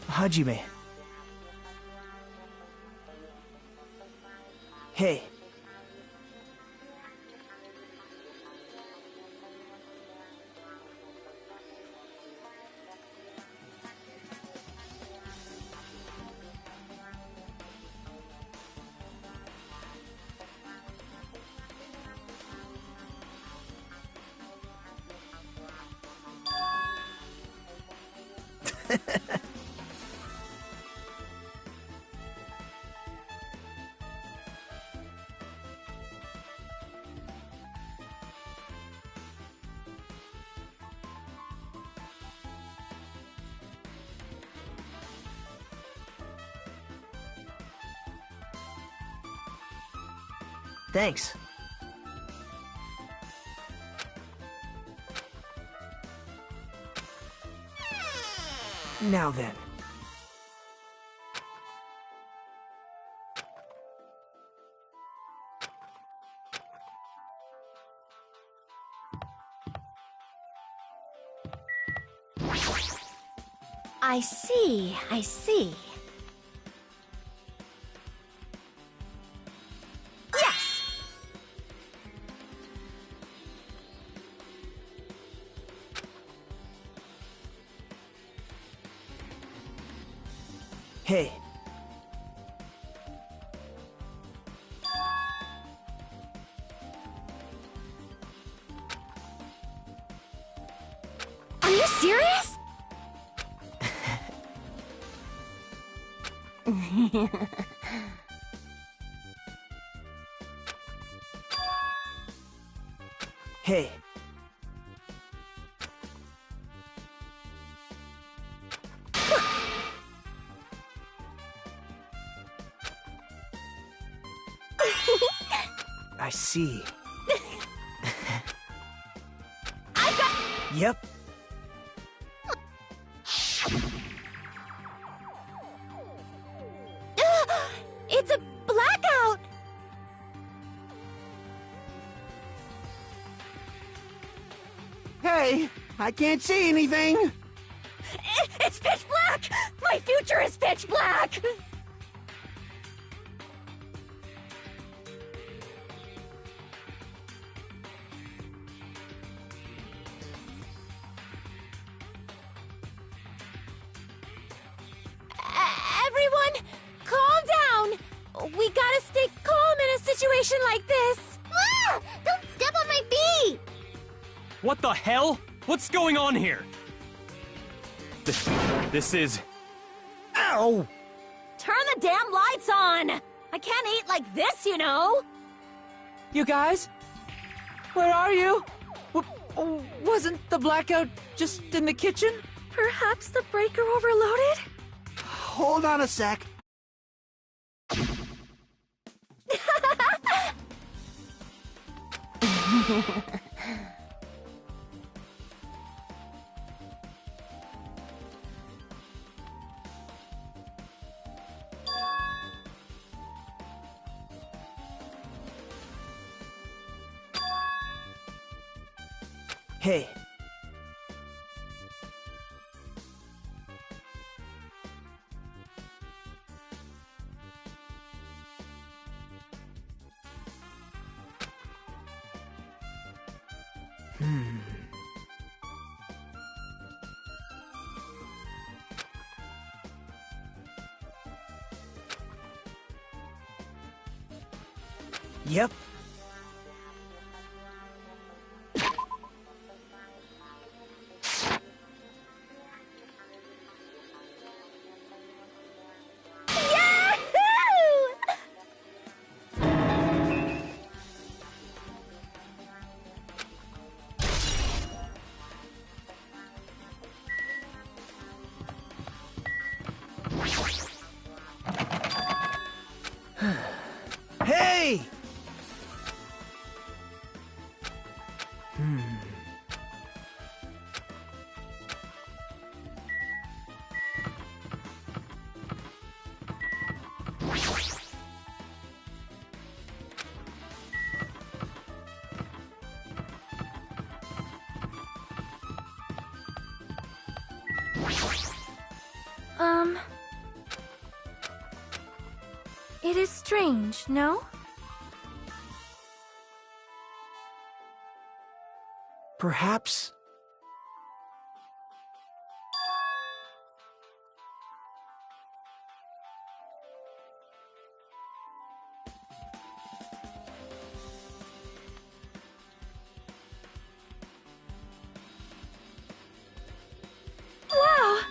Hajime. Hey. Thanks. Now then. I see, I see. Yes! Hey. Are you serious? Hey. I see. I got... Yep. It's a blackout! Hey, I can't see anything! It's pitch black! My future is pitch black! Everyone, calm down! We gotta stay calm in a situation like this! Ah! Don't step on my feet! What the hell? What's going on here? This is... Ow! Turn the damn lights on! I can't eat like this, you know! You guys? Where are you? Wasn't the blackout just in the kitchen? Perhaps the breaker overloaded? Hold on a sec. Hey. Yep. It is strange, no? Perhaps. Wow!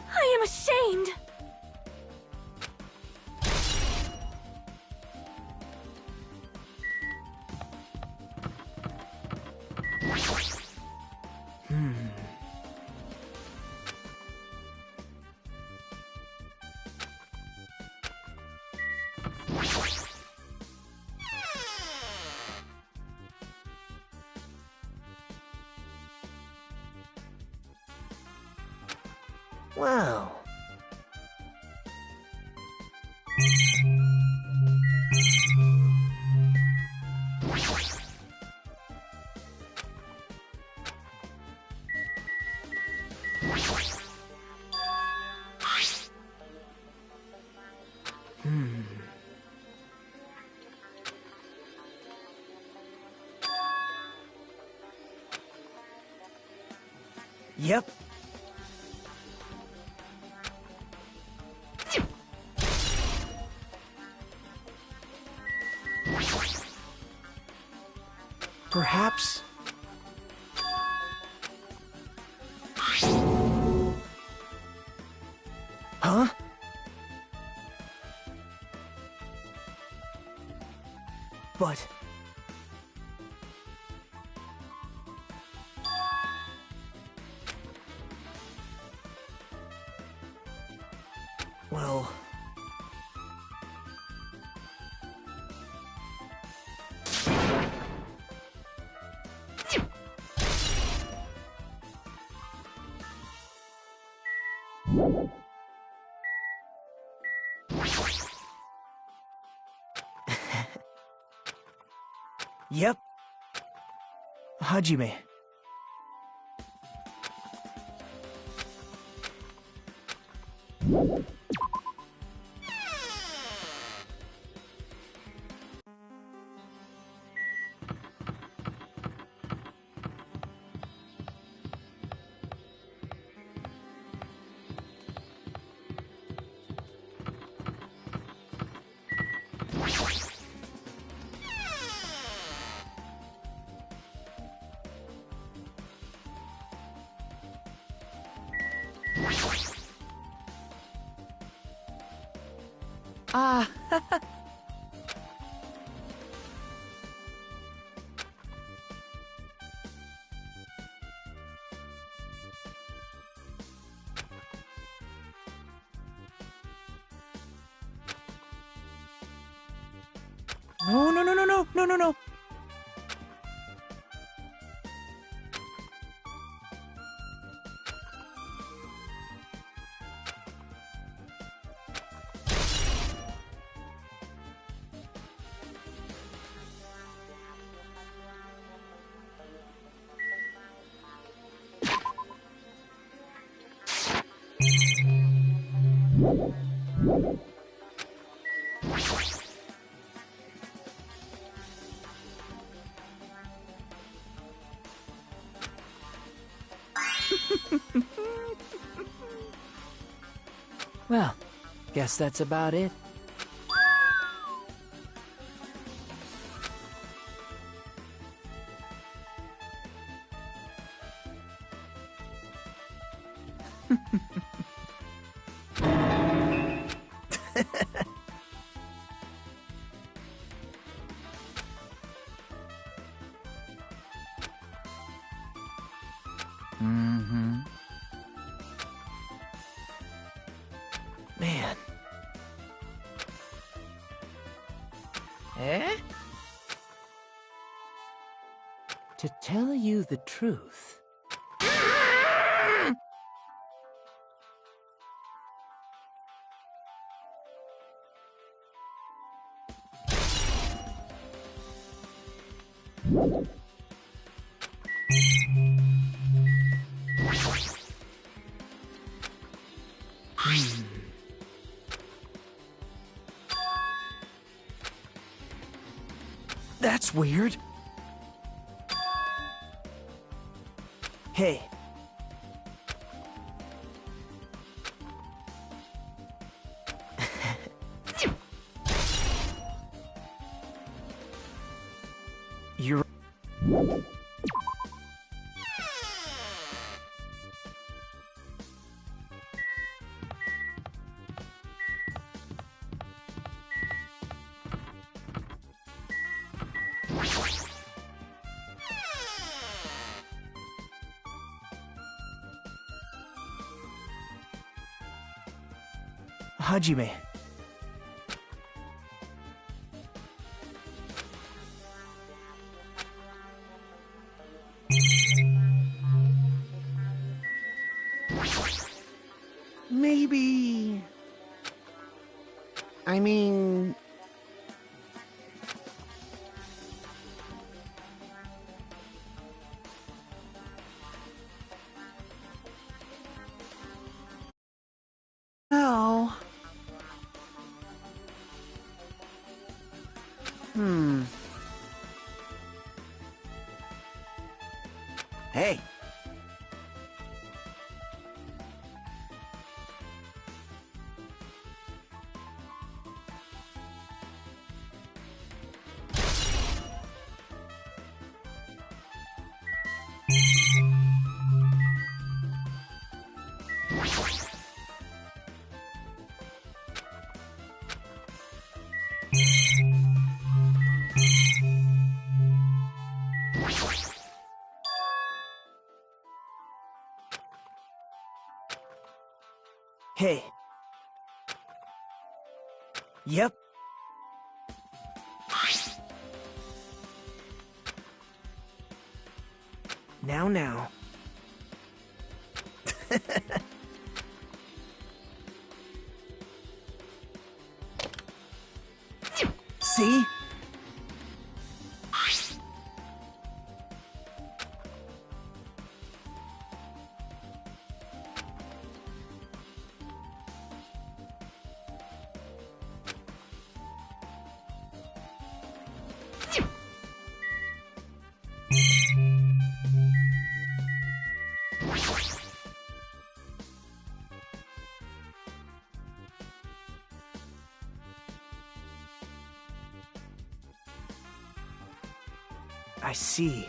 I am ashamed! Wow. Yep. Perhaps. Huh? But... Well... Yep. Hajime. Ah, no, no, no, no, no, no, no, no. Well, guess that's about it. Man. Eh? To tell you the truth. That's weird. Hey. You're... Hajime. Maybe... I mean... Well... Hey. Hey. Yep. Now. See? I see.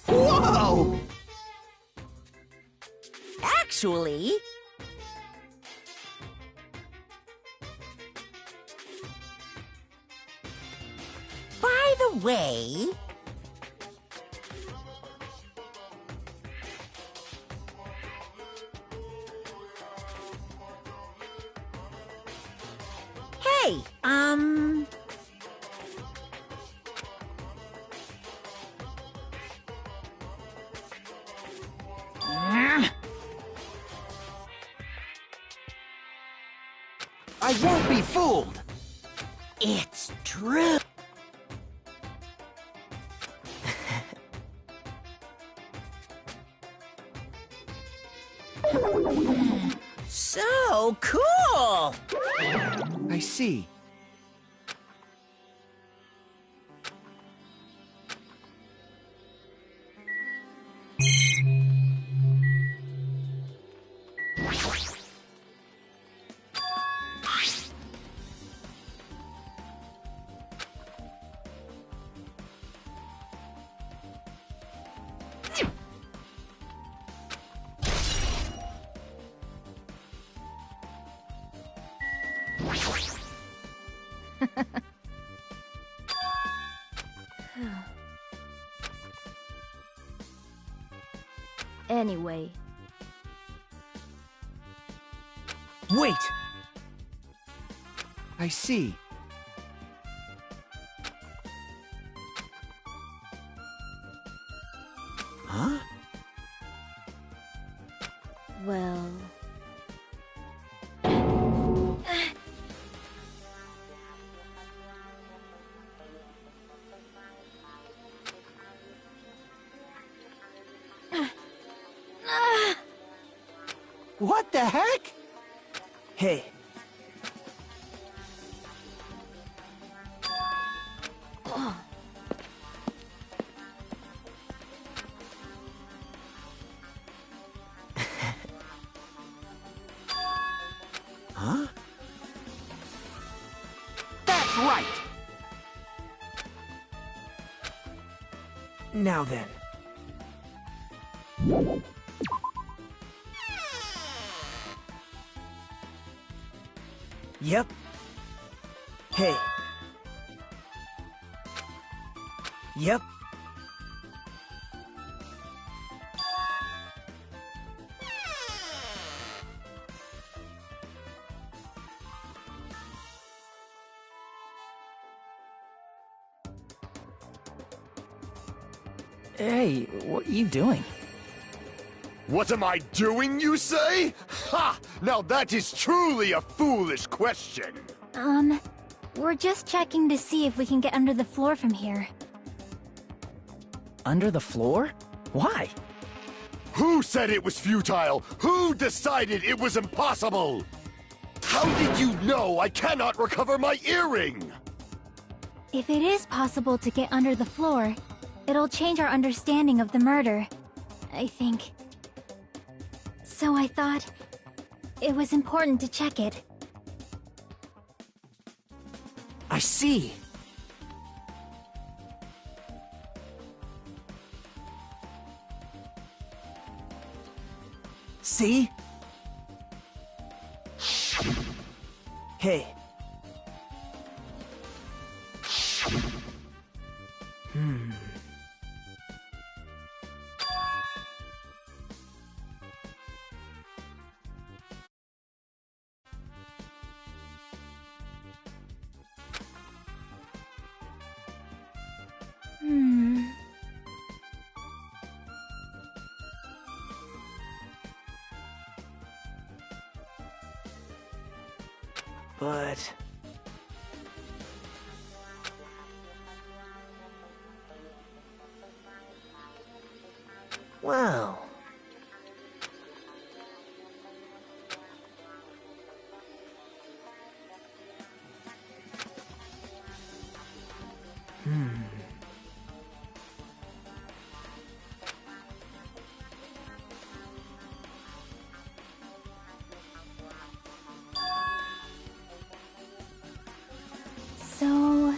Whoa! Actually... By the way... Hey, I won't be fooled! It's true. So cool! I see. Anyway. Wait! I see. Huh? Well... What the heck? Hey. Huh? That's right! Now then. Yep. Hey. Yep. Hey, what are you doing? What am I doing, you say? Ha! Now that is truly a foolish question. We're just checking to see if we can get under the floor from here. Under the floor? Why? Who said it was futile? Who decided it was impossible? How did you know I cannot recover my earring? If it is possible to get under the floor, it'll change our understanding of the murder, I think. So I thought it was important to check it. I see. See? Hey. But... well... So...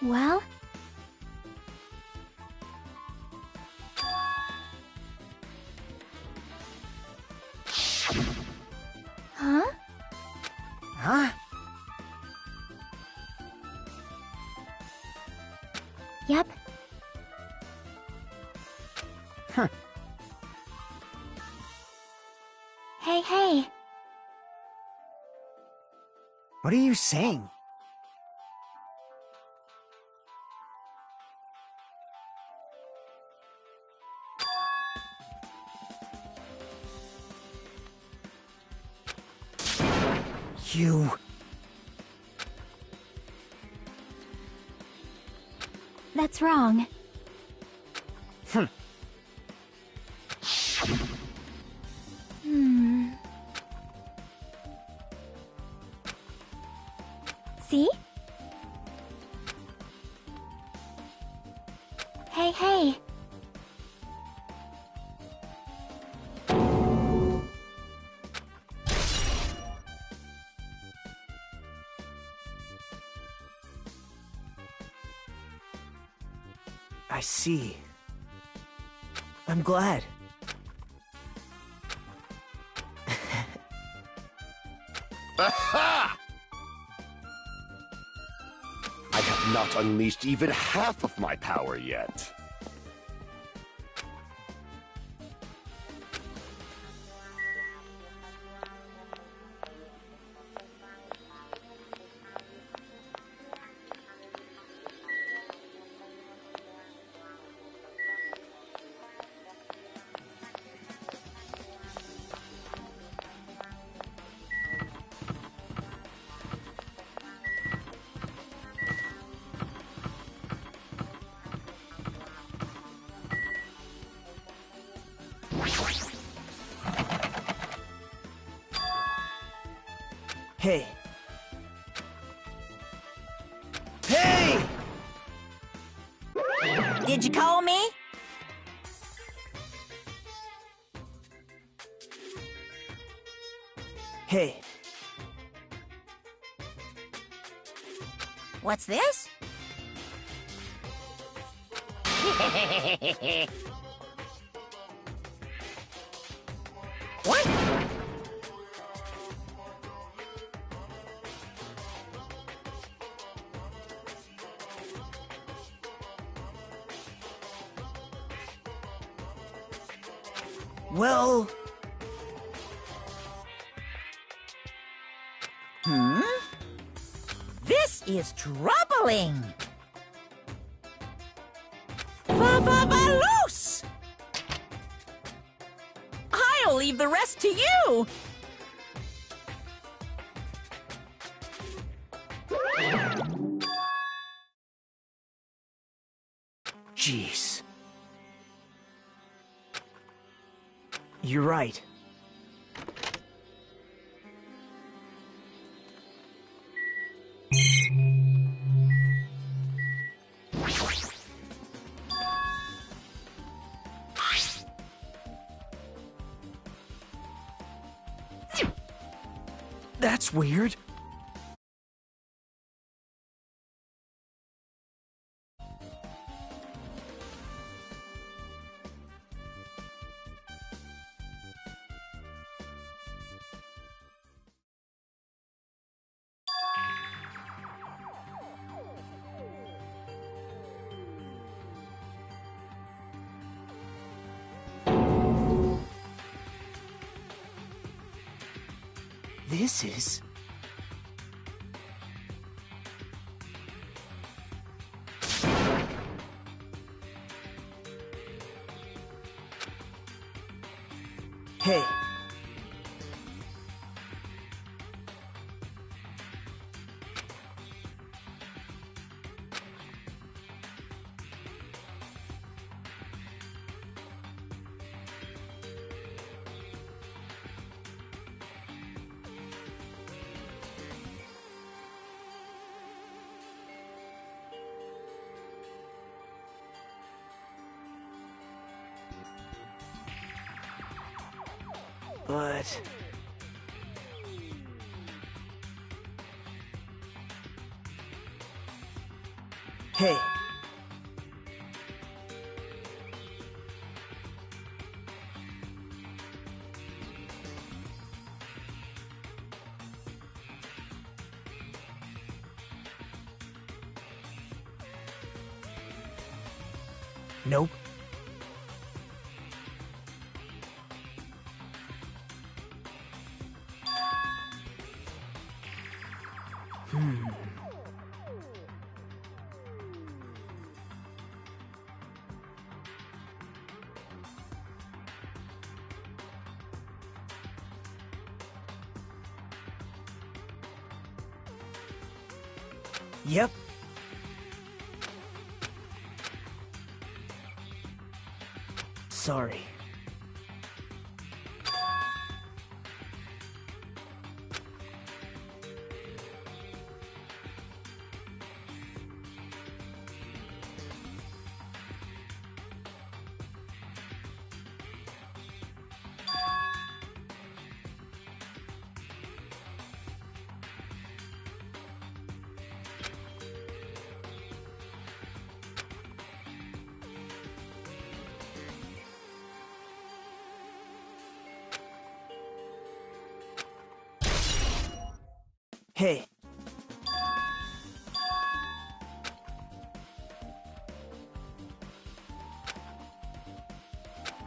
well? Huh? Huh? Yep. Huh. Hey. What are you saying? You... That's wrong. See? Hey. I see. I'm glad. Aha! I have not unleashed even half of my power yet. Hey. Hey! Did you call me? Hey. What's this? What? Well... This is troubling. Loose! I'll leave the rest to you. Jeez. You're right. That's weird. This is... Hey. But... Hey. Nope. Yep. Sorry. Hey.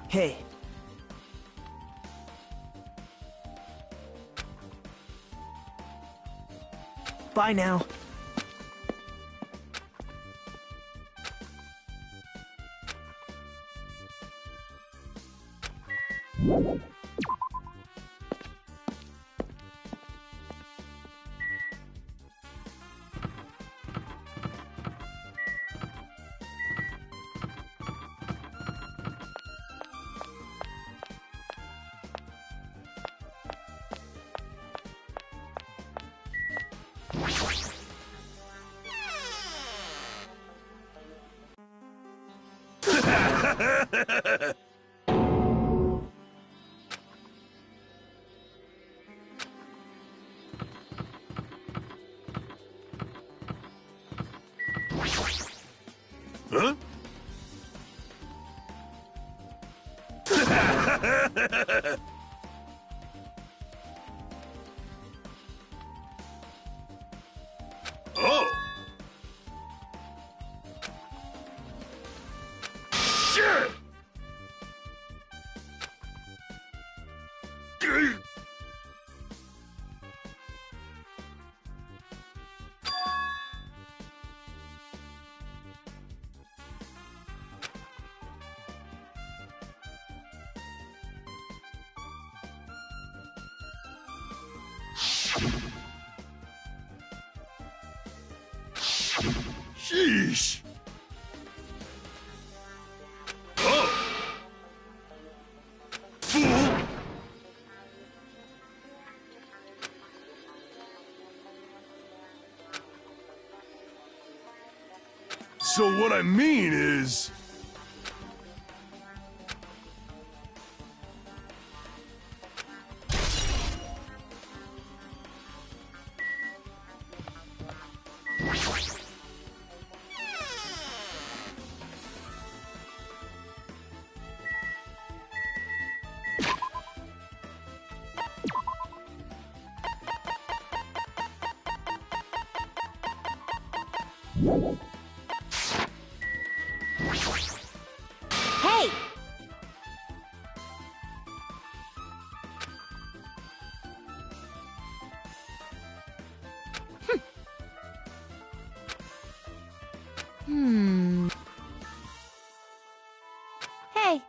Hey. Bye now. Huh? Oh! Shit! Sheesh! Oh! Fool! So what I mean is... Hey! Hey.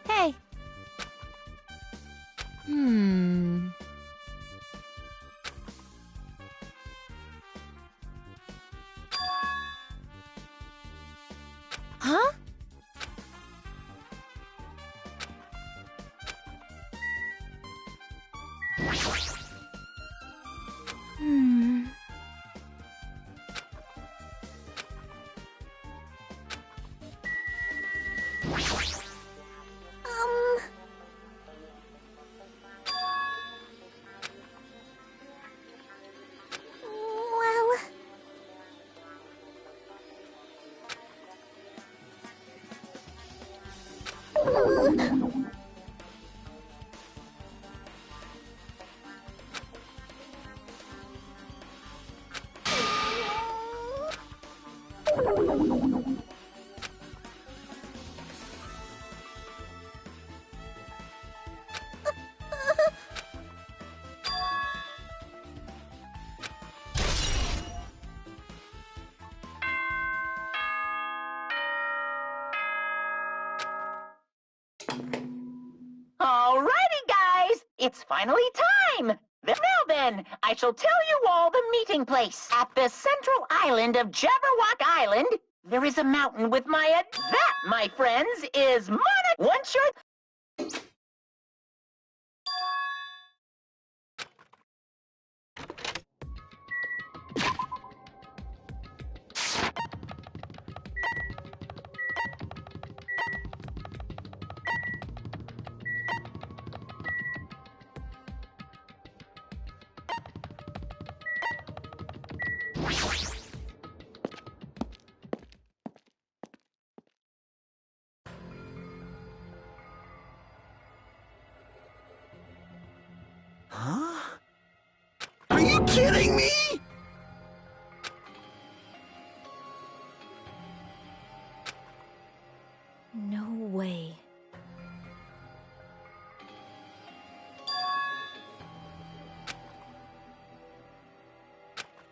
Hey. Huh? Hmm. Well... Alrighty, guys! It's finally time! Now then, I shall tell you all the meeting place. At the central island of Jabberwock Island, there is a mountain with that, my friends, is Once you're... Huh? Are you kidding me? No way.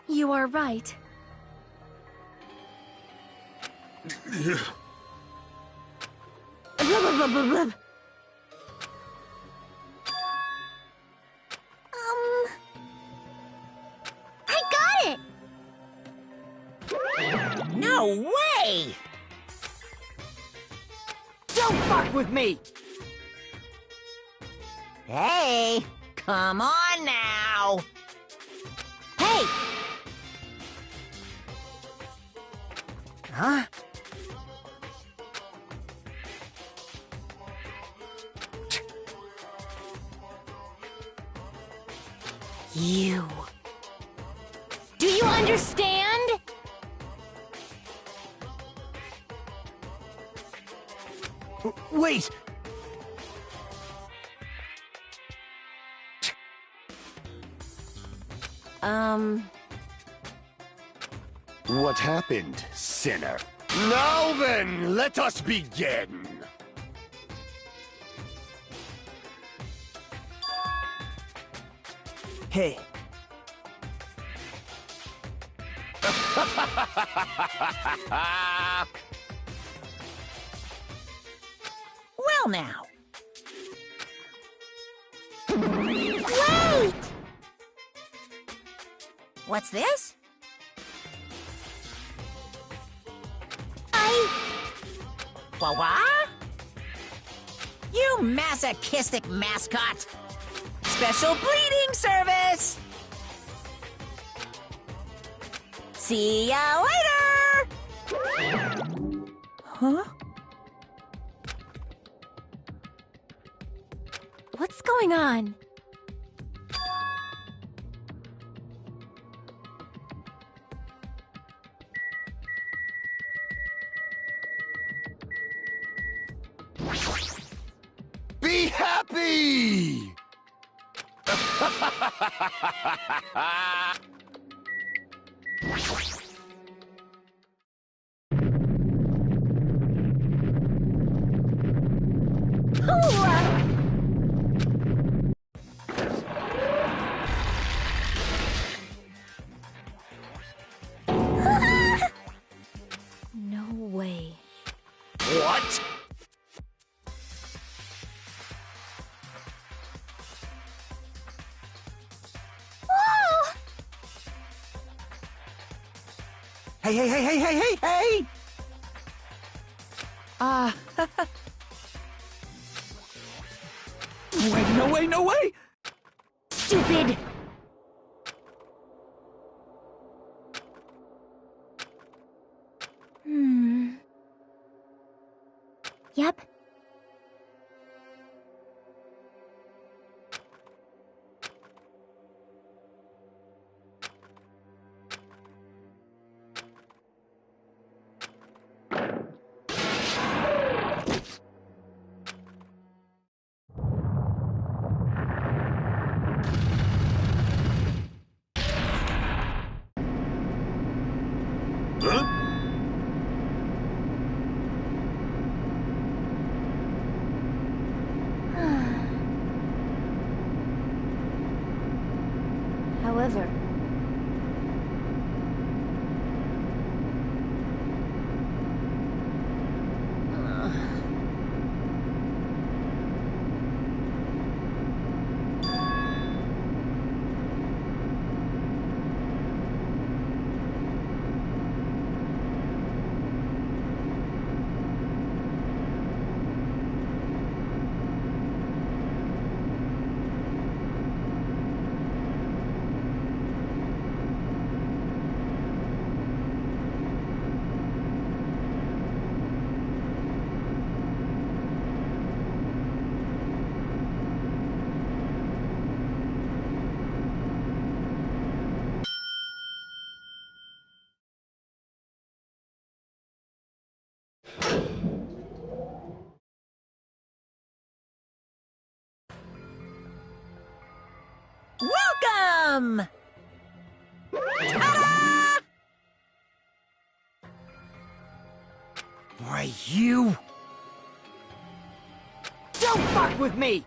You are right. I got it! No way! Don't fuck with me! Hey, come on now! Hey! Huh? You. Do you understand? Wait! What happened, sinner? Now then, let us begin! Hey. Well now. Wait! What's this? Wah-wah? You masochistic mascot! Special bleeding service! See ya later! Huh? What's going on? Be happy! No way. What? Whoa! Hey, hey, hey, hey, hey, hey, hey! No way, no way, no way! Stupid! Yep. Huh? However, him! Why, you... Don't fuck with me!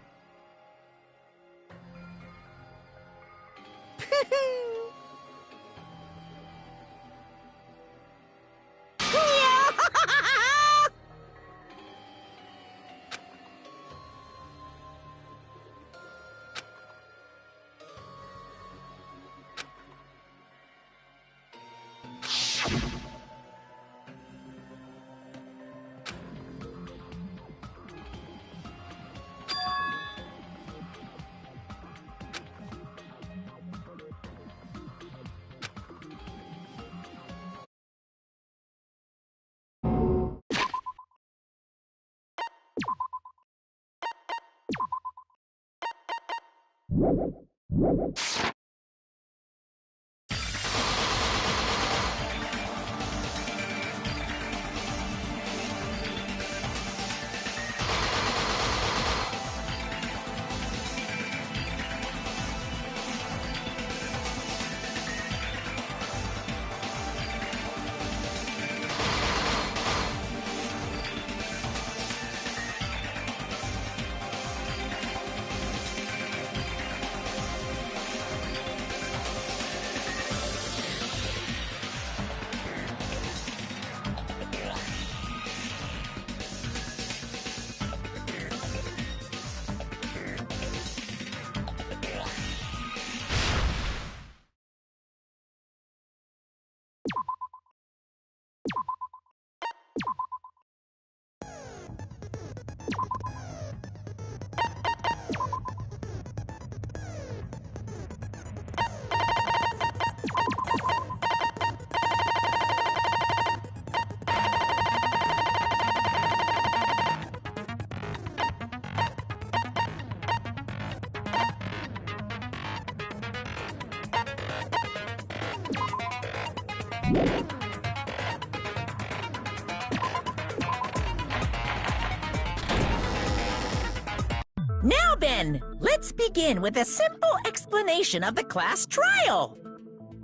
Now then, let's begin with a simple explanation of the class trial.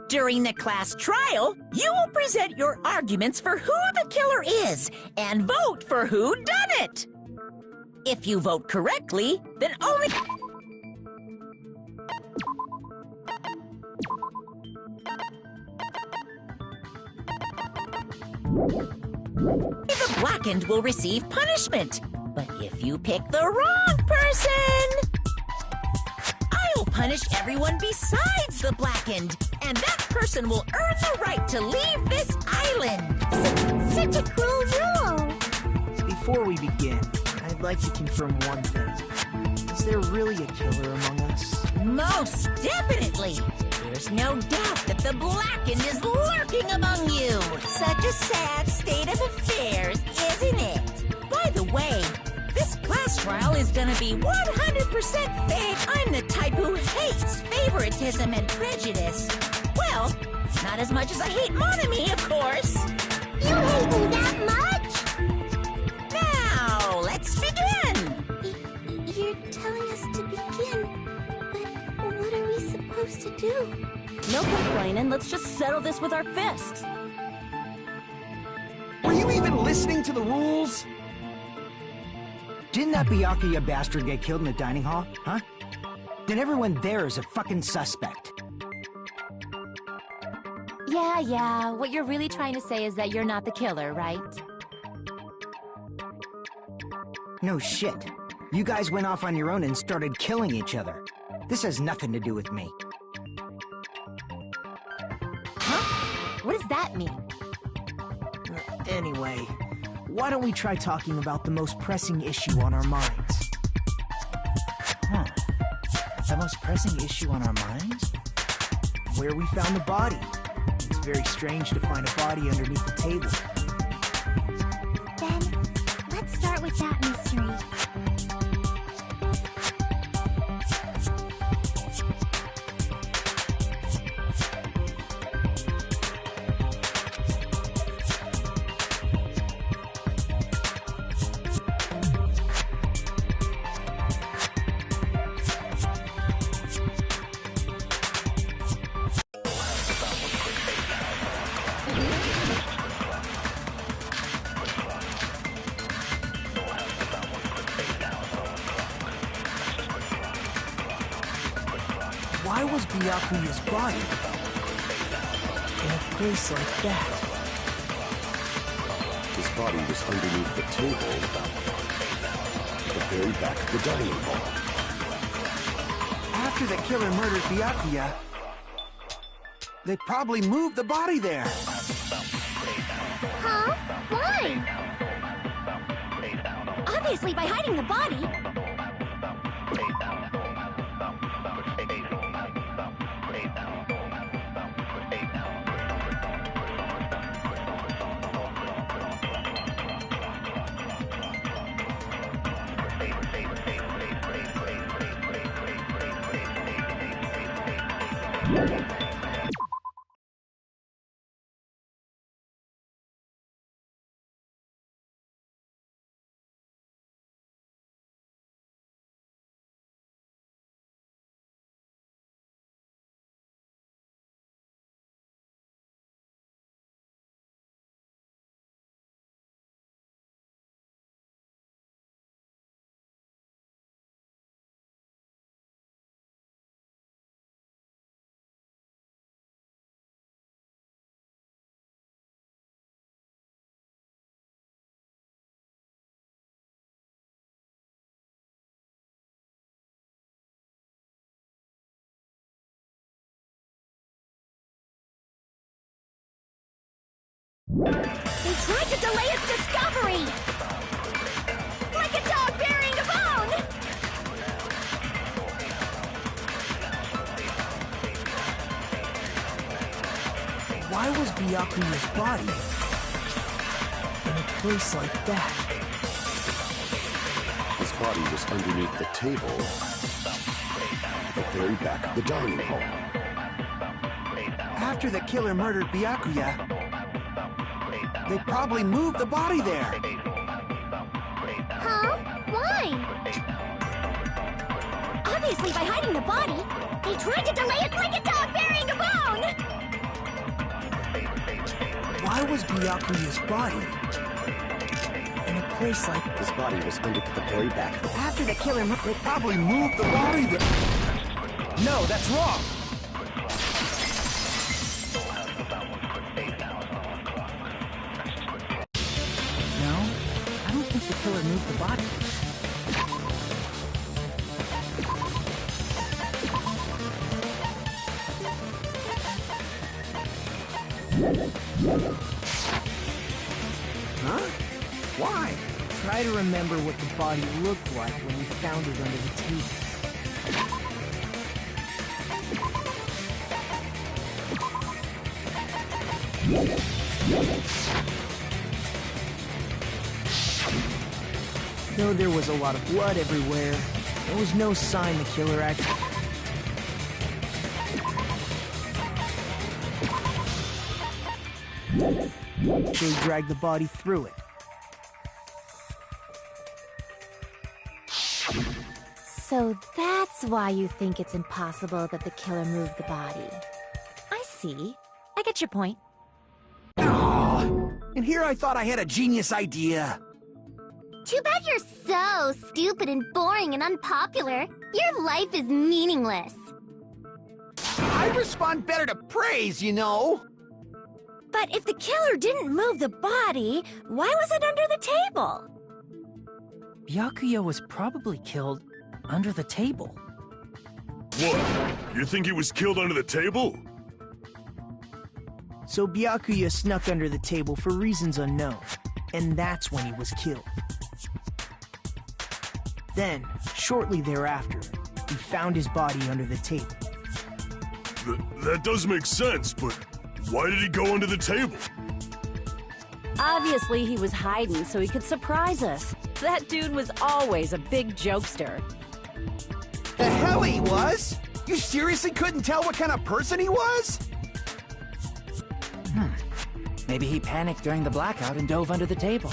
During the class trial, you will present your arguments for who the killer is and vote for who done it. If you vote correctly, then only... The blackened will receive punishment. But if you pick the wrong person, I'll punish everyone besides the blackened, and that person will earn the right to leave this island. Such a cruel rule. Before we begin, I'd like to confirm one thing. Is there really a killer among us? Most definitely. There's no doubt that the blackened is lurking among you. Such a sad state of affairs, isn't it? By the way, this class trial is gonna be 100% fake. I'm the type who hates favoritism and prejudice. Well, not as much as I hate Monami, of course. You hate me that much? Now, let's begin. You're telling us to begin, but what are we supposed to do? No complaining, let's just settle this with our fists. Were you even listening to the rules? Didn't that Byakuya bastard get killed in the dining hall, huh? Then everyone there is a fucking suspect. Yeah, what you're really trying to say is that you're not the killer, right? No shit. You guys went off on your own and started killing each other. This has nothing to do with me. Huh? What does that mean? Anyway, why don't we try talking about the most pressing issue on our minds? Huh. The most pressing issue on our minds? Where we found the body. It's very strange to find a body underneath the table. Then, let's start with that mystery. Why was Byakuya's body in a place like that? His body was underneath the table at the very back of the dining hall. After the killer murdered Byakuya, they probably moved the body there. Huh? Why? Obviously by hiding the body. They tried to delay its discovery! Like a dog burying a bone! Why was Byakuya's body in a place like that? His body was underneath the table at the very back of the dining hall. After the killer murdered Byakuya, they probably moved the body there. Huh? Why? Obviously by hiding the body, they tried to delay it like a dog burying a bone! Why was Byakuya's body in a place like His body was under the very back of the After the killer murdered, they probably moved the body there. No, that's wrong. No, I don't think the killer moved the body. Huh? Why? Try to remember what the body looked like when we found it under the table. Though there was a lot of blood everywhere, there was no sign the killer actually... dragged the body through it. So that's why you think it's impossible that the killer moved the body. I see. I get your point. And here I thought I had a genius idea. Too bad you're so stupid and boring and unpopular. Your life is meaningless. I respond better to praise, you know. But if the killer didn't move the body, why was it under the table? Byakuya was probably killed under the table. What? You think he was killed under the table? So Byakuya snuck under the table for reasons unknown, and that's when he was killed. Then, shortly thereafter, we found his body under the table. That does make sense, but why did he go under the table? Obviously, he was hiding so he could surprise us. That dude was always a big jokester. The hell he was? You seriously couldn't tell what kind of person he was? Maybe he panicked during the blackout and dove under the table.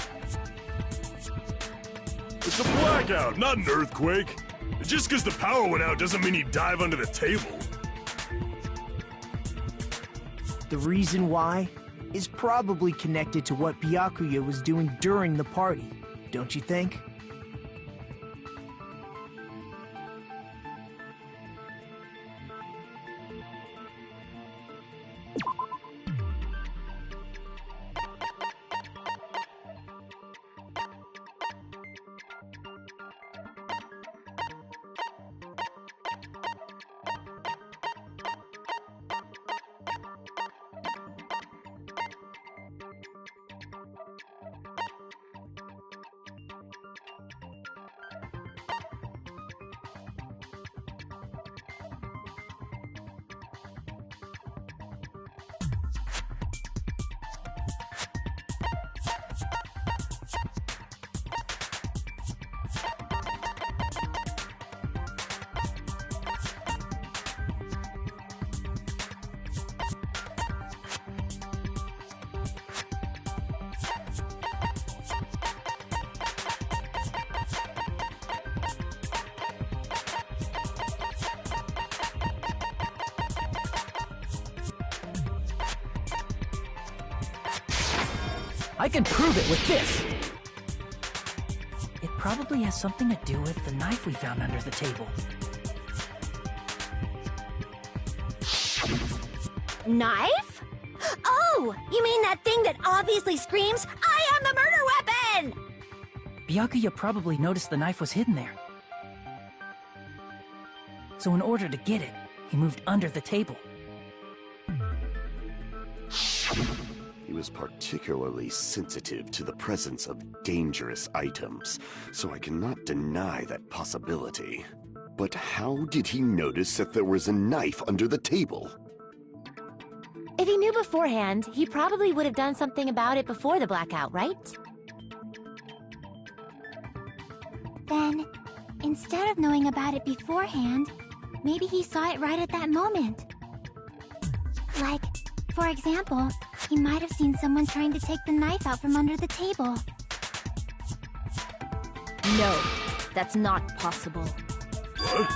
It's a blackout, not an earthquake. Just because the power went out doesn't mean he'd dive under the table. The reason why is probably connected to what Byakuya was doing during the party, don't you think? I can prove it with this! It probably has something to do with the knife we found under the table. Knife? Oh, you mean that thing that obviously screams, "I am the murder weapon!" Byakuya probably noticed the knife was hidden there. So in order to get it, he moved under the table. He was particularly sensitive to the presence of dangerous items, so I cannot deny that possibility. But how did he notice that there was a knife under the table? If he knew beforehand, he probably would have done something about it before the blackout, right? Then, instead of knowing about it beforehand, maybe he saw it right at that moment. Like, for example, he might have seen someone trying to take the knife out from under the table. No, that's not possible. What?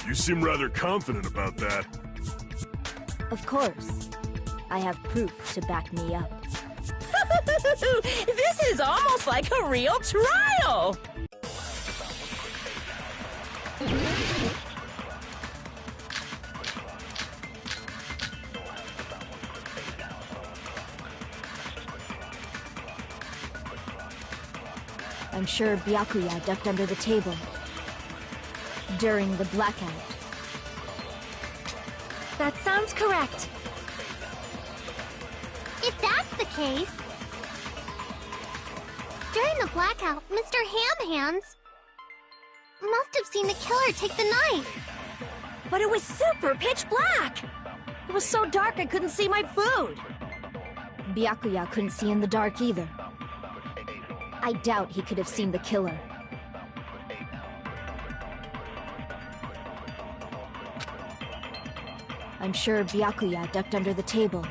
You seem rather confident about that. Of course. I have proof to back me up. This is almost like a real trial! I'm sure Byakuya ducked under the table during the blackout. That sounds correct. If that's the case... During the blackout, Mr. Ham-Hands must have seen the killer take the knife. But it was super pitch black! It was so dark I couldn't see my food. Byakuya couldn't see in the dark either. I doubt he could have seen the killer. I'm sure Byakuya ducked under the table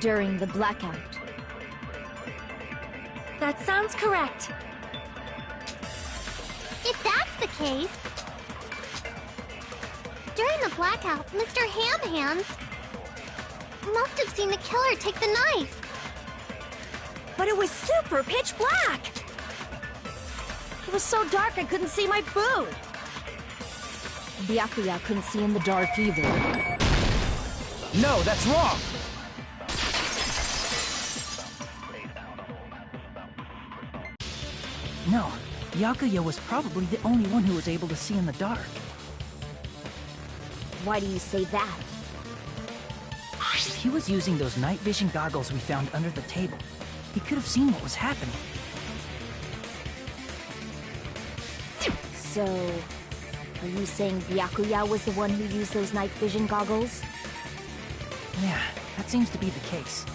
during the blackout. That sounds correct. If that's the case... During the blackout, Mr. Ham-Hands must have seen the killer take the knife. But it was super pitch black! It was so dark I couldn't see my food. Byakuya couldn't see in the dark either. No, that's wrong! No, Byakuya was probably the only one who was able to see in the dark. Why do you say that? He was using those night vision goggles we found under the table. He could have seen what was happening. So, are you saying Byakuya was the one who used those night vision goggles? Yeah, that seems to be the case.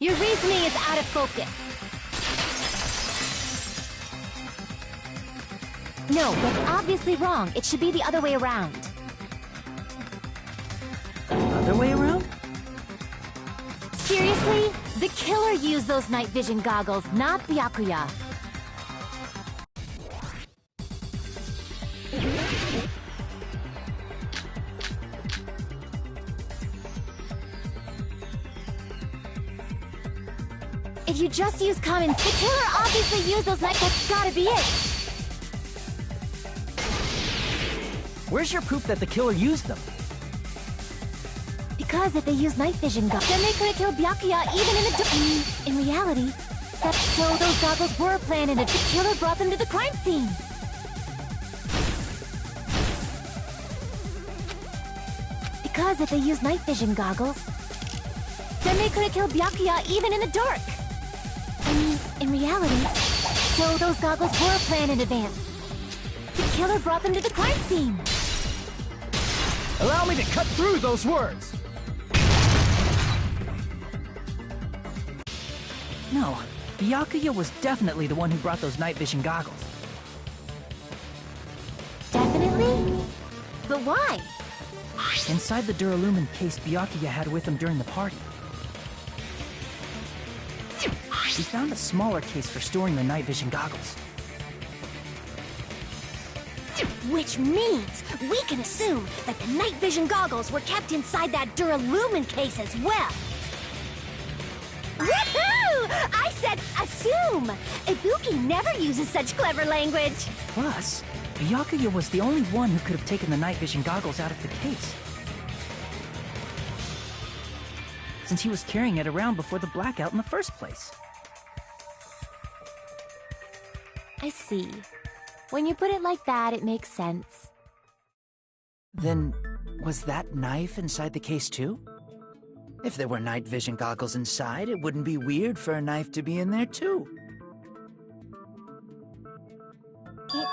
Your reasoning is out of focus. No, that's obviously wrong. It should be the other way around. Other way around? Seriously? The killer used those night vision goggles, not Byakuya. If you just use common... The killer obviously used those night... That's gotta be it! Where's your proof that the killer used them? Because if they used night vision goggles, then they could have killed Byakuya even in the... in reality, that's so those goggles were planted and the killer brought them to the crime scene. Because if they used night vision goggles, then they could have killed Byakuya even in the dark. I mean, in reality, so those goggles were planned in advance. The killer brought them to the crime scene. Allow me to cut through those words! No, Byakuya was definitely the one who brought those night vision goggles. Definitely? But why? Inside the Duralumin case Byakuya had with him during the party, we found a smaller case for storing the night vision goggles. Which means we can assume that the night vision goggles were kept inside that Duralumin case as well. Woohoo! I said assume! Ibuki never uses such clever language. Plus, Byakuya was the only one who could have taken the night vision goggles out of the case, since he was carrying it around before the blackout in the first place. I see. When you put it like that, it makes sense. Then, was that knife inside the case too? If there were night vision goggles inside, it wouldn't be weird for a knife to be in there too. It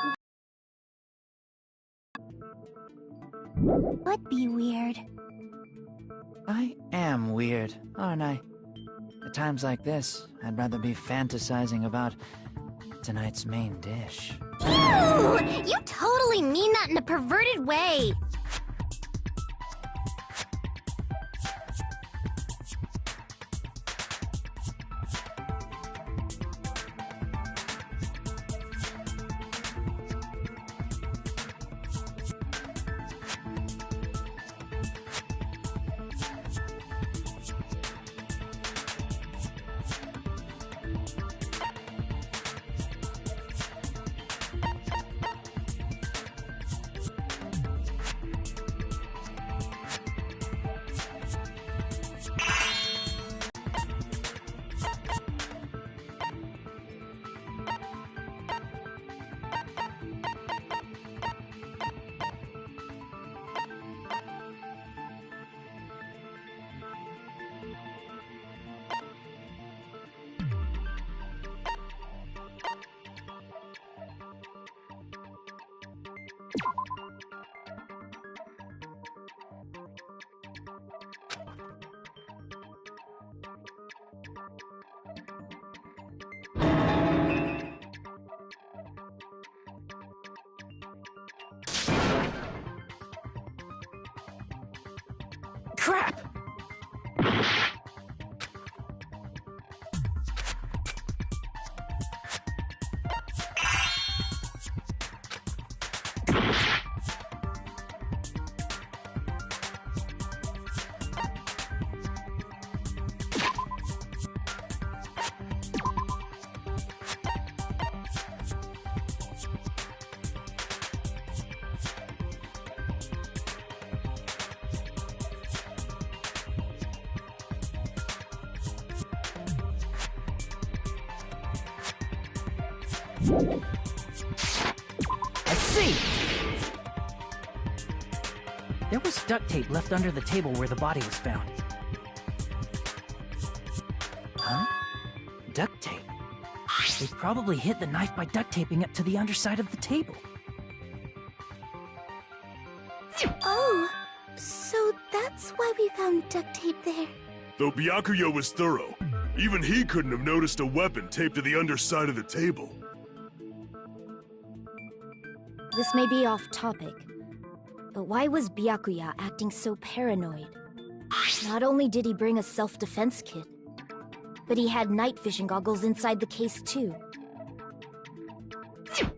would be weird. I am weird, aren't I? At times like this, I'd rather be fantasizing about tonight's main dish. Ew! You totally mean that in a perverted way. Crap! I see! There was duct tape left under the table where the body was found. Huh? Duct tape? They probably hid the knife by duct taping it to the underside of the table. Oh, so that's why we found duct tape there. Though Byakuya was thorough, even he couldn't have noticed a weapon taped to the underside of the table. This may be off topic, but why was Byakuya acting so paranoid? Not only did he bring a self-defense kit, but he had night vision goggles inside the case too.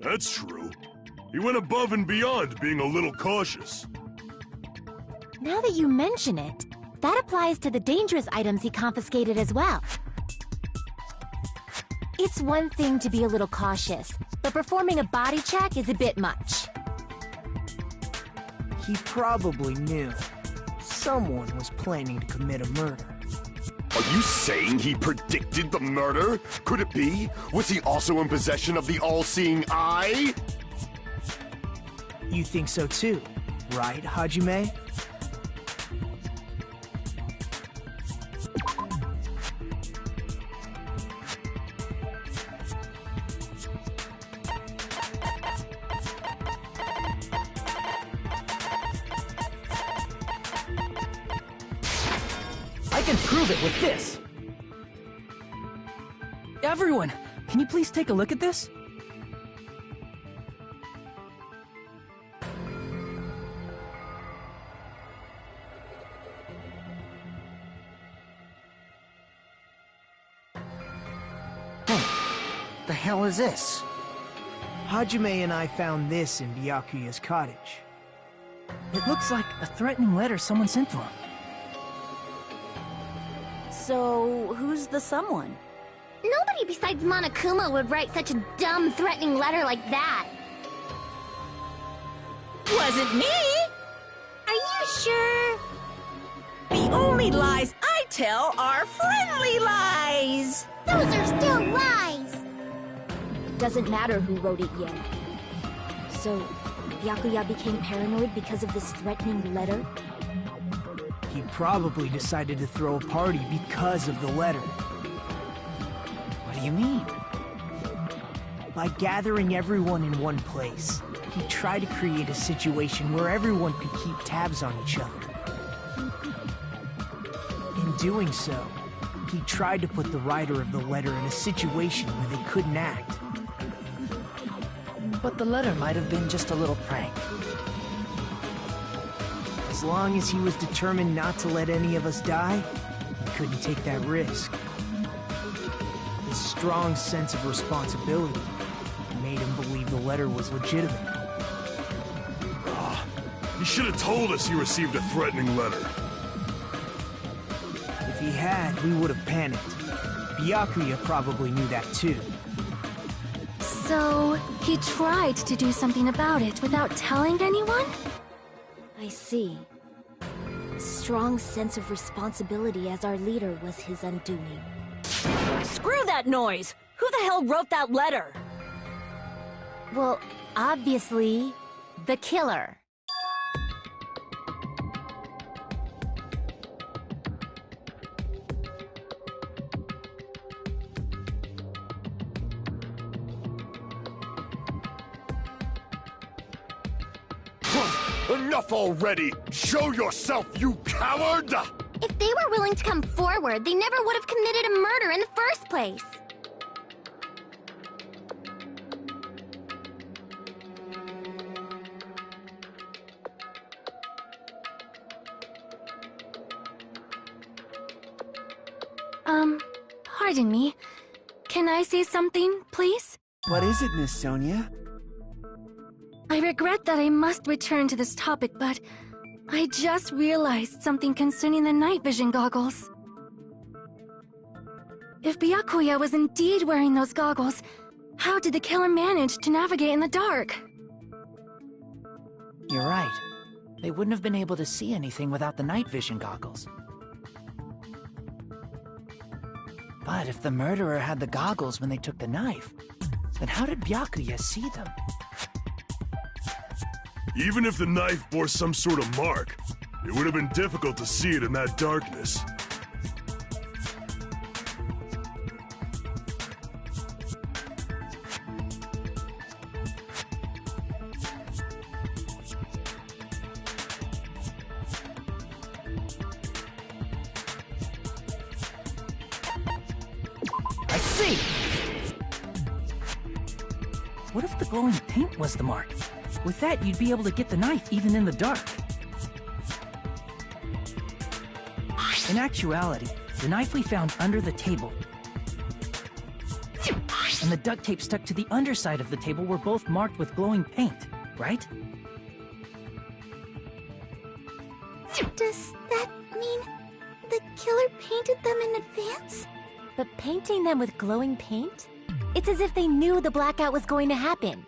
That's true. He went above and beyond being a little cautious. Now that you mention it, that applies to the dangerous items he confiscated as well. It's one thing to be a little cautious, but performing a body check is a bit much. He probably knew. Someone was planning to commit a murder. Are you saying he predicted the murder? Could it be? Was he also in possession of the all-seeing eye? You think so too, right, Hajime? I can prove it with this! Everyone, can you please take a look at this? The hell is this? Hajime and I found this in Byakuya's cottage. It looks like a threatening letter someone sent to him. So, who's the someone? Nobody besides Monokuma would write such a dumb, threatening letter like that. Wasn't me! Are you sure? The only lies I tell are friendly lies! Those are still lies! Doesn't matter who wrote it yet. So, Byakuya became paranoid because of this threatening letter? He probably decided to throw a party because of the letter. What do you mean? By gathering everyone in one place, he tried to create a situation where everyone could keep tabs on each other. In doing so, he tried to put the writer of the letter in a situation where they couldn't act. But the letter might have been just a little prank. As long as he was determined not to let any of us die, he couldn't take that risk. His strong sense of responsibility made him believe the letter was legitimate. You should have told us you received a threatening letter. If he had, we would have panicked. Byakuya probably knew that too. So, he tried to do something about it without telling anyone? I see. Strong sense of responsibility as our leader was his undoing. Screw that noise! Who the hell wrote that letter? Well, obviously, the killer. Enough already! Show yourself, you coward! If they were willing to come forward, they never would have committed a murder in the first place. Pardon me. Can I say something, please? What is it, Miss Sonia? I regret that I must return to this topic, but I just realized something concerning the night vision goggles. If Byakuya was indeed wearing those goggles, how did the killer manage to navigate in the dark? You're right. They wouldn't have been able to see anything without the night vision goggles. But if the murderer had the goggles when they took the knife, then how did Byakuya see them? Even if the knife bore some sort of mark, it would have been difficult to see it in that darkness. I see! What if the glowing paint was the mark? With that, you'd be able to get the knife even in the dark. In actuality, the knife we found under the table and the duct tape stuck to the underside of the table were both marked with glowing paint, right? Does that mean the killer painted them in advance? But painting them with glowing paint? It's as if they knew the blackout was going to happen.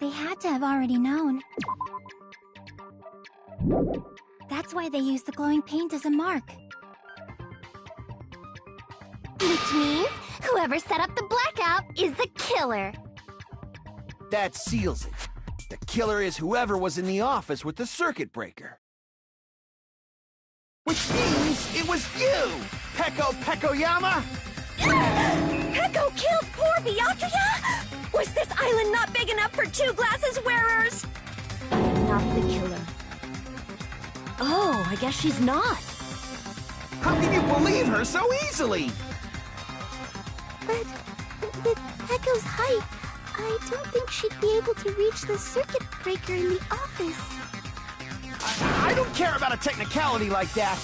They had to have already known. That's why they used the glowing paint as a mark. Which means whoever set up the blackout is the killer. That seals it. The killer is whoever was in the office with the circuit breaker. Which means it was you, Peko Pekoyama! Peko killed poor Byakuya? Was this island not big enough for two glasses wearers? Not the killer. Oh, I guess she's not. How can you believe her so easily? But with Peko's height, I don't think she'd be able to reach the circuit breaker in the office. I don't care about a technicality like that.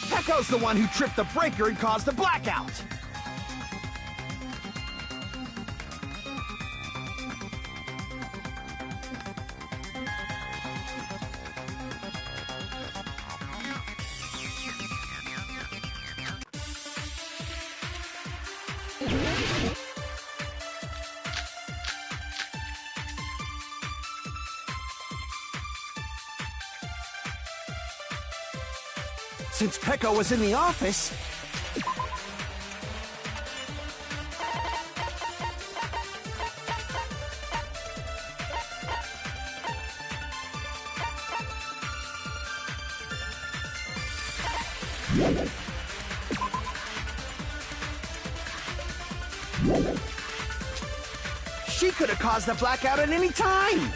Peko's the one who tripped the breaker and caused the blackout. Since Peko was in the office... She could have caused the blackout at any time!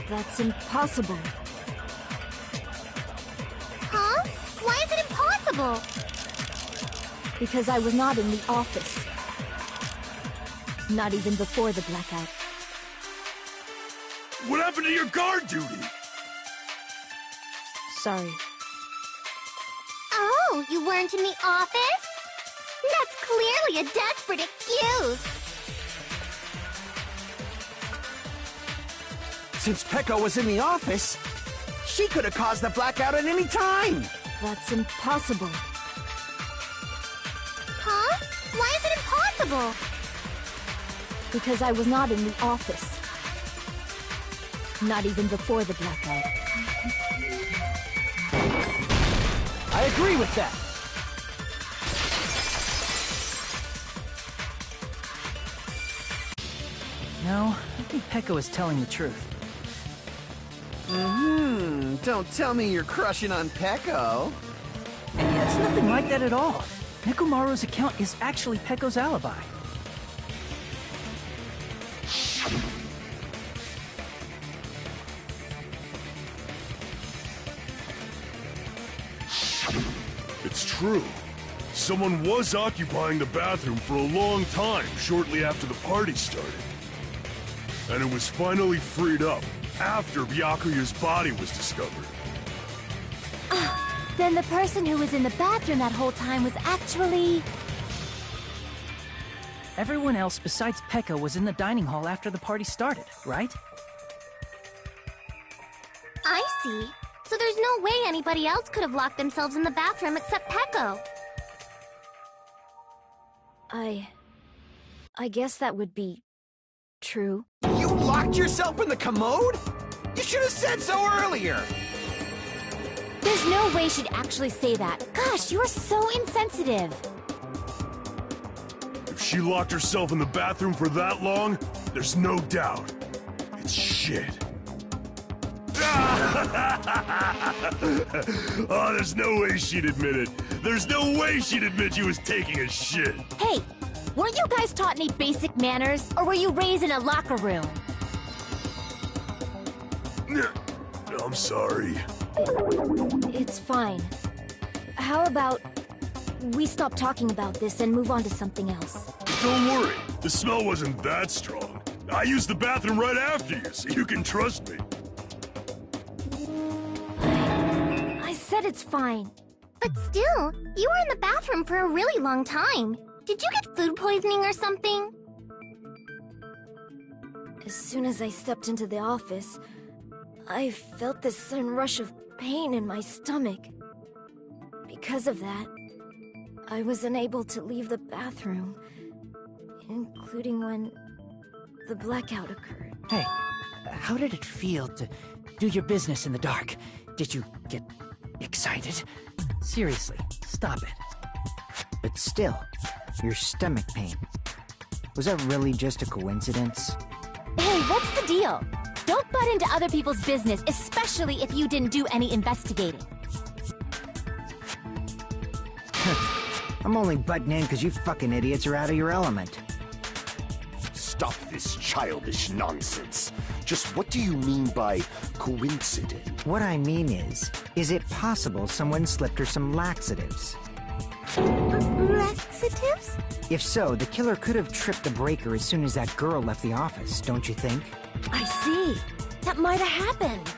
That's impossible. Huh? Why is it impossible? Because I was not in the office. Not even before the blackout. What happened to your guard duty? Sorry. Oh, you weren't in the office? That's clearly a desperate excuse. Since Peko was in the office, she could have caused the blackout at any time! That's impossible. Huh? Why is it impossible? Because I was not in the office. Not even before the blackout. I agree with that. No, I think Peko is telling the truth. Don't tell me you're crushing on Peko. And yet, it's nothing like that at all. Nekomaru's account is actually Peko's alibi. It's true. Someone was occupying the bathroom for a long time shortly after the party started. And it was finally freed up after Byakuya's body was discovered. Then the person who was in the bathroom that whole time was actually... Everyone else besides Peko was in the dining hall after the party started, right? I see. So there's no way anybody else could have locked themselves in the bathroom except Peko. I guess that would be... true. You locked yourself in the commode? You should have said so earlier! There's no way she'd actually say that. Gosh, you're so insensitive. If she locked herself in the bathroom for that long, there's no doubt. It's shit. Oh, there's no way she'd admit it. There's no way she'd admit she was taking a shit. Hey, weren't you guys taught any basic manners? Or were you raised in a locker room? I'm sorry. It's fine. How about we stop talking about this and move on to something else? Don't worry. The smell wasn't that strong. I used the bathroom right after you, so you can trust me. I said it's fine. But still, you were in the bathroom for a really long time. Did you get food poisoning or something? As soon as I stepped into the office, I felt this sudden rush of pain in my stomach. Because of that, I was unable to leave the bathroom, including when the blackout occurred. Hey, how did it feel to do your business in the dark? Did you get excited? Seriously, stop it. But still, your stomach pain. Was that really just a coincidence? Hey, what's the deal? Don't butt into other people's business, especially if you didn't do any investigating. I'm only butting in because you fucking idiots are out of your element. Stop this childish nonsense. Just what do you mean by coincidence? What I mean is it possible someone slipped her some laxatives? Laxatives? If so, the killer could have tripped the breaker as soon as that girl left the office, don't you think? I see. That might have happened.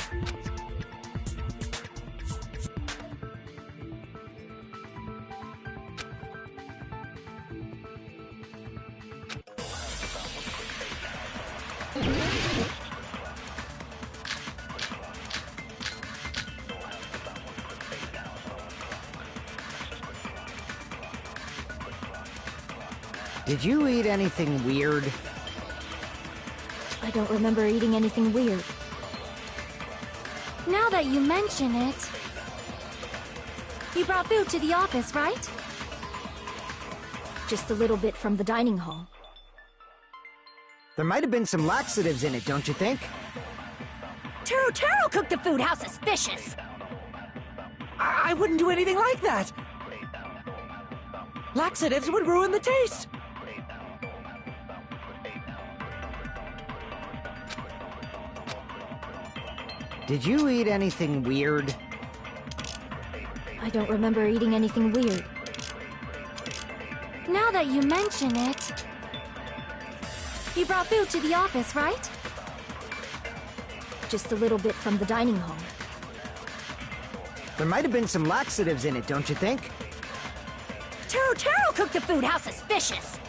Did you eat anything weird? I don't remember eating anything weird. Now that you mention it... You brought food to the office, right? Just a little bit from the dining hall. There might have been some laxatives in it, don't you think? Taro cooked the food. How suspicious! I wouldn't do anything like that! Laxatives would ruin the taste! Did you eat anything weird? I don't remember eating anything weird. Now that you mention it... You brought food to the office, right? Just a little bit from the dining hall. There might have been some laxatives in it, don't you think? Taro cooked the food. How suspicious!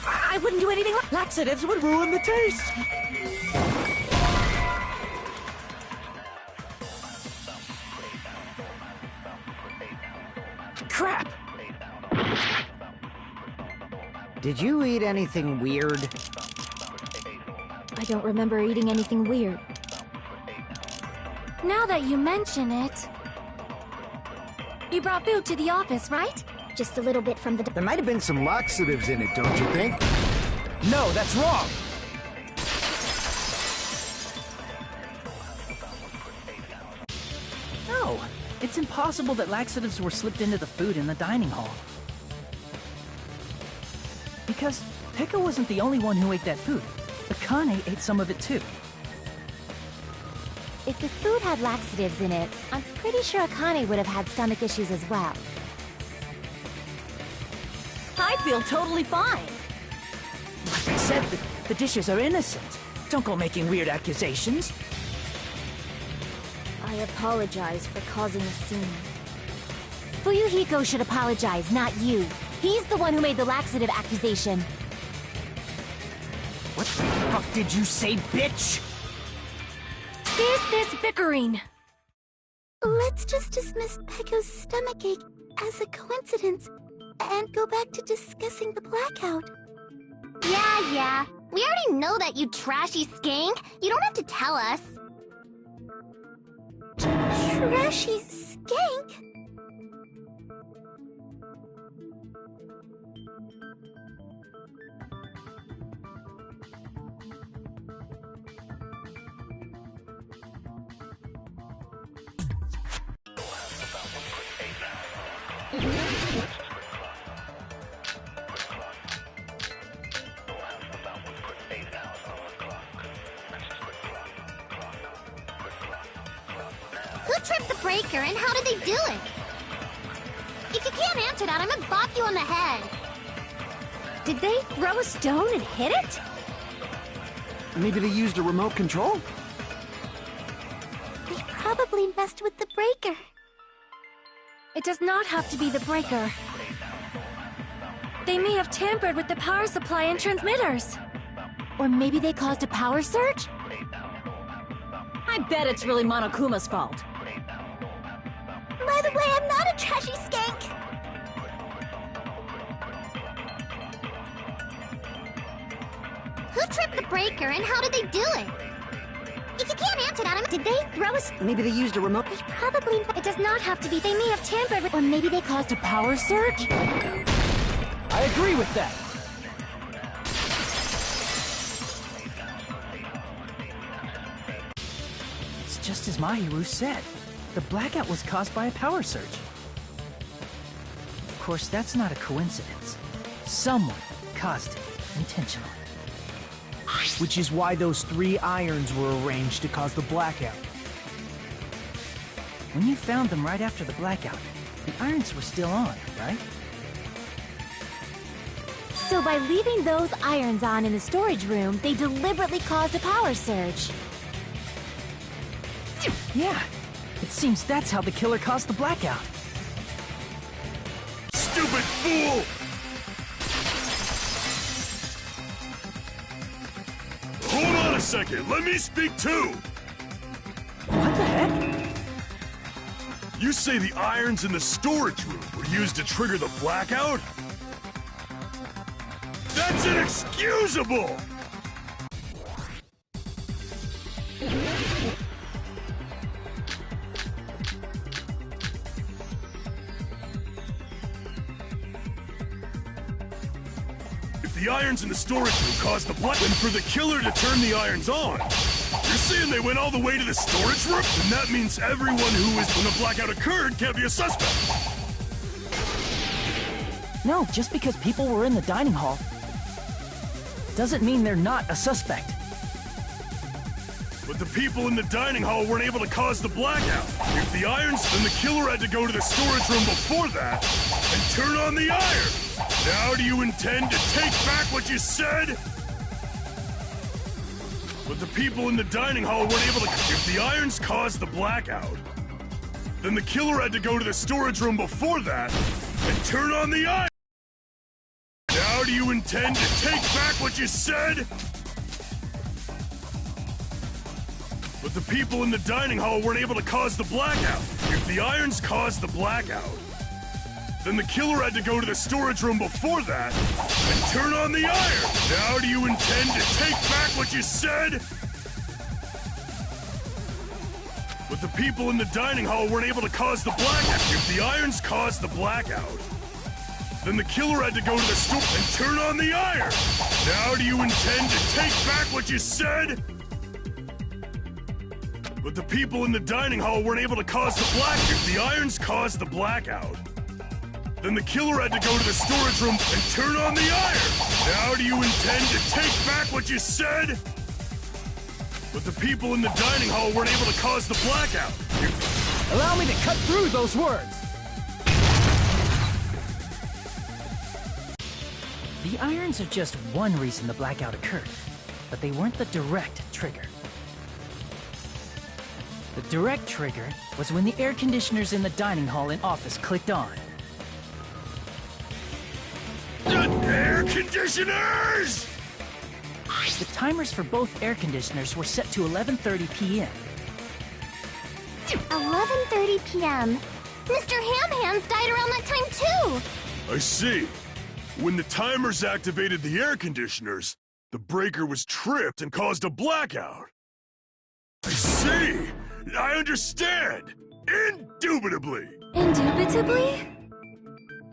I wouldn't do anything like... Laxatives would ruin the taste! Crap! Did you eat anything weird? I don't remember eating anything weird. Now that you mention it... You brought food to the office, right? Just a little bit from the... There might have been some laxatives in it, don't you think? No, that's wrong! No, it's impossible that laxatives were slipped into the food in the dining hall. Because Pekka wasn't the only one who ate that food. Akane ate some of it too. If the food had laxatives in it, I'm pretty sure Akane would have had stomach issues as well. I feel totally fine. Like I said, the dishes are innocent. Don't go making weird accusations. I apologize for causing a scene. Fuyuhiko should apologize, not you. He's the one who made the laxative accusation. What the fuck did you say, bitch? Is this bickering? Let's just dismiss Pekko's stomachache as a coincidence and go back to discussing the blackout. Yeah. We already know that, you trashy skank. You don't have to tell us. Trashy skank? Who tripped the breaker and how did they do it? If you can't answer that, I'm gonna bop you on the head. Did they throw a stone and hit it? Maybe they used a remote control? They probably messed with the breaker. It does not have to be the breaker. They may have tampered with the power supply and transmitters. Or maybe they caused a power surge? I bet it's really Monokuma's fault. By the way, I'm not a trashy skank. Who tripped the breaker and how did they do it? If you can't answer that, did they throw a... Maybe they used a remote... They probably... It does not have to be. They may have tampered with... Or maybe they caused a power surge? I agree with that! It's just as Mahiru said. The blackout was caused by a power surge. course, that's not a coincidence. Someone caused it intentionally. Which is why those 3 irons were arranged to cause the blackout. When you found them right after the blackout, the irons were still on, right? So by leaving those irons on in the storage room, they deliberately caused a power surge. Yeah, it seems that's how the killer caused the blackout. Stupid fool! Hold on a second, let me speak too! What the heck? You say the irons in the storage room were used to trigger the blackout? That's inexcusable! If the irons in the storage room caused the blackout, then for the killer to turn the irons on, you're saying they went all the way to the storage room? Then that means everyone who was when the blackout occurred can't be a suspect. No, just because people were in the dining hall doesn't mean they're not a suspect. But the people in the dining hall weren't able to cause the blackout. If the irons, then the killer had to go to the storage room before that and turn on the irons. Now do you intend to take back what you said? But the people in the dining hall weren't able to... If the irons caused the blackout, then the killer had to go to the storage room before that and turn on the irons. Now do you intend to take back what you said? But the people in the dining hall weren't able to cause the blackout. If the irons caused the blackout, then the killer had to go to the storage room before that and turn on the irons. Now do you intend to take back what you said? But the people in the dining hall weren't able to cause the blackout. If the irons caused the blackout, then the killer had to go to the store and turn on the irons. Now do you intend to take back what you said? But the people in the dining hall weren't able to cause the blackout. If the irons caused the blackout, then the killer had to go to the storage room and turn on the irons. Now do you intend to take back what you said? But the people in the dining hall weren't able to cause the blackout. Allow me to cut through those words! The irons are just one reason the blackout occurred, but they weren't the direct trigger. The direct trigger was when the air conditioners in the dining hall and office clicked on. The air conditioners! The timers for both air conditioners were set to 11:30 p.m. 11:30 p.m. Mr. Ham-Hands died around that time too! I see. When the timers activated the air conditioners, the breaker was tripped and caused a blackout. I see! I understand! Indubitably! Indubitably?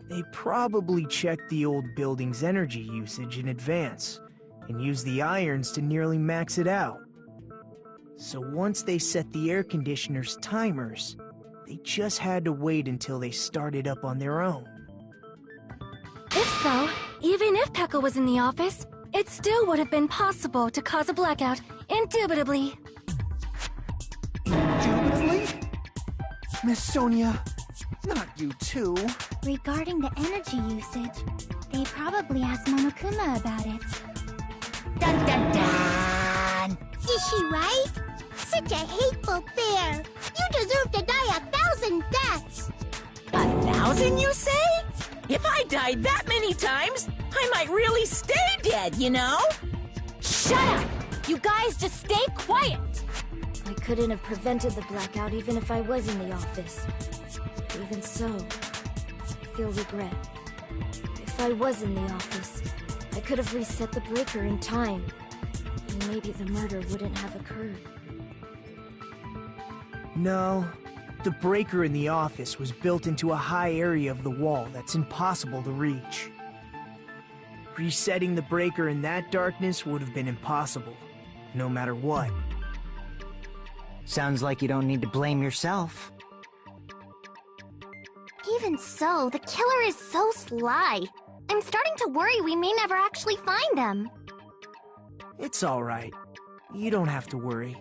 They probably checked the old building's energy usage in advance and used the irons to nearly max it out. So once they set the air conditioner's timers, they just had to wait until they started up on their own. If so, even if Pekka was in the office, it still would have been possible to cause a blackout, indubitably. Indubitably? Miss Sonia, not you too. Regarding the energy usage, they probably asked Monokuma about it. Dun dun dun! Is she right? Such a hateful bear! You deserve to die 1,000 deaths! 1,000, you say? If I died that many times, I might really stay dead, you know? Shut up! You guys just stay quiet! I couldn't have prevented the blackout even if I was in the office. Even so, I feel regret. If I was in the office, I could have reset the breaker in time, and maybe the murder wouldn't have occurred. No, the breaker in the office was built into a high area of the wall that's impossible to reach. Resetting the breaker in that darkness would have been impossible, no matter what. Sounds like you don't need to blame yourself. Even Even so, the killer is so sly. I'm starting to worry we may never actually find them. It's alright. You don't have to worry.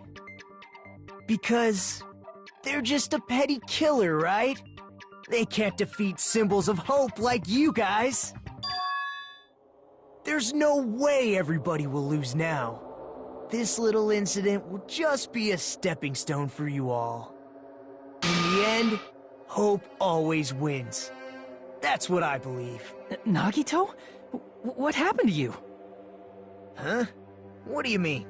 Because they're just a petty killer, right? They can't defeat symbols of hope like you guys. There's no way everybody will lose now. This little incident will just be a stepping stone for you all. In the end, hope always wins. That's what I believe. Nagito? What happened to you? Huh? What do you mean?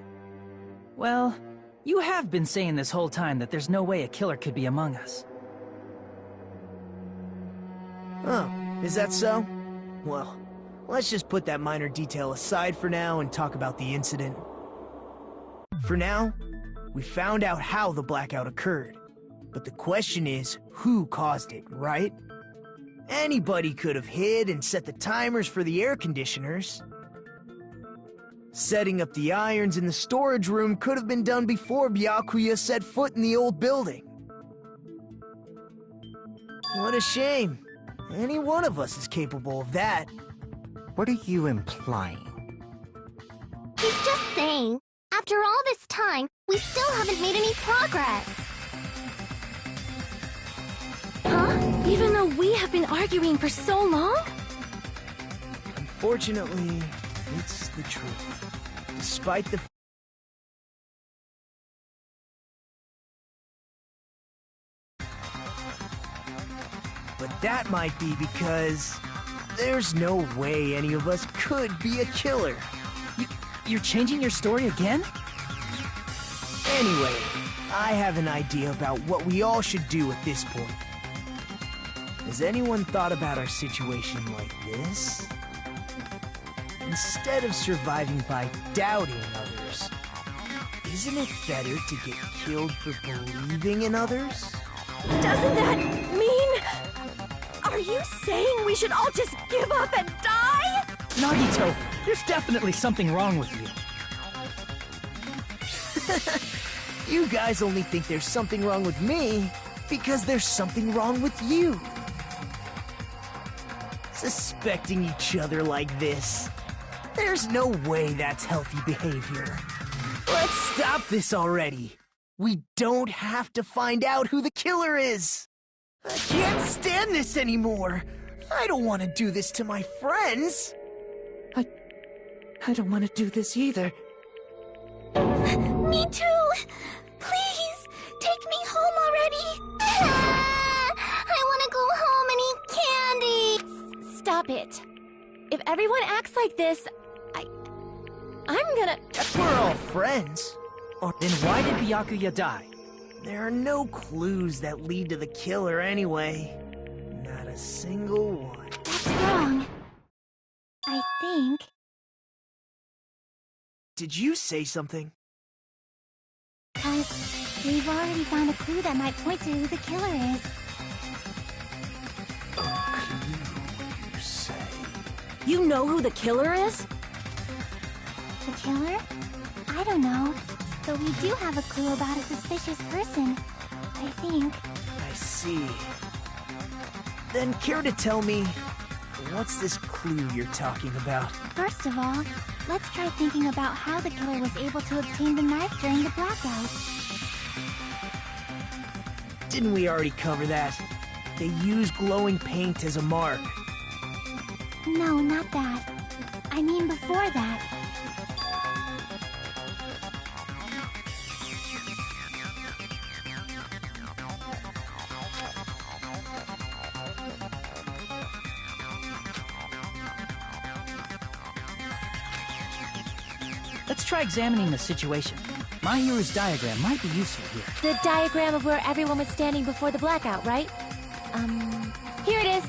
Well, you have been saying this whole time that there's no way a killer could be among us. Oh, is that so? Well, let's just put that minor detail aside for now and talk about the incident. For now, we found out how the blackout occurred. But the question is, who caused it, right? Anybody could have hid and set the timers for the air conditioners. Setting up the irons in the storage room could have been done before Byakuya set foot in the old building. What a shame. Any one of us is capable of that. What are you implying? He's just saying, after all this time, we still haven't made any progress. Huh? Even though we have been arguing for so long? Unfortunately, it's the truth. Despite the But that might be because there's no way any of us could be a killer. You're changing your story again? Anyway, I have an idea about what we all should do at this point. Has anyone thought about our situation like this? Instead of surviving by doubting others, isn't it better to get killed for believing in others? Doesn't that mean... Are you saying we should all just give up and die? Nagito, there's definitely something wrong with you. You guys only think there's something wrong with me because there's something wrong with you. Suspecting each other like this. There's no way that's healthy behavior. Let's stop this already. We don't have to find out who the killer is. I can't stand this anymore. I don't want to do this to my friends. I don't want to do this either. Me too! Please, take me home already! I want to go home and eat candy! Stop it. If everyone acts like this, I'm gonna... We're all friends. Then why did Byakuya die? There are no clues that lead to the killer anyway. Not a single one. That's wrong. I think... Did you say something? 'Cause we've already found a clue that might point to who the killer is. You say? You know who the killer is? The killer? I don't know. But we do have a clue about a suspicious person. I think. I see. Then care to tell me, what's this clue you're talking about? First of all, let's try thinking about how the killer was able to obtain the knife during the blackout. Didn't we already cover that? They use glowing paint as a mark. No, not that. I mean before that. Let's try examining the situation. My hero's diagram might be useful here. The diagram of where everyone was standing before the blackout, right? Here it is.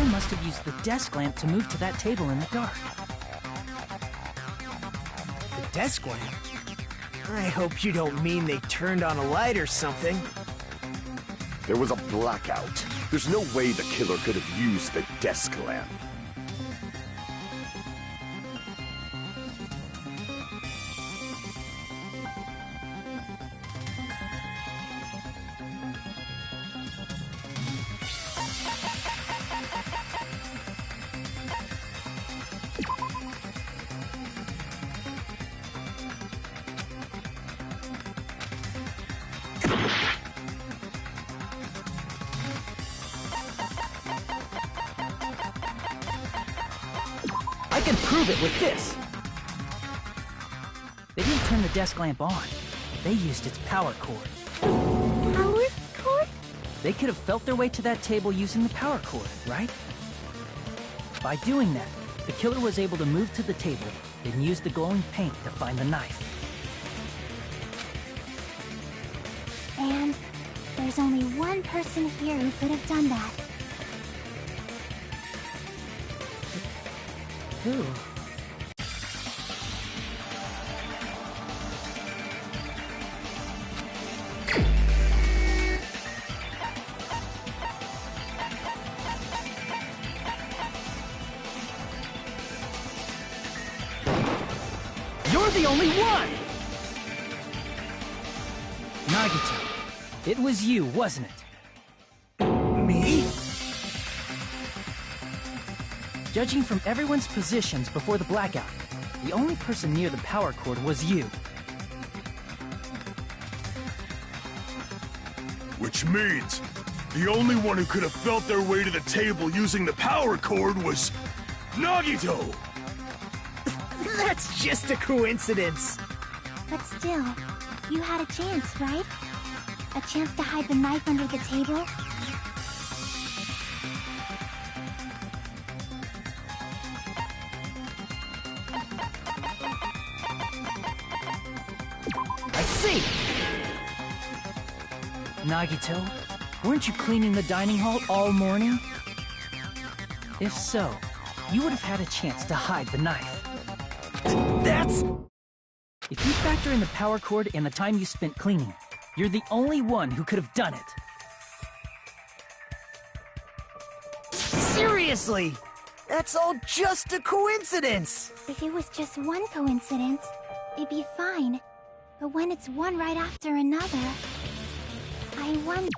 killer must have used the desk lamp to move to that table in the dark. The desk lamp? I hope you don't mean they turned on a light or something. There was a blackout. There's no way the killer could have used the desk lamp. I can prove it with this! They didn't turn the desk lamp on. They used its power cord. Power cord? They could have felt their way to that table using the power cord, right? By doing that, the killer was able to move to the table, then use the glowing paint to find the knife. And there's only one person here who could have done that. Who? You're the only one! Nagito, it was you, wasn't it? Me? Judging from everyone's positions before the blackout, the only person near the power cord was you. Which means the only one who could have felt their way to the table using the power cord was Nagito! That's just a coincidence. But still, you had a chance, right? A chance to hide the knife under the table? I see! Nagito, weren't you cleaning the dining hall all morning? If so, you would have had a chance to hide the knife. That's... If you factor in the power cord and the time you spent cleaning, you're the only one who could have done it. Seriously! That's all just a coincidence! If it was just one coincidence, it'd be fine. But when it's one right after another, I wonder...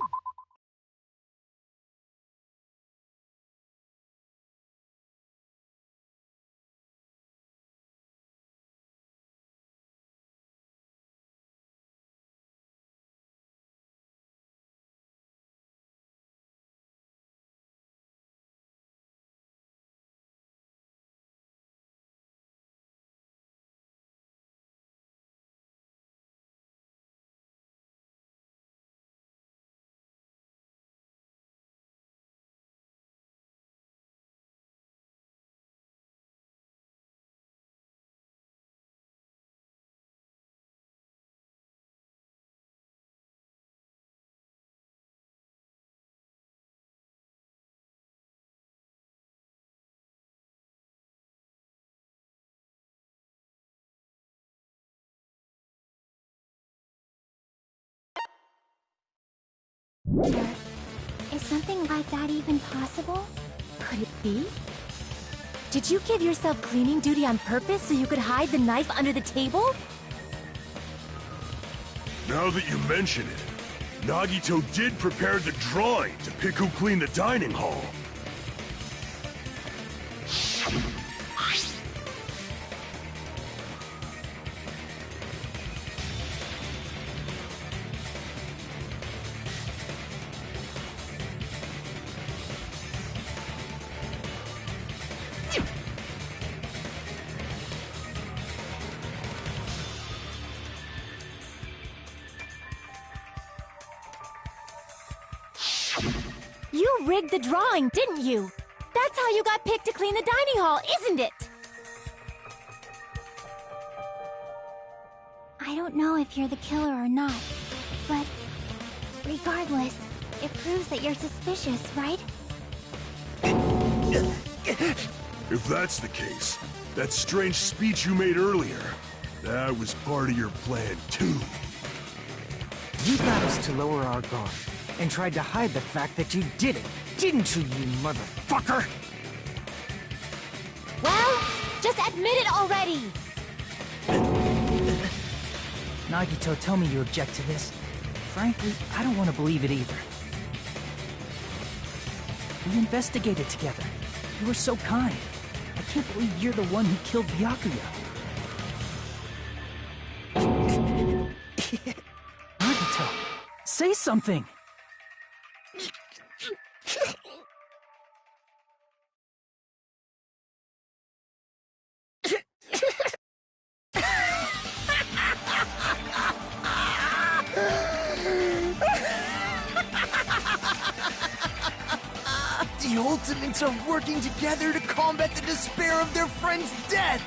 Is something like that even possible? Could it be? Did you give yourself cleaning duty on purpose so you could hide the knife under the table? Now that you mention it, Nagito did prepare the drawing to pick who cleaned the dining hall. You rigged the drawing, didn't you? That's how you got picked to clean the dining hall, isn't it? I don't know if you're the killer or not, but regardless, it proves that you're suspicious, right? If that's the case, that strange speech you made earlier, that was part of your plan too. You got us to lower our guard, and tried to hide the fact that you did it, didn't you, you motherfucker? Well, just admit it already! Nagito, tell me you object to this. Frankly, I don't want to believe it either. We investigated together. You were so kind. I can't believe you're the one who killed Byakuya. Nagito, say something! The Ultimates are working together to combat the despair of their friend's death!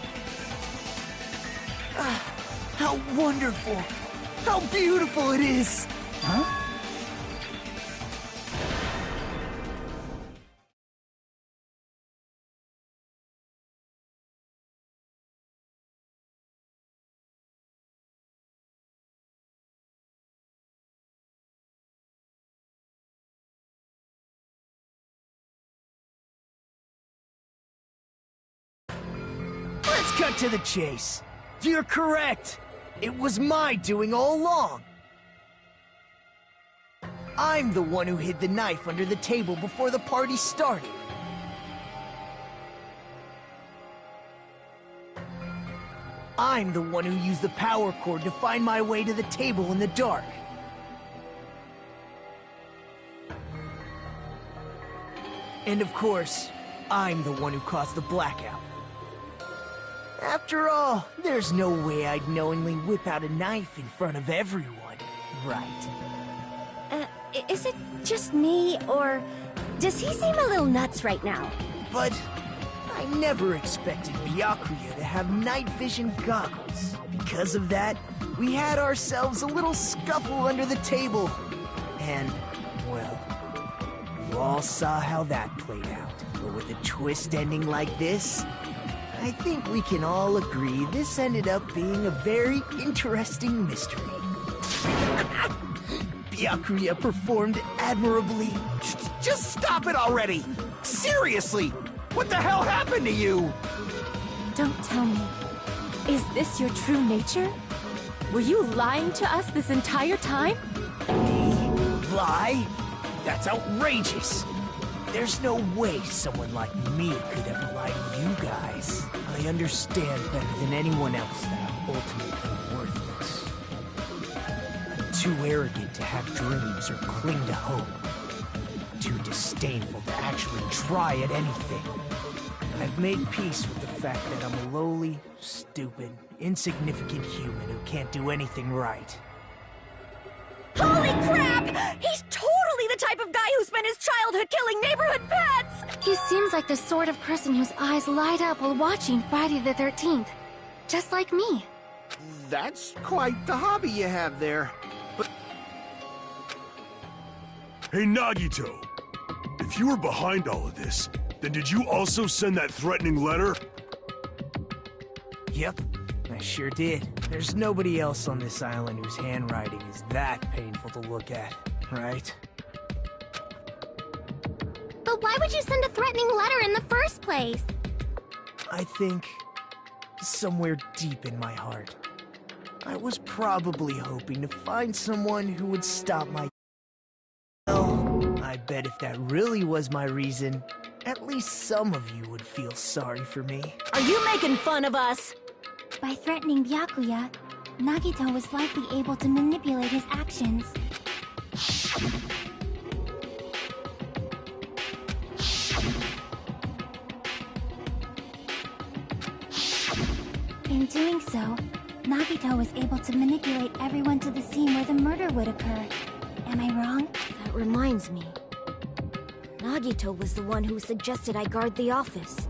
How wonderful! How beautiful it is! Huh? Let's cut to the chase. You're correct. It was my doing all along. I'm the one who hid the knife under the table before the party started. I'm the one who used the power cord to find my way to the table in the dark. And of course, I'm the one who caused the blackout. After all, there's no way I'd knowingly whip out a knife in front of everyone, right? Is it just me, or does he seem a little nuts right now? But I never expected Byakuya to have night vision goggles. Because of that, we had ourselves a little scuffle under the table. And, well, you all saw how that played out. But with a twist ending like this, I think we can all agree this ended up being a very interesting mystery. Byakuya performed admirably. Just stop it already! Seriously! What the hell happened to you? Don't tell me. Is this your true nature? Were you lying to us this entire time? Me? Lie? That's outrageous! There's no way someone like me could ever lie to you guys. I understand better than anyone else that I'm ultimately worthless. I'm too arrogant to have dreams or cling to hope. Too disdainful to actually try at anything. I've made peace with the fact that I'm a lowly, stupid, insignificant human who can't do anything right. Holy crap! He's totally the type of guy who spent his childhood killing neighborhood pets! He seems like the sort of person whose eyes light up while watching Friday the 13th. Just like me. That's quite the hobby you have there. But Hey, Nagito! If you were behind all of this, then did you also send that threatening letter? Yep, I sure did. There's nobody else on this island whose handwriting is that painful to look at, right? But why would you send a threatening letter in the first place? I think somewhere deep in my heart, I was probably hoping to find someone who would stop my... Well, I bet if that really was my reason, at least some of you would feel sorry for me. Are you making fun of us? By threatening Byakuya, Nagito was likely able to manipulate his actions. In doing so, Nagito was able to manipulate everyone to the scene where the murder would occur. Am I wrong? That reminds me. Nagito was the one who suggested I guard the office.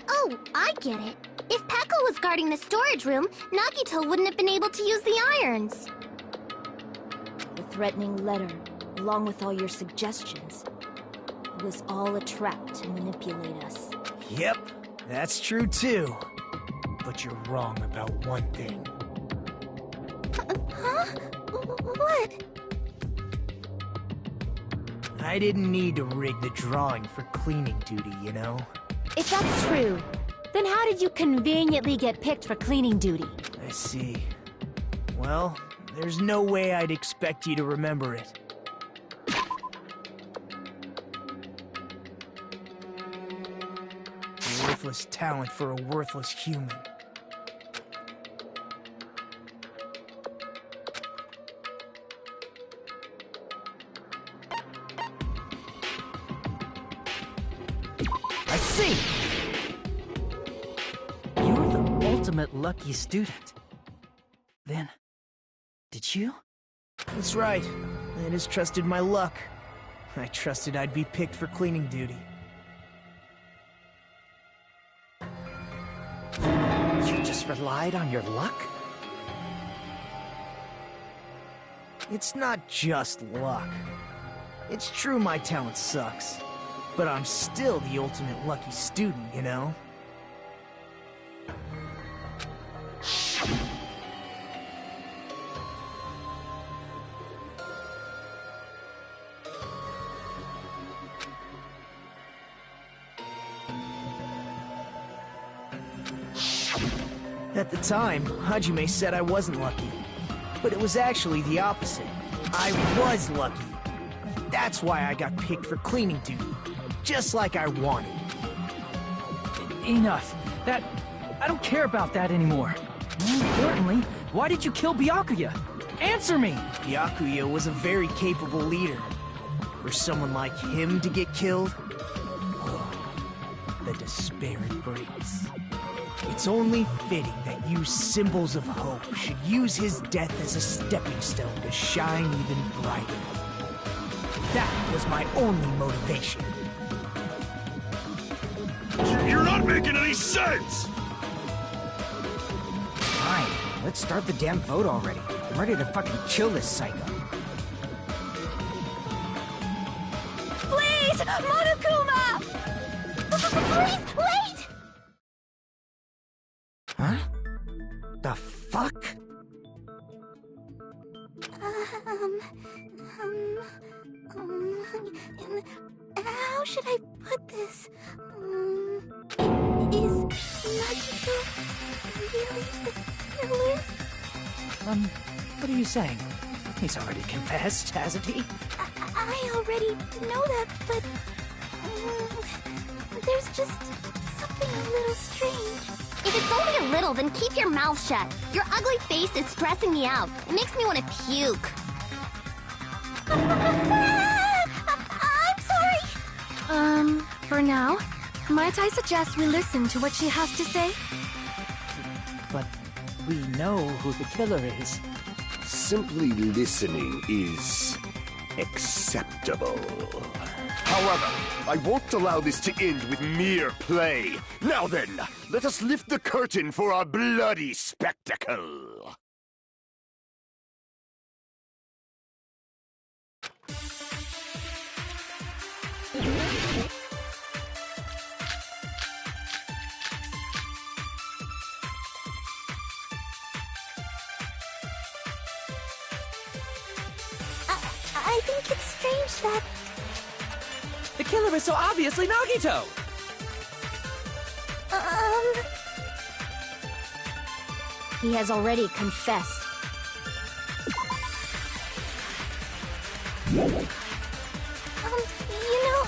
Oh, I get it. If Peko was guarding the storage room, Nagito wouldn't have been able to use the irons. The threatening letter, along with all your suggestions, it was all a trap to manipulate us. Yep, that's true too. But you're wrong about one thing. Huh? What? I didn't need to rig the drawing for cleaning duty, you know? If that's true, then how did you conveniently get picked for cleaning duty? I see. Well, there's no way I'd expect you to remember it. A worthless talent for a worthless human. I see! You're the ultimate lucky student. Then, did you? That's right. I just trusted my luck. I trusted I'd be picked for cleaning duty. You just relied on your luck? It's not just luck. It's true my talent sucks, but I'm still the ultimate lucky student, you know? At the time, Hajime said I wasn't lucky. But it was actually the opposite. I was lucky. That's why I got picked for cleaning duty. Just like I wanted. Enough. I don't care about that anymore. More importantly, why did you kill Byakuya? Answer me! Byakuya was a very capable leader. For someone like him to get killed? Oh, the despair it brings. It's only fitting that you symbols of hope should use his death as a stepping stone to shine even brighter. That was my only motivation. You're not making any sense! Fine, let's start the damn vote already. I'm ready to fucking kill this psycho. Please! Monokuma! Please, wait! Huh? The fuck? How should I put this? Is Nagito really the killer? What are you saying? He's already confessed, hasn't he? I already know that, but there's just something a little strange. If it's only a little, then keep your mouth shut. Your ugly face is stressing me out. It makes me want to puke. I'm sorry. For now, might I suggest we listen to what she has to say? But we know who the killer is. Simply listening is acceptable. However, I won't allow this to end with mere play. Now then, let us lift the curtain for our bloody spectacle. I think it's strange that... The killer is so obviously Nagito! He has already confessed. You know...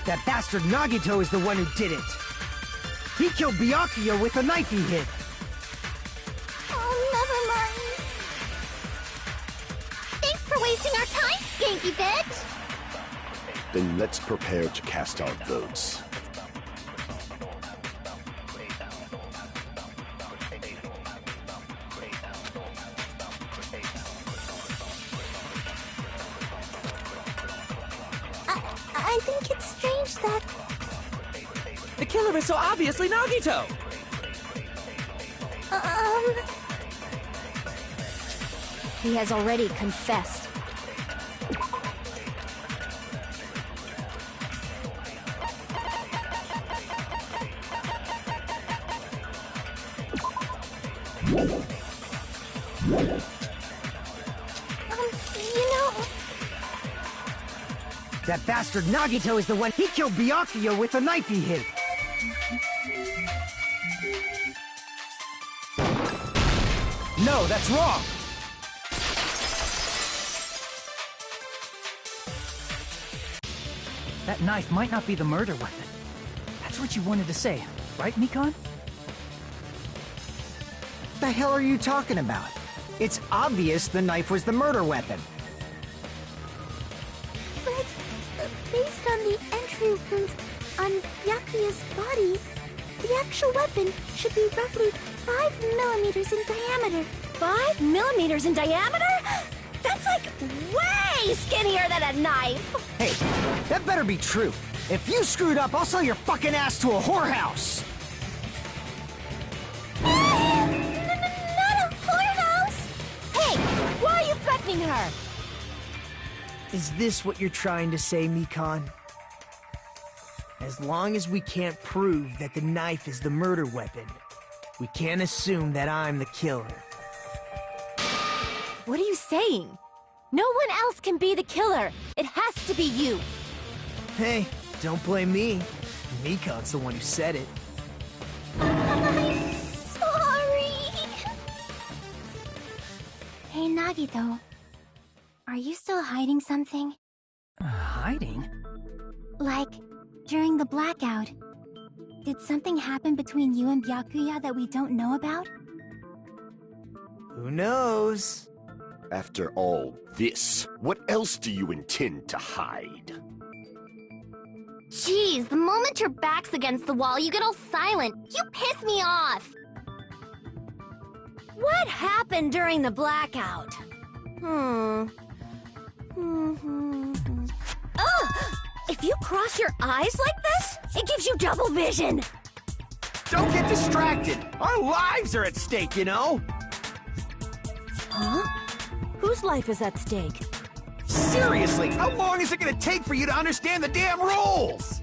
That bastard Nagito is the one who did it! He killed Byakuya with a knife he hid! Oh, never mind. Thanks for wasting our time, skanky bitch! Then let's prepare to cast our votes. I think it's strange that... The killer is so obviously Nagito! He has already confessed. That bastard Nagito is the one. He killed Byakuya with a knife he hid. No, that's wrong. That knife might not be the murder weapon. That's what you wanted to say, right, Mikan? The hell are you talking about? It's obvious the knife was the murder weapon. But, based on the entry wounds on Byakuya's body, the actual weapon should be roughly 5 millimeters in diameter. 5 millimeters in diameter? That's like way skinnier than a knife! Hey, that better be true. If you screwed up, I'll sell your fucking ass to a whorehouse! Not a whorehouse! Hey, why are you threatening her? Is this what you're trying to say, Mikan? As long as we can't prove that the knife is the murder weapon, we can't assume that I'm the killer. What are you saying? No one else can be the killer. It has to be you. Hey, don't blame me. Mikan's the one who said it. I'm sorry. Hey, Nagito. Are you still hiding something? Hiding? Like, during the blackout, did something happen between you and Byakuya that we don't know about? Who knows? After all this, what else do you intend to hide? Jeez, the moment your back's against the wall, you get all silent. You piss me off. What happened during the blackout? If you cross your eyes like this, it gives you double vision. Don't get distracted. Our lives are at stake, you know? Huh? Whose life is at stake? Seriously, how long is it gonna take for you to understand the damn rules?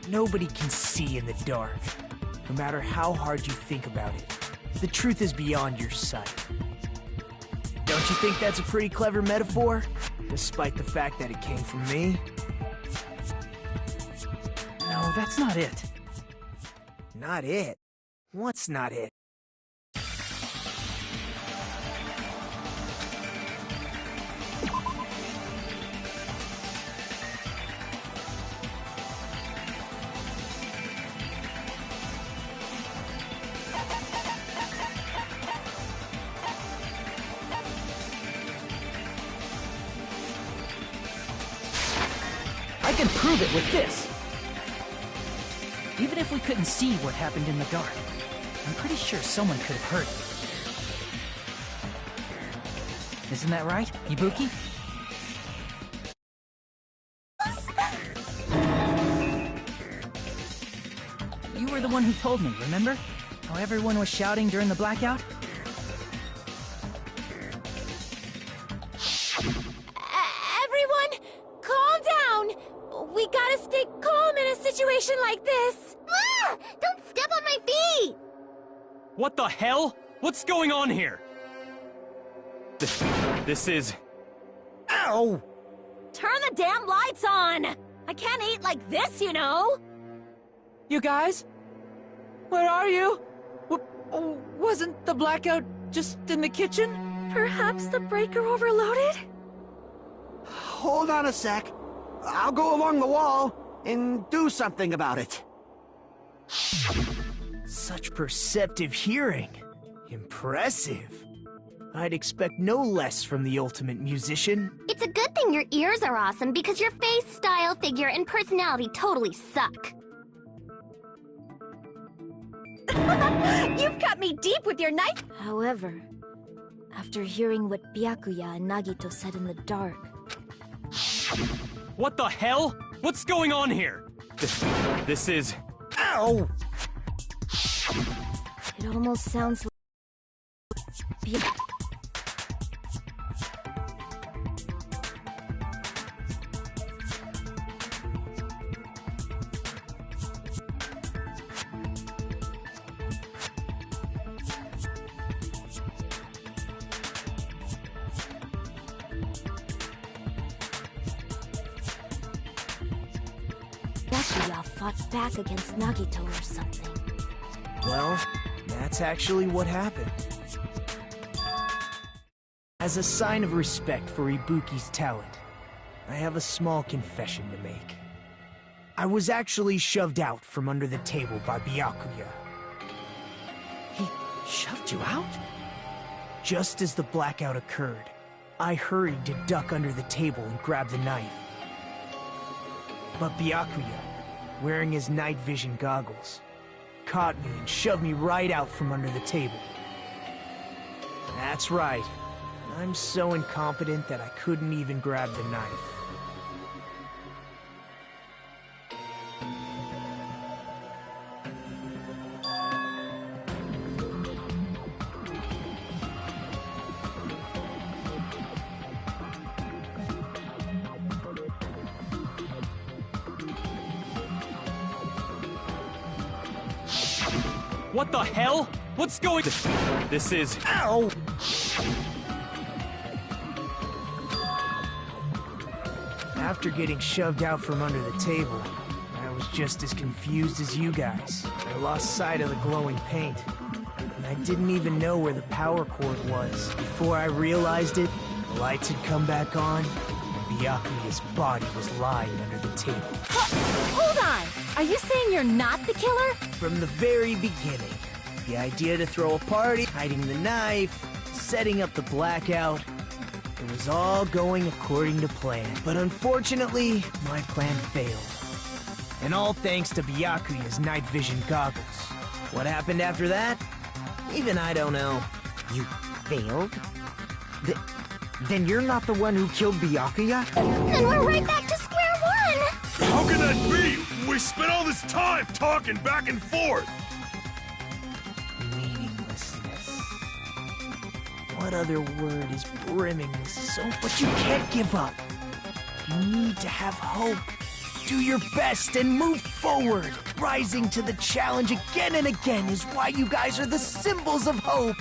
Nobody can see in the dark, no matter how hard you think about it. The truth is beyond your sight. Don't you think that's a pretty clever metaphor? Despite the fact that it came from me? No, that's not it. Not it? What's not it? I can prove it with this! Even if we couldn't see what happened in the dark, I'm pretty sure someone could have heard it. Isn't that right, Ibuki? You were the one who told me, remember? How everyone was shouting during the blackout? Everyone, calm down! We gotta stay calm in a situation like this! Ah! Don't step on my feet! What the hell? What's going on here? This is... Ow! Turn the damn lights on! I can't eat like this, you know! You guys? Where are you? Wasn't the blackout just in the kitchen? Perhaps the breaker overloaded? Hold on a sec. I'll go along the wall and do something about it. Such perceptive hearing. Impressive. I'd expect no less from the ultimate musician. It's a good thing your ears are awesome because your face, style, figure, and personality totally suck. You've cut me deep with your knife! However, after hearing what Byakuya and Nagito said in the dark, What the hell? What's going on here? This is... Ow! It almost sounds like... Byakuya fought back against Nagito or something. Well, that's actually what happened. As a sign of respect for Ibuki's talent, I have a small confession to make. I was actually shoved out from under the table by Byakuya. He shoved you out? Just as the blackout occurred, I hurried to duck under the table and grab the knife. But Byakuya, wearing his night vision goggles, caught me and shoved me right out from under the table. That's right. I'm so incompetent that I couldn't even grab the knife. What the hell? What's going... This is... Ow! After getting shoved out from under the table, I was just as confused as you guys. I lost sight of the glowing paint, and I didn't even know where the power cord was. Before I realized it, the lights had come back on, and Byakuya's body was lying under the table. Hold on! Are you saying you're not the killer? From the very beginning, the idea to throw a party, hiding the knife, setting up the blackout, it was all going according to plan. But unfortunately, my plan failed. And all thanks to Byakuya's night vision goggles. What happened after that? Even I don't know. You failed? Then you're not the one who killed Byakuya? Then we're right back to square one! How can that be? We spent all this time talking back and forth! Meaninglessness. What other word is brimming with so... But you can't give up. You need to have hope. Do your best and move forward. Rising to the challenge again and again is why you guys are the symbols of hope.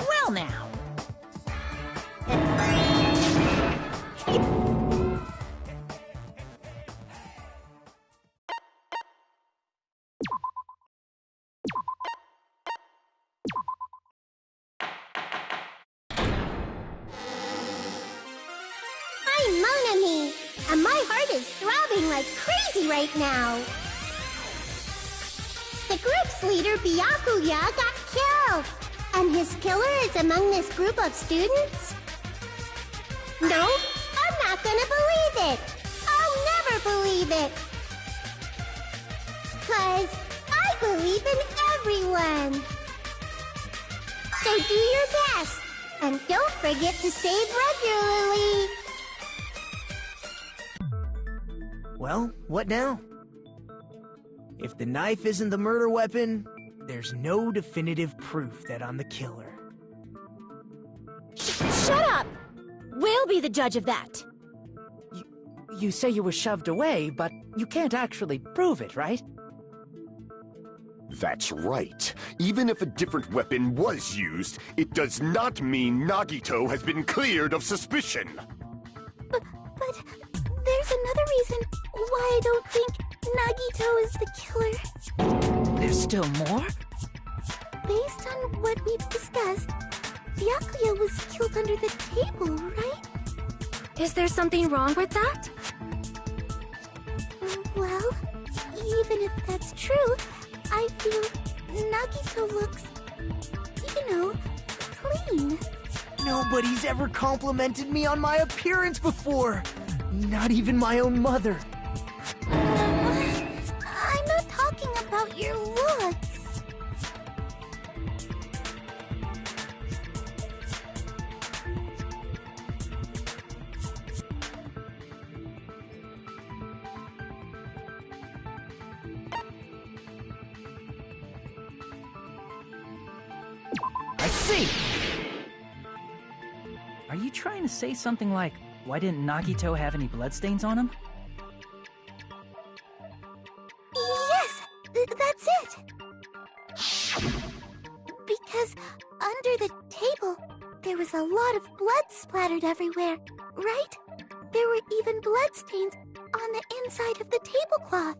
Well now. I'm Monami, and my heart is throbbing like crazy right now. The group's leader, Byakuya, got killed. And his killer is among this group of students? No, I'm not gonna believe it. I'll never believe it. 'Cause I believe in everyone. So do your best. And don't forget to save regularly. Well, what now? If the knife isn't the murder weapon, there's no definitive proof that I'm the killer. Shut up! We'll be the judge of that. You say you were shoved away, but you can't actually prove it, right? That's right. Even if a different weapon was used, it does not mean Nagito has been cleared of suspicion. But there's There's another reason why I don't think Nagito is the killer. There's still more? Based on what we've discussed, Byakuya was killed under the table, right? Is there something wrong with that? Well, even if that's true, I feel Nagito looks, clean. Nobody's ever complimented me on my appearance before. Not even my own mother. I'm not talking about your looks. I see! Are you trying to say something like, why didn't Nagito have any bloodstains on him? Yes, that's it. Because under the table, there was a lot of blood splattered everywhere, right? There were even bloodstains on the inside of the tablecloth.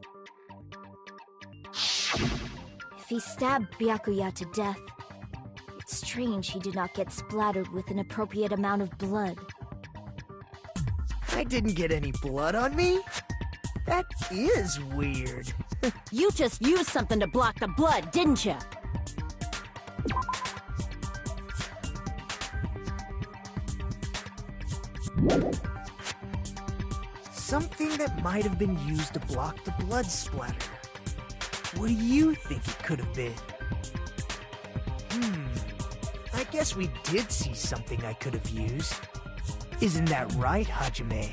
If he stabbed Byakuya to death, it's strange he did not get splattered with an appropriate amount of blood. I didn't get any blood on me? That is weird. You just used something to block the blood, didn't you? Something that might have been used to block the blood splatter. What do you think it could have been? I guess we did see something I could have used. Isn't that right, Hajime?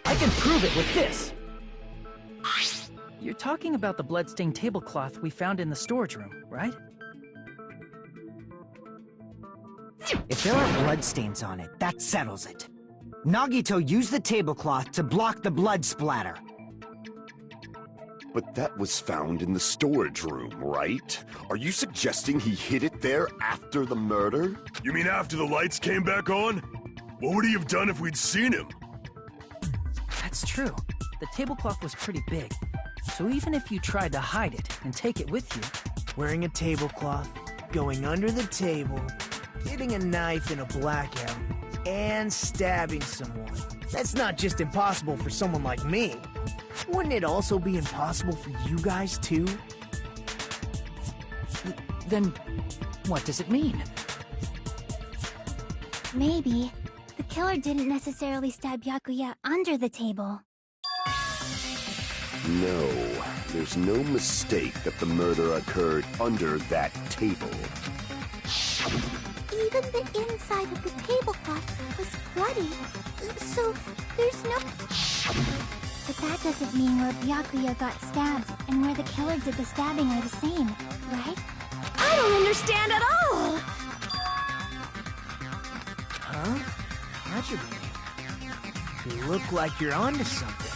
I can prove it with this! You're talking about the bloodstained tablecloth we found in the storage room, right? If there are bloodstains on it, that settles it. Nagito used the tablecloth to block the blood splatter. But that was found in the storage room, right? Are you suggesting he hid it there after the murder? You mean after the lights came back on? What would he have done if we'd seen him? That's true. The tablecloth was pretty big. So even if you tried to hide it and take it with you... Wearing a tablecloth, going under the table, getting a knife in a blackout, and stabbing someone. That's not just impossible for someone like me. Wouldn't it also be impossible for you guys, too? Then, what does it mean? Maybe the killer didn't necessarily stab Byakuya under the table. No, there's no mistake that the murder occurred under that table. Even the inside of the tablecloth was bloody, so there's no... But that doesn't mean where Byakuya got stabbed and where the killer did the stabbing are the same, right? I don't understand at all! Huh? Hajime, you look like you're onto something.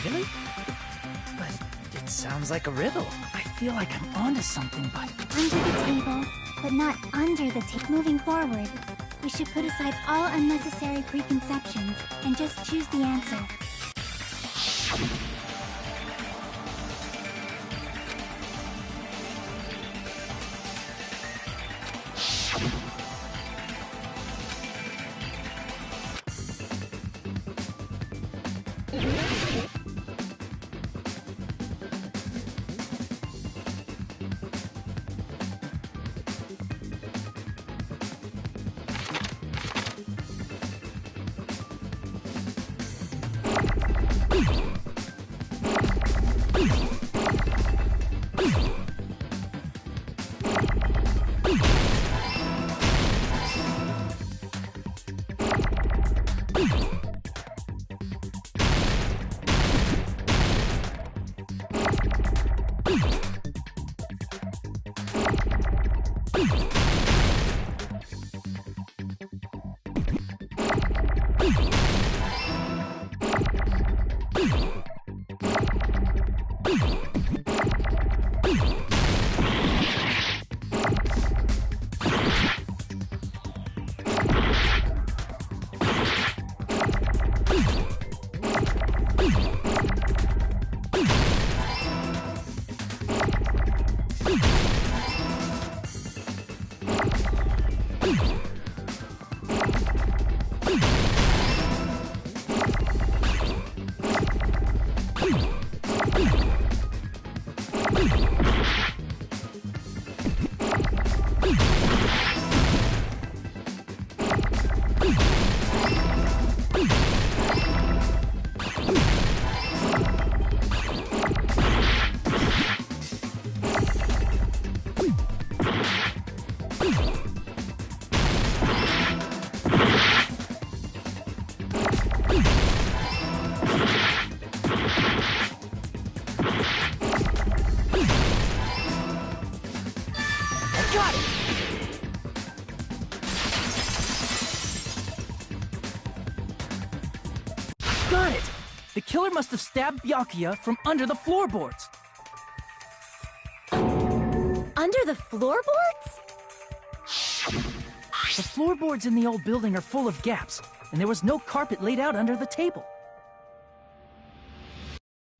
Really? But it sounds like a riddle. I feel like I'm onto something, but... Under the table, but not under the table. Moving forward, we should put aside all unnecessary preconceptions and just choose the answer. The killer must have stabbed Byakuya from under the floorboards. Under the floorboards? The floorboards in the old building are full of gaps, and there was no carpet laid out under the table.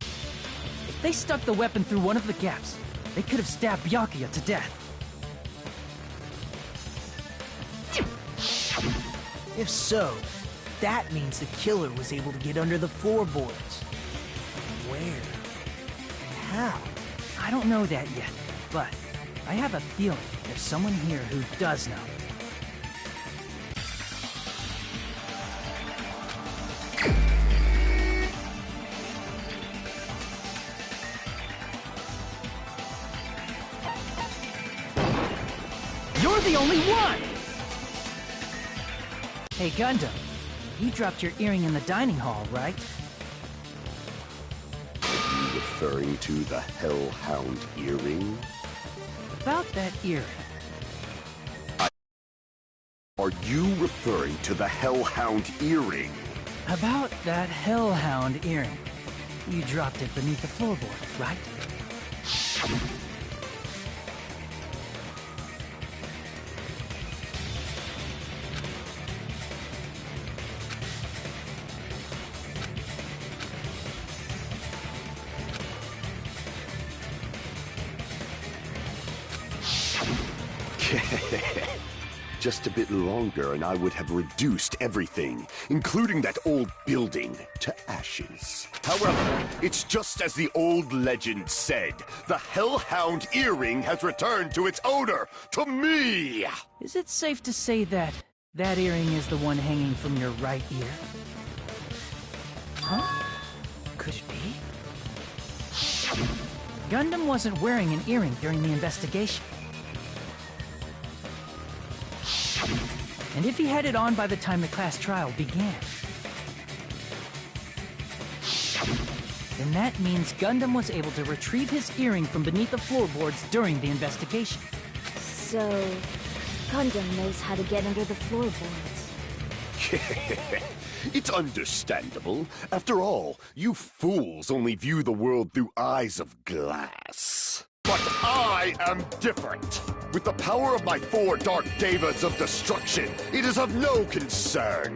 If they stuck the weapon through one of the gaps, they could have stabbed Byakuya to death. If so, that means the killer was able to get under the floorboards. Where? And how? I don't know that yet, but I have a feeling there's someone here who does know. You're the only one! Hey, Gundam, you dropped your earring in the dining hall, right? Are you referring to the Hellhound earring? About that earring. Are you referring to the Hellhound earring? About that Hellhound earring. You dropped it beneath the floorboard, right? Just a bit longer and I would have reduced everything, including that old building, to ashes. However, it's just as the old legend said. The Hellhound earring has returned to its owner, to me! Is it safe to say that that earring is the one hanging from your right ear? Huh? Could it be? Gundam wasn't wearing an earring during the investigation. And if he had it on by the time the class trial began, then that means Gundam was able to retrieve his earring from beneath the floorboards during the investigation. So, Gundam knows how to get under the floorboards. It's understandable. After all, you fools only view the world through eyes of glass. But I am different. With the power of my 4 Dark Devas of Destruction, it is of no concern.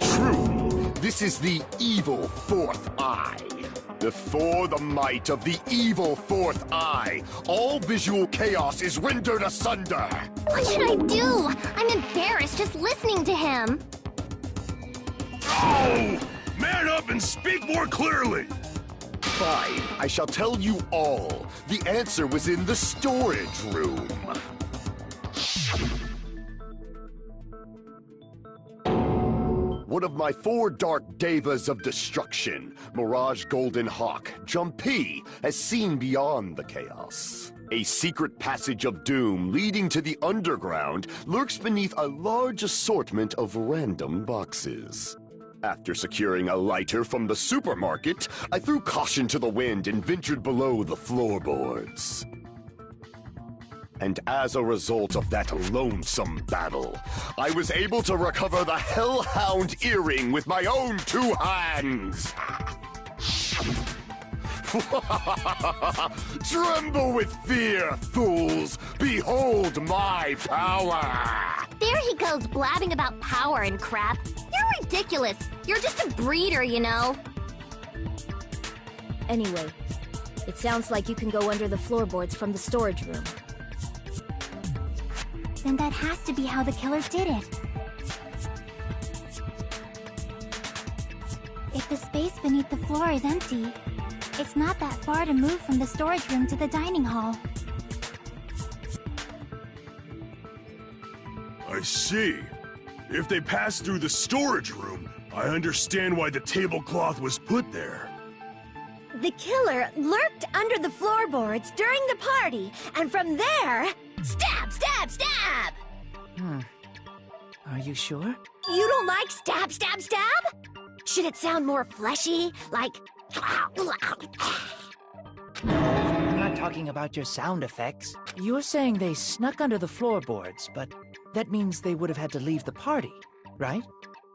Truly, this is the evil 4th eye. Before the might of the evil 4th eye, all visual chaos is rendered asunder. What should I do? I'm embarrassed just listening to him. Oh! Man up and speak more clearly! Fine, I shall tell you all. The answer was in the storage room. One of my 4 Dark Devas of Destruction, Mirage Golden Hawk, Jumpy, has seen beyond the chaos. A secret passage of doom leading to the underground lurks beneath a large assortment of random boxes. After securing a lighter from the supermarket, I threw caution to the wind and ventured below the floorboards. And as a result of that lonesome battle, I was able to recover the Hellhound earring with my own 2 hands! Tremble with fear, fools! Behold my power! There he goes blabbing about power and crap. You're ridiculous. You're just a breeder, you know. Anyway, it sounds like you can go under the floorboards from the storage room. Then that has to be how the killer did it. If the space beneath the floor is empty, it's not that far to move from the storage room to the dining hall. I see. If they passed through the storage room, I understand why the tablecloth was put there. The killer lurked under the floorboards during the party, and from there... Stab! Stab! Stab! Are you sure? You don't like stab! Stab! Stab? Should it sound more fleshy? Like... I'm not talking about your sound effects. You're saying they snuck under the floorboards, but that means they would have had to leave the party, right?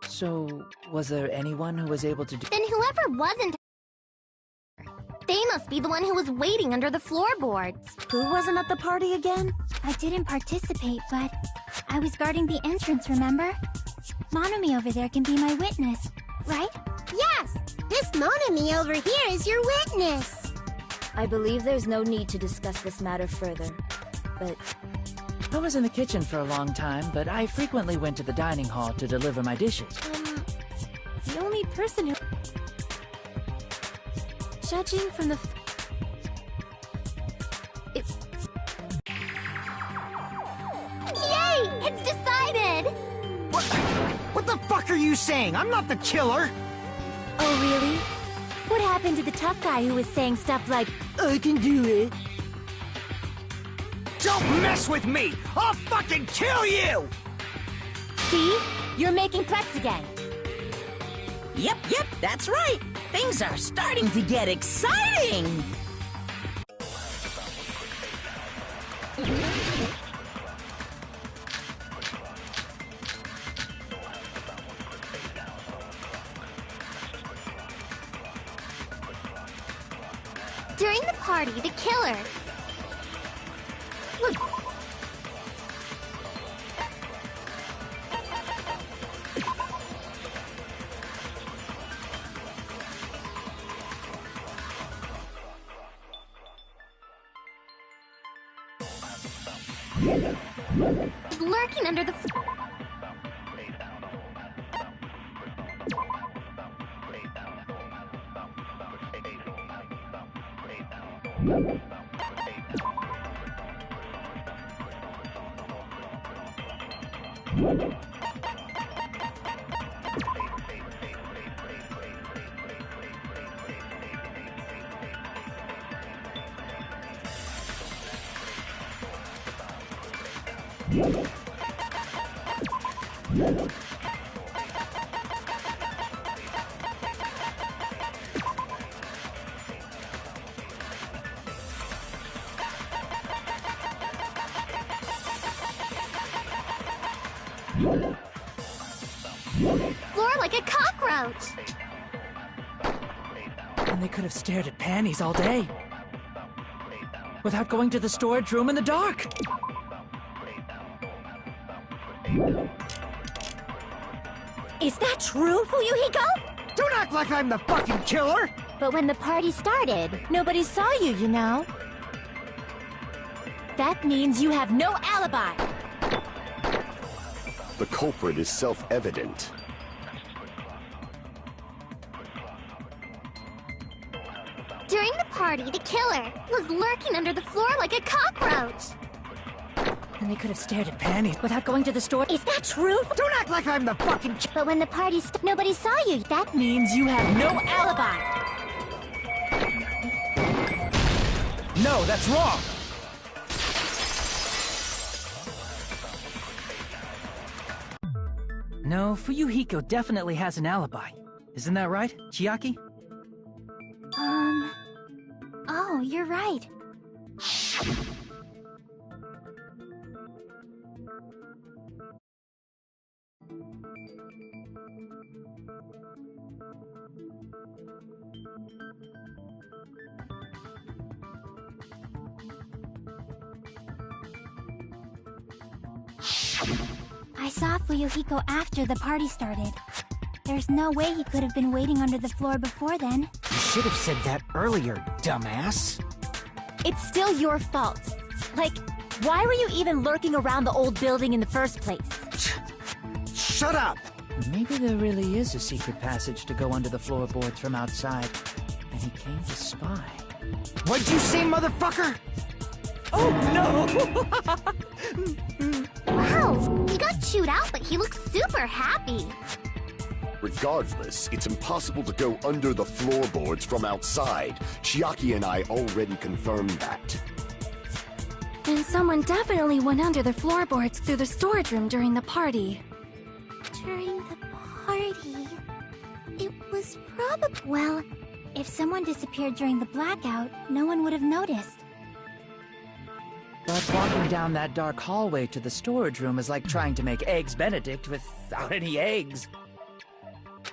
So, was there anyone who was able to do... Then whoever wasn't They must be the one who was waiting under the floorboards. Who wasn't at the party again? I didn't participate, but I was guarding the entrance, remember? Monomi over there can be my witness, right? Yes! This Monami over here is your witness! I believe there's no need to discuss this matter further, but... I was in the kitchen for a long time, but I frequently went to the dining hall to deliver my dishes. The only person who... Judging from the... Yay! It's decided! What the fuck are you saying? I'm not the killer! Oh, really? What happened to the tough guy who was saying stuff like, I can do it? Don't mess with me! I'll fucking kill you! see? You're making threats again. Yep, that's right. Things are starting to get exciting. During the party, the killer... lurking under the... floor like a cockroach! And they could have stared at panties all day. Without going to the storage room in the dark. Is that true, Fuyuhiko? Don't act like I'm the fucking killer! But when the party started, nobody saw you, you know. That means you have no alibi. The culprit is self-evident. During the party, the killer was lurking under the floor like a cockroach! And they could have stared at panties without going to the store. Is that true? Don't act like I'm the fucking But when the party nobody saw you. That means you have no alibi. No, that's wrong. No, Fuyuhiko definitely has an alibi. Isn't that right, Chiaki? Oh, you're right. I saw Fuyuhiko after the party started. There's no way he could have been waiting under the floor before then. You should have said that earlier, dumbass. It's still your fault. Like, why were you even lurking around the old building in the first place? Shut up! Maybe there really is a secret passage to go under the floorboards from outside, and he came to spy. What'd you say, motherfucker? Oh, no! Wow, he got chewed out, but he looks super happy. Regardless, it's impossible to go under the floorboards from outside. Chiaki and I already confirmed that. Then someone definitely went under the floorboards through the storage room during the party. During the party... It was probably... Well, if someone disappeared during the blackout, no one would have noticed. But walking down that dark hallway to the storage room is like trying to make Eggs Benedict without any eggs.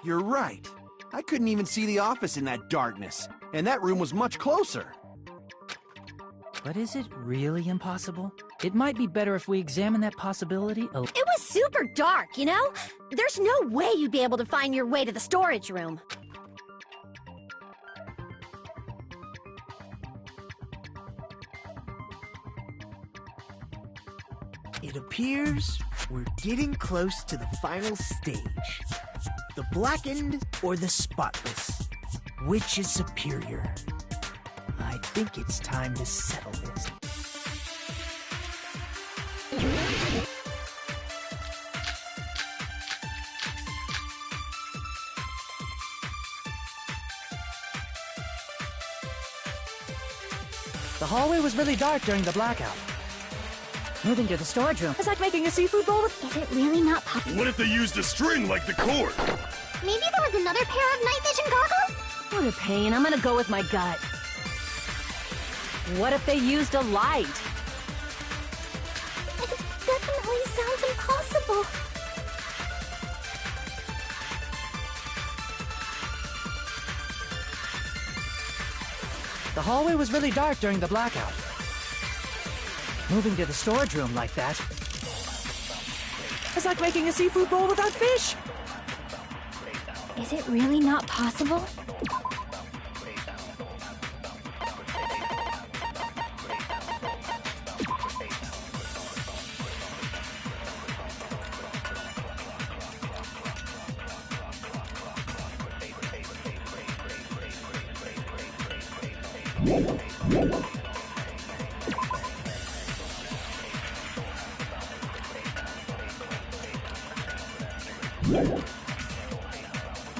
You're right. I couldn't even see the office in that darkness, and that room was much closer. But is it really impossible? It might be better if we examine that possibility a... It was super dark, you know? There's no way you'd be able to find your way to the storage room. It appears we're getting close to the final stage. The blackened or the spotless? Which is superior? I think it's time to settle this. The hallway was really dark during the blackout. Moving to the storage room. It's like making a seafood bowl with... Is it really not possible? What if they used a string like the cord? Maybe there was another pair of night vision goggles? What a pain. I'm gonna go with my gut. What if they used a light? It definitely sounds impossible. The hallway was really dark during the blackout. Moving to the storage room like that... It's like making a seafood bowl without fish! Is it really not possible?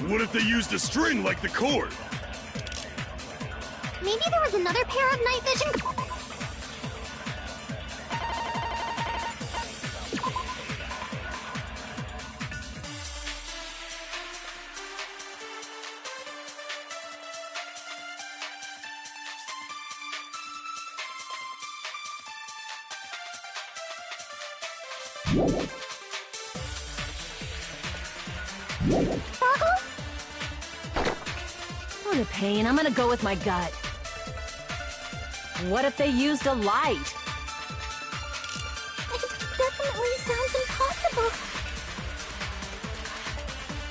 What if they used a string like the cord? Maybe there was another pair of night vision goggles? What a pain. I'm gonna go with my gut. What if they used a light? It definitely sounds impossible.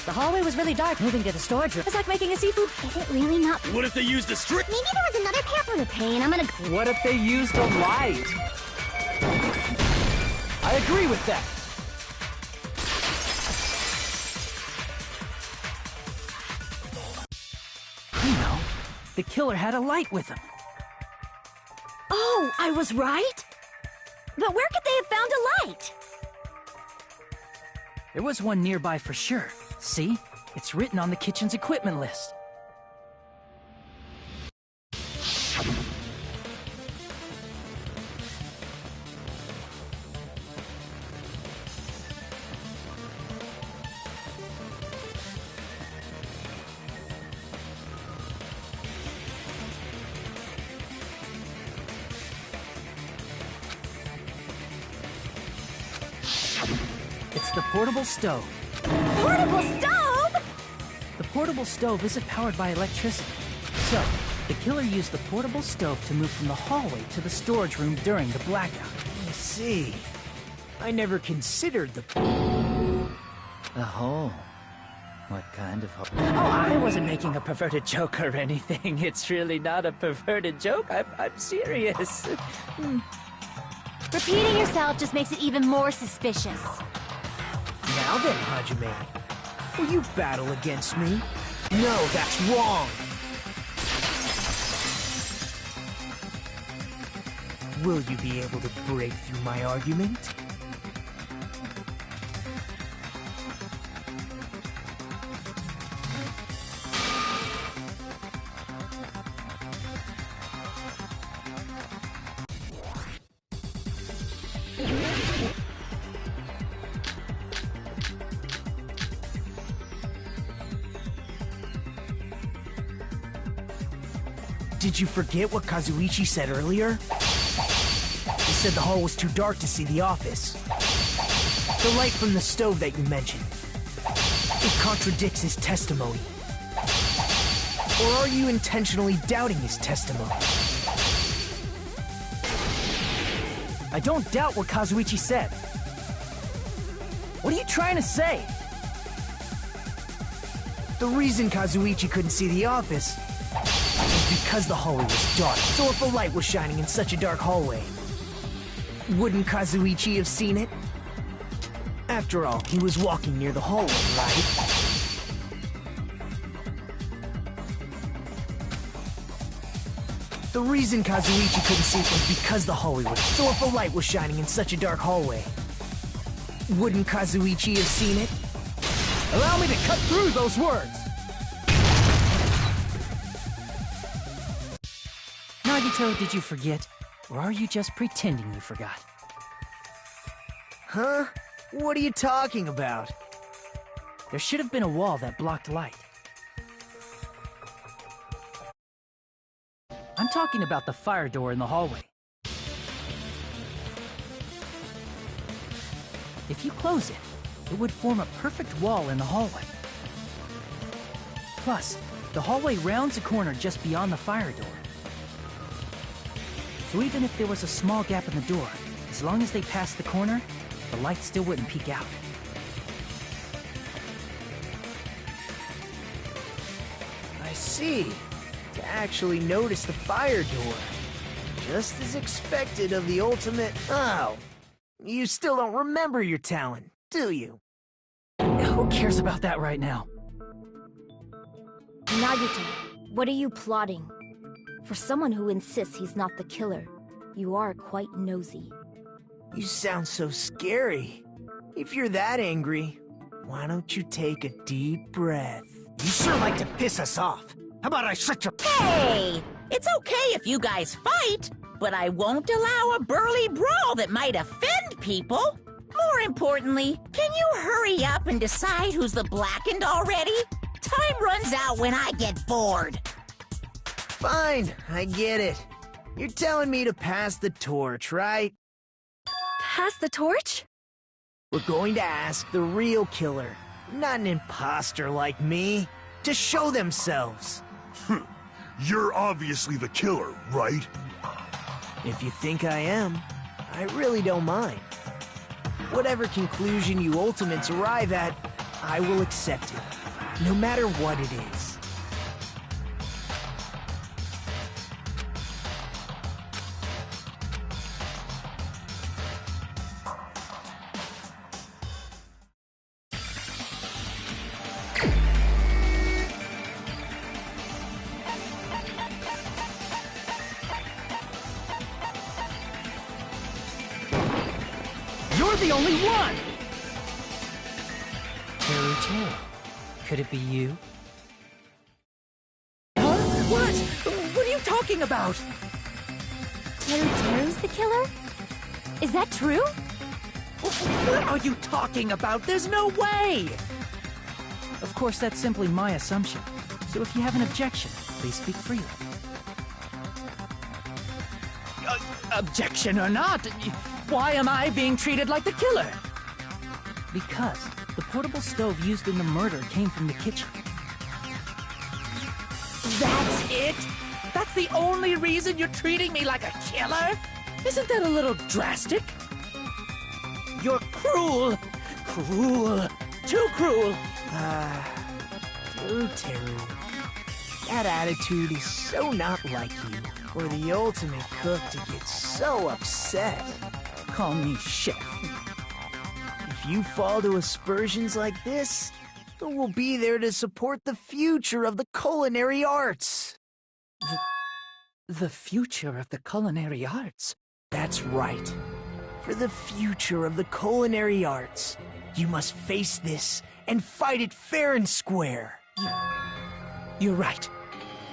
The hallway was really dark. Moving to the storage room. It's like making a seafood... Is it really not... What if they used a string? Maybe there was another pair. What a pain. I'm gonna... What if they used a light? I agree with that. You know, the killer had a light with him. Oh, I was right? But where could they have found a light? There was one nearby for sure. See? It's written on the kitchen's equipment list. It's the portable stove. Portable stove? The portable stove isn't powered by electricity. So, the killer used the portable stove to move from the hallway to the storage room during the blackout. I see. I never considered the... A hole? What kind of hole? Oh, I wasn't making a perverted joke or anything. It's really not a perverted joke. I'm serious. Repeating yourself just makes it even more suspicious. Now then, Hajime, will you battle against me? No, that's wrong! Will you be able to break through my argument? Did you forget what Kazuichi said earlier? He said the hall was too dark to see the office. The light from the stove that you mentioned. It contradicts his testimony. Or are you intentionally doubting his testimony? I don't doubt what Kazuichi said. What are you trying to say? The reason Kazuichi couldn't see the office was because the hallway was dark. So if a light was shining in such a dark hallway, wouldn't Kazuichi have seen it? After all, he was walking near the hallway, right? The reason Kazuichi couldn't see it was because the hallway was... So if a light was shining in such a dark hallway, wouldn't Kazuichi have seen it? Allow me to cut through those words! Nagito, did you forget? Or are you just pretending you forgot? Huh? What are you talking about? There should have been a wall that blocked light. I'm talking about the fire door in the hallway. If you close it, it would form a perfect wall in the hallway. Plus, the hallway rounds a corner just beyond the fire door. So even if there was a small gap in the door, as long as they passed the corner, the light still wouldn't peek out. I see. To actually notice the fire door. Just as expected of the ultimate... Oh, you still don't remember your talent, do you? Who cares about that right now? Nagito, what are you plotting? For someone who insists he's not the killer, you are quite nosy. You sound so scary. If you're that angry, why don't you take a deep breath? You sure like to piss us off. How about I shut your... Hey! It's okay if you guys fight, but I won't allow a burly brawl that might offend people. More importantly, can you hurry up and decide who's the blackened already? Time runs out when I get bored. Fine, I get it. You're telling me to pass the torch, right? Pass the torch? We're going to ask the real killer, not an imposter like me, to show themselves. You're obviously the killer, right? If you think I am, I really don't mind. Whatever conclusion you Ultimates arrive at, I will accept it, no matter what it is. You're the only one! Teru, could it be you? Huh? What? What are you talking about? Teru's the killer? Is that true? What are you talking about? There's no way! Of course, that's simply my assumption. So if you have an objection, please speak freely. Objection or not, why am I being treated like the killer? Because the portable stove used in the murder came from the kitchen. That's it? That's the only reason you're treating me like a killer? Isn't that a little drastic? You're cruel! Cruel! Too cruel! Teru. That attitude is so not like you, for the ultimate cook to get so upset. Call me chef. If you fall to aspersions like this, who will be there to support the future of the culinary arts? The future of the culinary arts? That's right. For the future of the culinary arts, you must face this and fight it fair and square. You're right.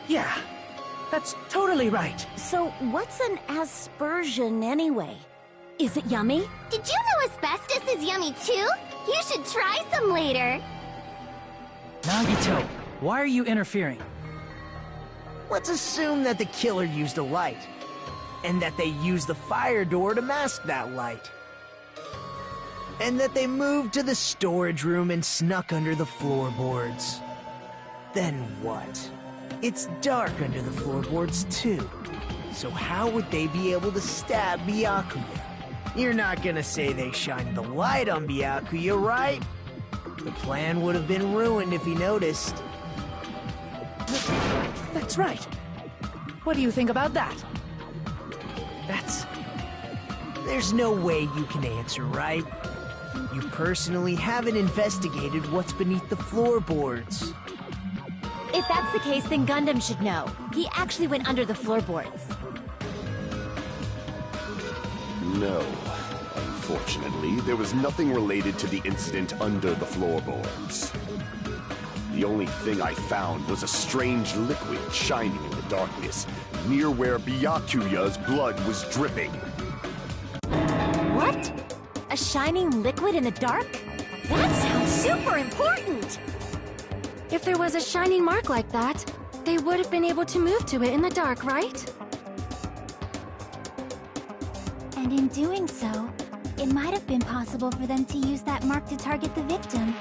Yeah, that's totally right. So what's an aspersion anyway? Is it yummy? Did you know asbestos is yummy too? You should try some later. Nagito, why are you interfering? Let's assume that the killer used a light, and that they used the fire door to mask that light. And that they moved to the storage room and snuck under the floorboards. Then what? It's dark under the floorboards, too. So how would they be able to stab Byakuya? You're not gonna say they shined the light on Byakuya, right? The plan would have been ruined if he noticed. That's right. What do you think about that? There's no way you can answer, right? You personally haven't investigated what's beneath the floorboards. If that's the case, then Gundam should know. He actually went under the floorboards. No. Unfortunately, there was nothing related to the incident under the floorboards. The only thing I found was a strange liquid shining in the darkness, near where Byakuya's blood was dripping. What? A shining liquid in the dark? That sounds super important! If there was a shining mark like that, they would have been able to move to it in the dark, right? And in doing so, it might have been possible for them to use that mark to target the victim.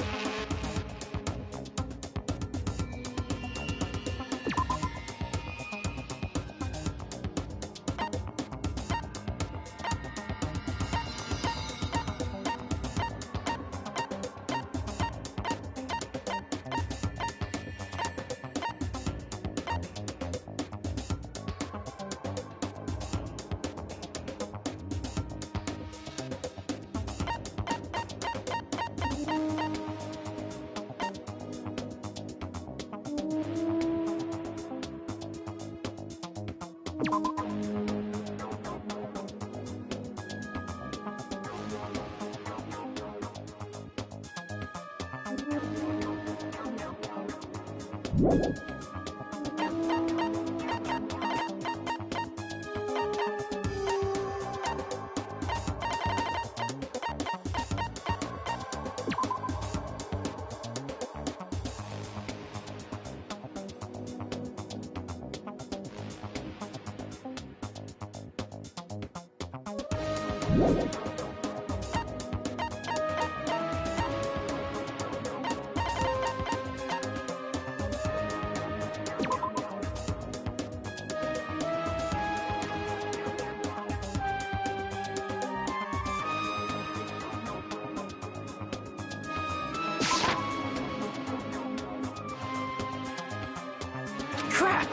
Crap!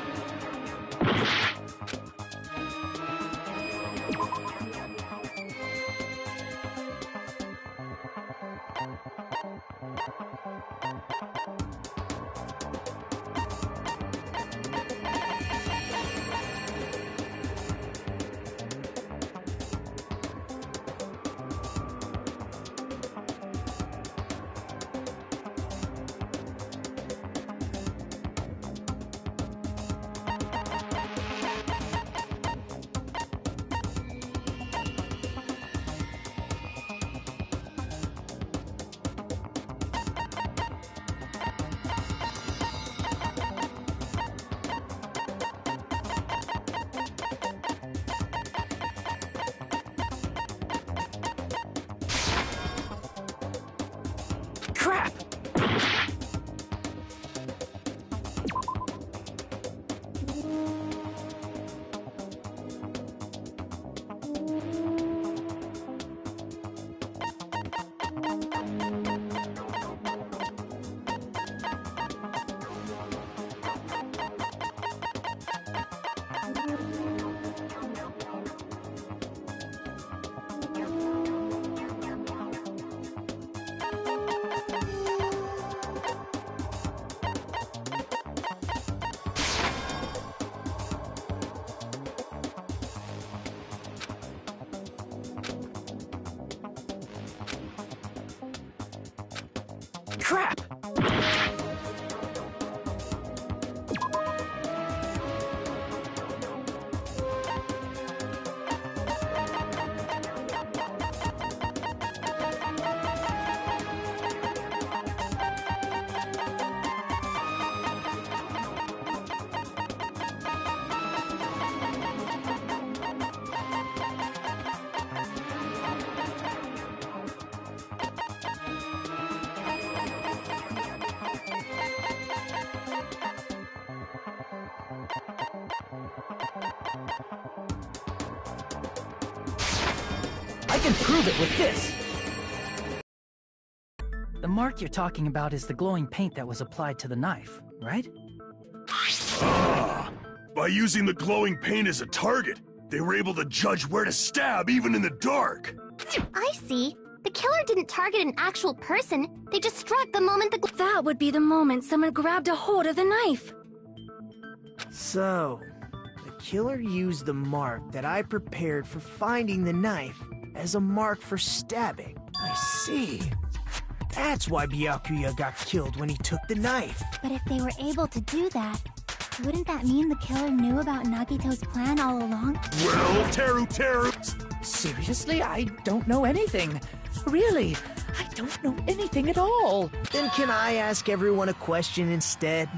Crap! Crap! I can prove it with this! The mark you're talking about is the glowing paint that was applied to the knife, right? Ah! By using the glowing paint as a target, they were able to judge where to stab even in the dark. I see. The killer didn't target an actual person. They just struck the moment the... That would be the moment someone grabbed a hold of the knife. So, the killer used the mark that I prepared for finding the knife as a mark for stabbing. I see. That's why Byakuya got killed when he took the knife. But if they were able to do that, wouldn't that mean the killer knew about Nagito's plan all along? Well, Teru! Seriously? I don't know anything. Really, I don't know anything at all. Then can I ask everyone a question instead?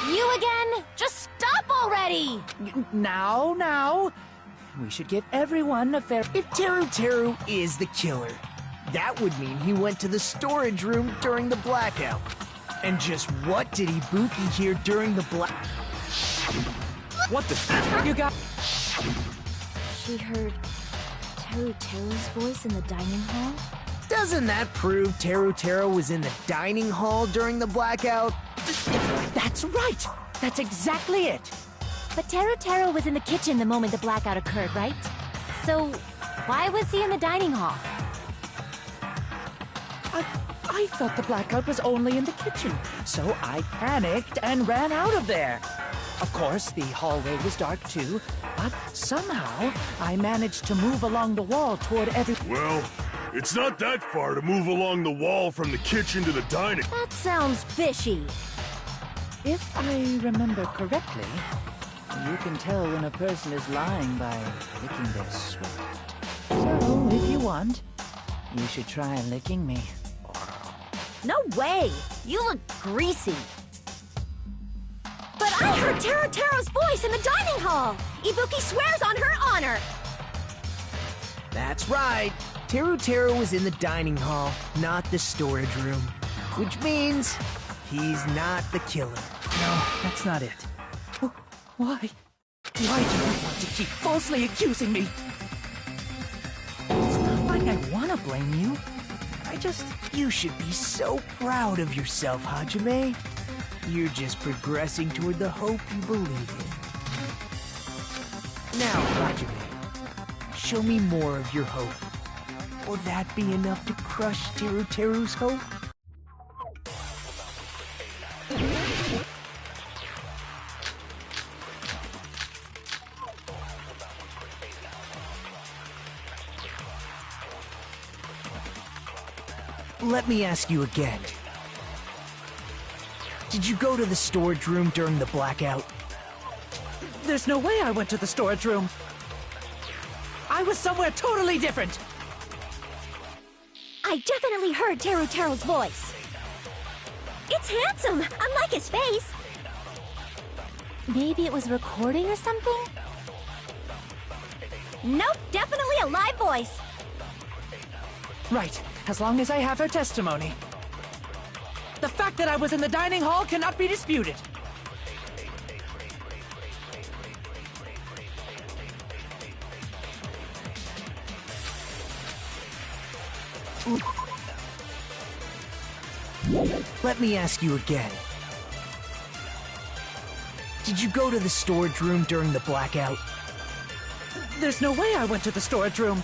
You again? Just stop already! Now. We should give everyone a fair... If Teru is the killer, that would mean he went to the storage room during the blackout. And just what did Ibuki hear during the What the... You got... She heard Teru's voice in the dining hall? Doesn't that prove Teru was in the dining hall during the blackout? That's right! That's exactly it! But Teru was in the kitchen the moment the blackout occurred, right? So, why was he in the dining hall? I thought the blackout was only in the kitchen, so I panicked and ran out of there. Of course, the hallway was dark too, but somehow I managed to move along the wall toward every... Well, it's not that far to move along the wall from the kitchen to the dining. That sounds fishy. If I remember correctly, you can tell when a person is lying by licking their sweat. So, if you want, you should try licking me. No way! You look greasy. But I heard Teru's voice in the dining hall! Ibuki swears on her honor! That's right. Teru was in the dining hall, not the storage room. Which means he's not the killer. No, that's not it. Why? Why do you want to keep falsely accusing me? It's not like I want to blame you. You should be so proud of yourself, Hajime. You're just progressing toward the hope you believe in. Now, Hajime, show me more of your hope. Will that be enough to crush Teru's hope? Let me ask you again. Did you go to the storage room during the blackout? There's no way I went to the storage room. I was somewhere totally different. I definitely heard Teru's voice. It's handsome, unlike his face. Maybe it was recording or something? Nope, definitely a live voice. Right, as long as I have her testimony. The fact that I was in the dining hall cannot be disputed. Let me ask you again. Did you go to the storage room during the blackout? There's no way I went to the storage room.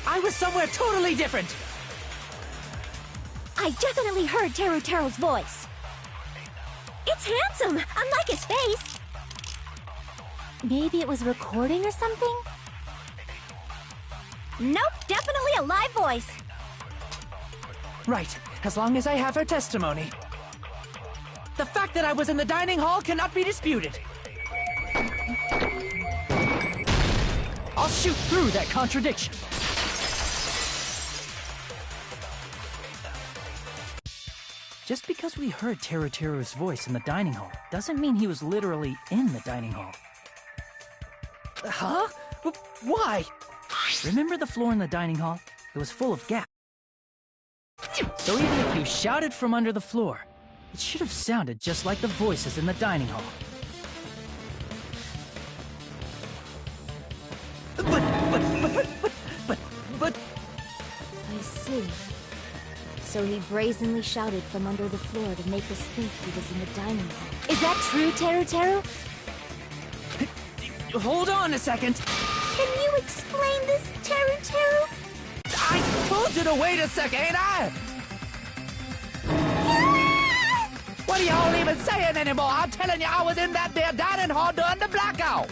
I was somewhere totally different. I definitely heard Teru's voice. It's handsome, unlike his face. Maybe it was recording or something? Nope, definitely a live voice. Right, as long as I have her testimony. The fact that I was in the dining hall cannot be disputed. I'll shoot through that contradiction. Just because we heard Teru's voice in the dining hall doesn't mean he was literally in the dining hall. Huh? Why? Remember the floor in the dining hall? It was full of gaps. So even if you shouted from under the floor, it should have sounded just like the voices in the dining hall. But So he brazenly shouted from under the floor to make us think he was in the dining hall. Is that true, Teru Teru? Hold on a second. Can you explain this, Teru Teru? I told you to wait a second, ain't I? What are y'all even saying anymore? I'm telling you, I was in that there dining hall during the blackout.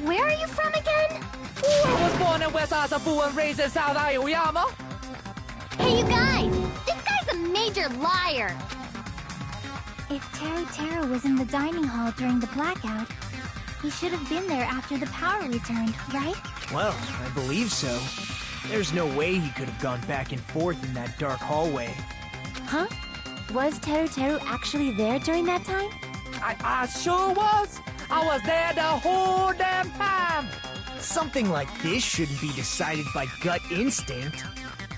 Where are you from again? I was born in West Asafu and raised in South Aoyama. Hey, you guys! This guy's a major liar! If Teru Teru was in the dining hall during the blackout, he should have been there after the power returned, right? Well, I believe so. There's no way he could have gone back and forth in that dark hallway. Huh? Was Teru Teru actually there during that time? I sure was. I was there the whole damn time. Something like this shouldn't be decided by gut instinct.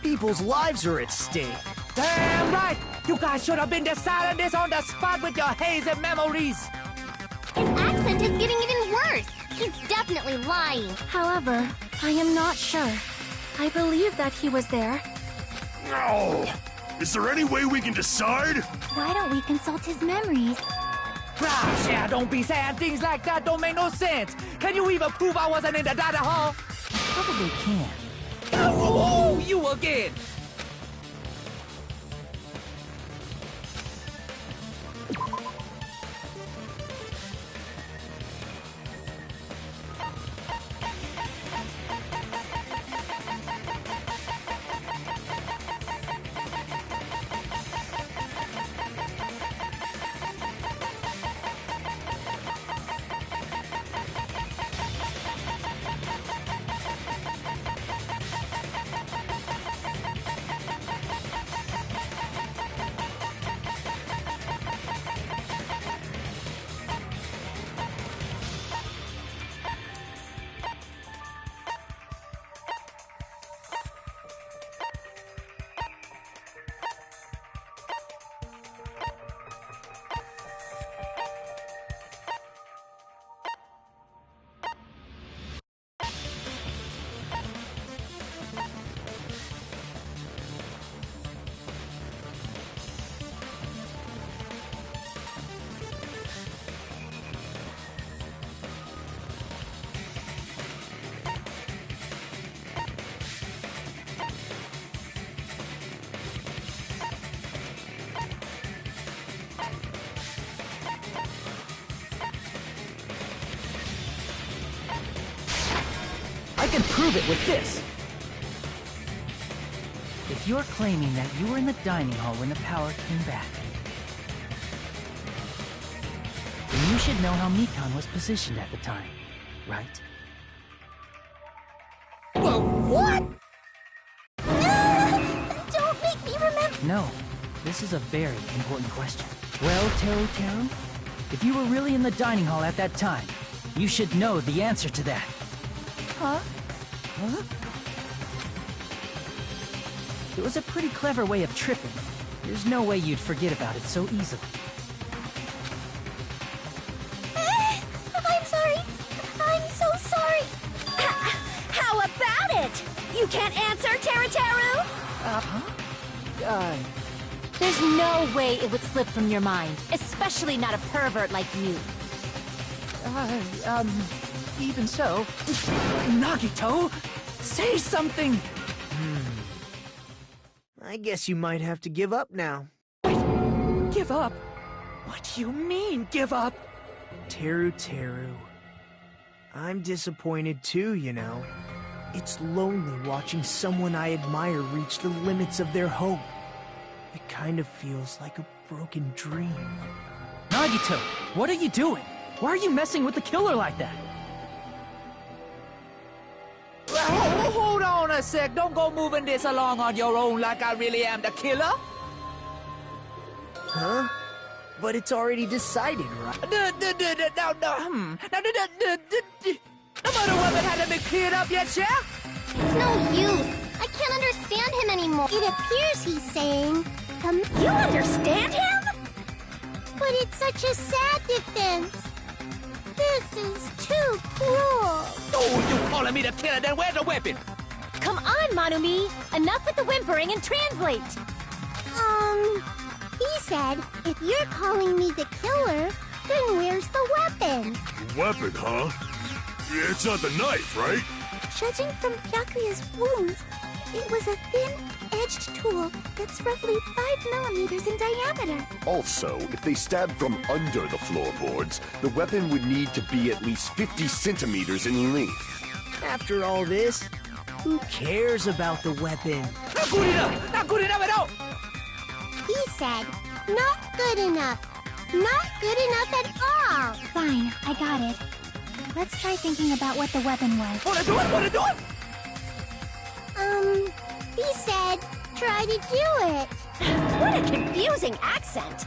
People's lives are at stake. Damn right! You guys should have been deciding this on the spot with your hazy memories. His accent is getting even worse. He's definitely lying. However, I am not sure. I believe that he was there. No! Is there any way we can decide? Why don't we consult his memories? Gosh, yeah, don't be saying things like that. Don't make no sense. Can you even prove I wasn't in the dining hall? Probably can. Oh, you again! I can prove it with this. If you're claiming that you were in the dining hall when the power came back, then you should know how Mikan was positioned at the time, right? Whoa, what? Don't make me remember. No, this is a very important question. Well, Teru Teru, if you were really in the dining hall at that time, you should know the answer to that. Huh? Huh? It was a pretty clever way of tripping. There's no way you'd forget about it so easily. I'm sorry. I'm so sorry. How about it? You can't answer, Teru Teru? There's no way it would slip from your mind, especially not a pervert like you. Even so... Nagito! Say something! I guess you might have to give up now. Give up? What do you mean, give up? Teru Teru. I'm disappointed too, you know. It's lonely watching someone I admire reach the limits of their hope. It kind of feels like a broken dream. Nagito, what are you doing? Why are you messing with the killer like that? Hold on a sec. Don't go moving this along on your own like I really am the killer. Huh? But it's already decided, right? No, mother woman hasn't been cleared up yet, yeah? It's no use. I can't understand him anymore. It appears he's saying... You understand him? But it's such a sad defense. This is too cruel. Oh, you calling me the killer, then where's the weapon? Come on, on, Monumi! Enough with the whimpering and translate! He said, if you're calling me the killer, then where's the weapon? Weapon, huh? It's not the knife, right? Judging from Byakuya's wounds, it was a thin-edged tool that's roughly 5 millimeters in diameter. Also, if they stabbed from under the floorboards, the weapon would need to be at least 50 centimeters in length. After all this, who cares about the weapon? Not good enough! Not good enough at all! He said, not good enough. Not good enough at all. Fine, I got it. Let's try thinking about what the weapon was. Wanna do it? Wanna do it? He said, try to do it. What a confusing accent!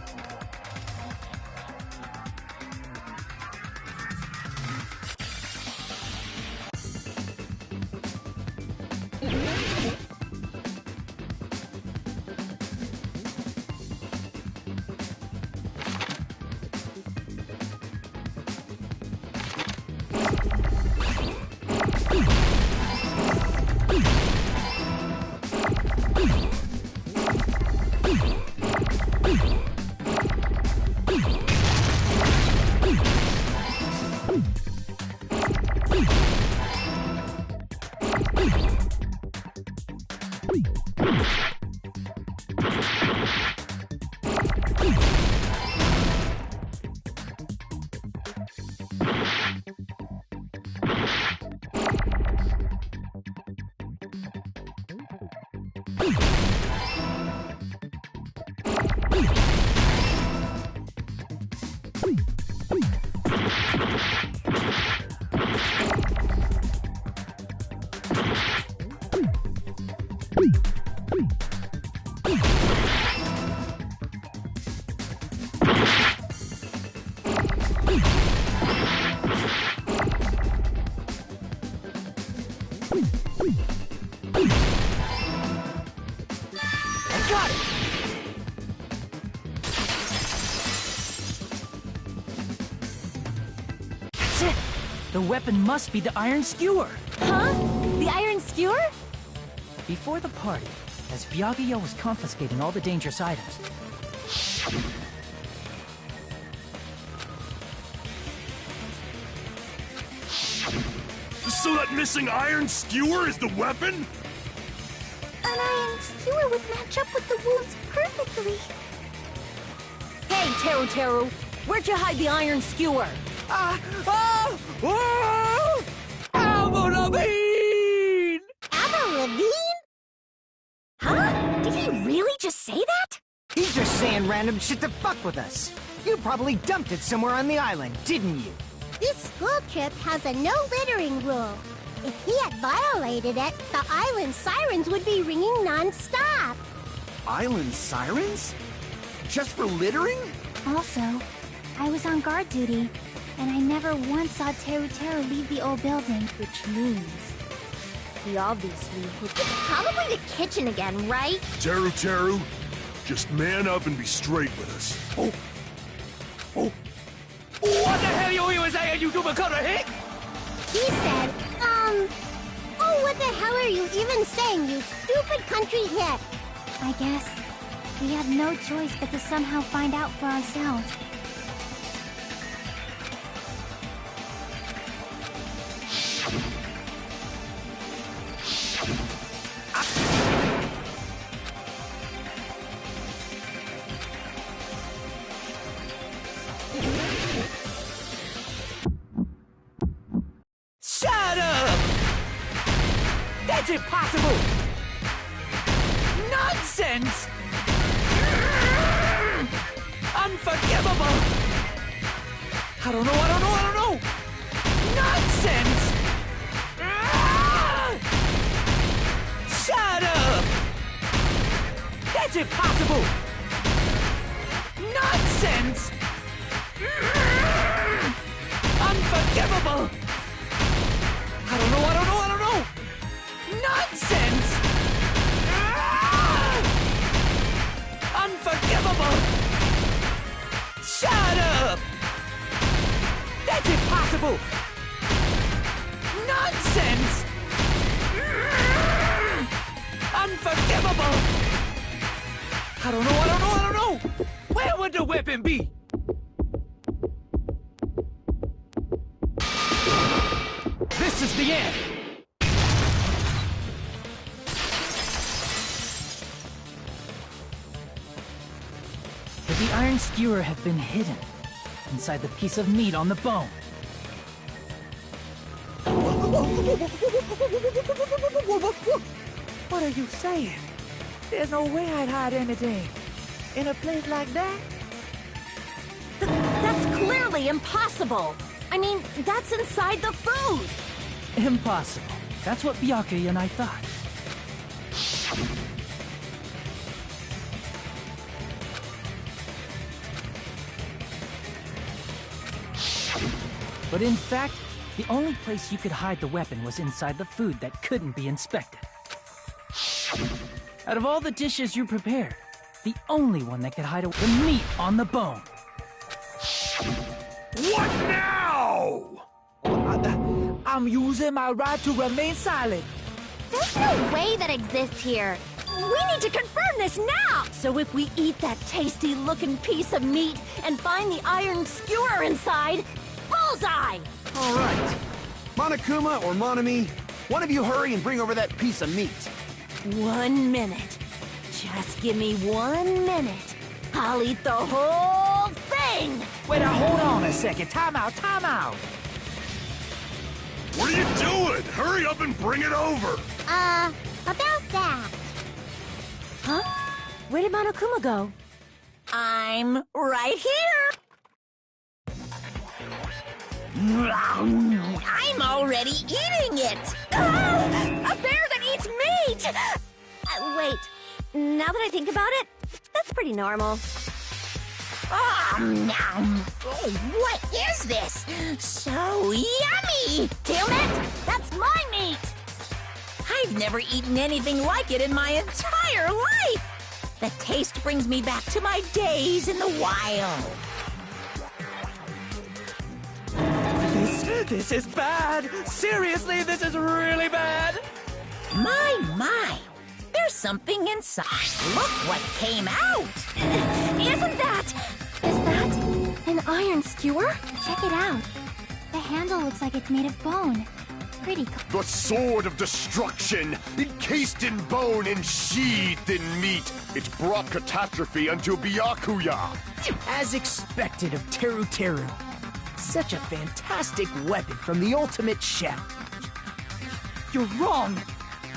Got it! That's it! The weapon must be the iron skewer! Huh? The iron skewer? Before the party, as Byakuya was confiscating all the dangerous items, So that missing iron skewer is the weapon? An iron skewer would match up with the wounds perfectly. Hey, Teru Teru! Where'd you hide the iron skewer? Avril Lavigne! Avril Lavigne? Huh? Did he really just say that? He's just saying random shit to fuck with us. You probably dumped it somewhere on the island, didn't you? This school trip has a no littering rule. If he had violated it, the island sirens would be ringing non-stop. Island sirens? Just for littering? Also, I was on guard duty, and I never once saw Teru Teru leave the old building. Which means he obviously hit It's probably the kitchen again, right? Teru Teru, just man up and be straight with us. What the hell you even saying, you stupid color hick? He said, oh, what the hell are you even saying, you stupid country hit? I guess we had no choice but to somehow find out for ourselves. Shut up! That's impossible! Nonsense! Unforgivable! I don't know! Nonsense! Shut up! That's impossible! Nonsense! Unforgivable! I don't know! Nonsense! Unforgivable! Shut up! That's impossible! Nonsense! Unforgivable! I don't know. Where would the weapon be? This is the end! Could the iron skewer have been hidden inside the piece of meat on the bone? What are you saying? There's no way I'd hide anything in a place like that. That's clearly impossible. I mean, that's inside the food. Impossible. That's what Byakuya and I thought. But in fact, the only place you could hide the weapon was inside the food that couldn't be inspected. Out of all the dishes you prepared, the only one that could hide the meat on the bone. What now? I'm using my right to remain silent. There's no way that exists here. We need to confirm this now! So if we eat that tasty-looking piece of meat and find the iron skewer inside, bullseye! All right. Monokuma or Monami, one of you hurry and bring over that piece of meat. 1 minute. Just give me 1 minute. I'll eat the whole thing! Wait, now hold on a second. Time out. What are you doing? Hurry up and bring it over! About that. Huh? Where did Monokuma go? I'm right here! I'm already eating it! Ah, a bear that eats meat! Wait. Now that I think about it, that's pretty normal. What is this? So yummy! Damn it! That's my meat! I've never eaten anything like it in my entire life! The taste brings me back to my days in the wild. This is bad! Seriously, this is really bad! My! There's something inside. Look what came out! Isn't that... Is that an iron skewer? Check it out. The handle looks like it's made of bone. Pretty cool. The sword of destruction, encased in bone and sheathed in meat. It brought catastrophe unto Byakuya. As expected of Teru Teru. Such a fantastic weapon from the ultimate chef. You're wrong!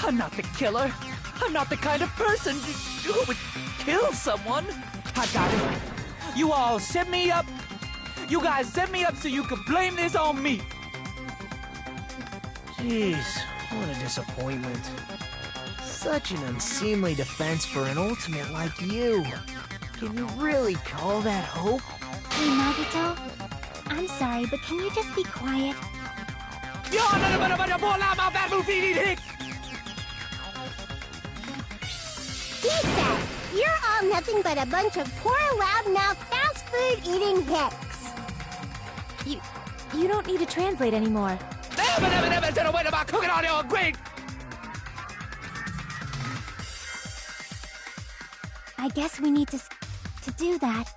I'm not the killer! I'm not the kind of person who would kill someone! I got it! You all set me up! You guys set me up so you could blame this on me! Jeez, what a disappointment. Such an unseemly defense for an ultimate like you. Can you really call that hope? Hey, Nagito. I'm sorry, but can you just be quiet? He said, you're all nothing but a bunch of poor, loud-mouthed, fast-food-eating hicks. You don't need to translate anymore. Never said a word about cooking on your grate! I guess we need to do that.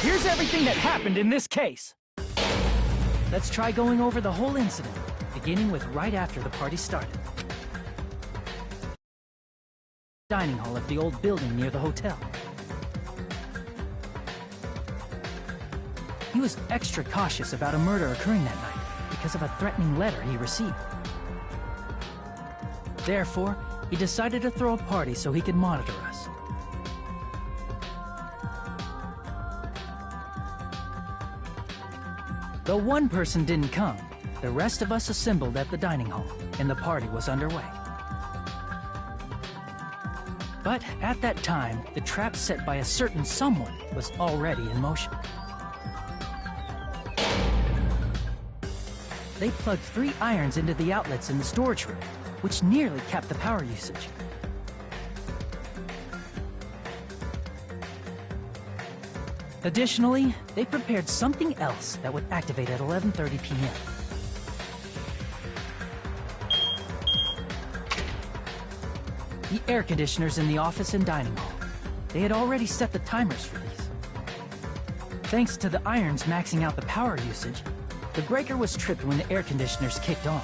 Here's everything that happened in this case. Let's try going over the whole incident, beginning with right after the party started. Dining hall of the old building near the hotel. He was extra cautious about a murder occurring that night because of a threatening letter he received. Therefore, he decided to throw a party so he could monitor us. Though one person didn't come, the rest of us assembled at the dining hall, and the party was underway. But at that time, the trap set by a certain someone was already in motion. They plugged 3 irons into the outlets in the storage room, which nearly capped the power usage. Additionally, they prepared something else that would activate at 11:30 p.m. The air conditioners in the office and dining hall. They had already set the timers for these. Thanks to the irons maxing out the power usage, the breaker was tripped when the air conditioners kicked on.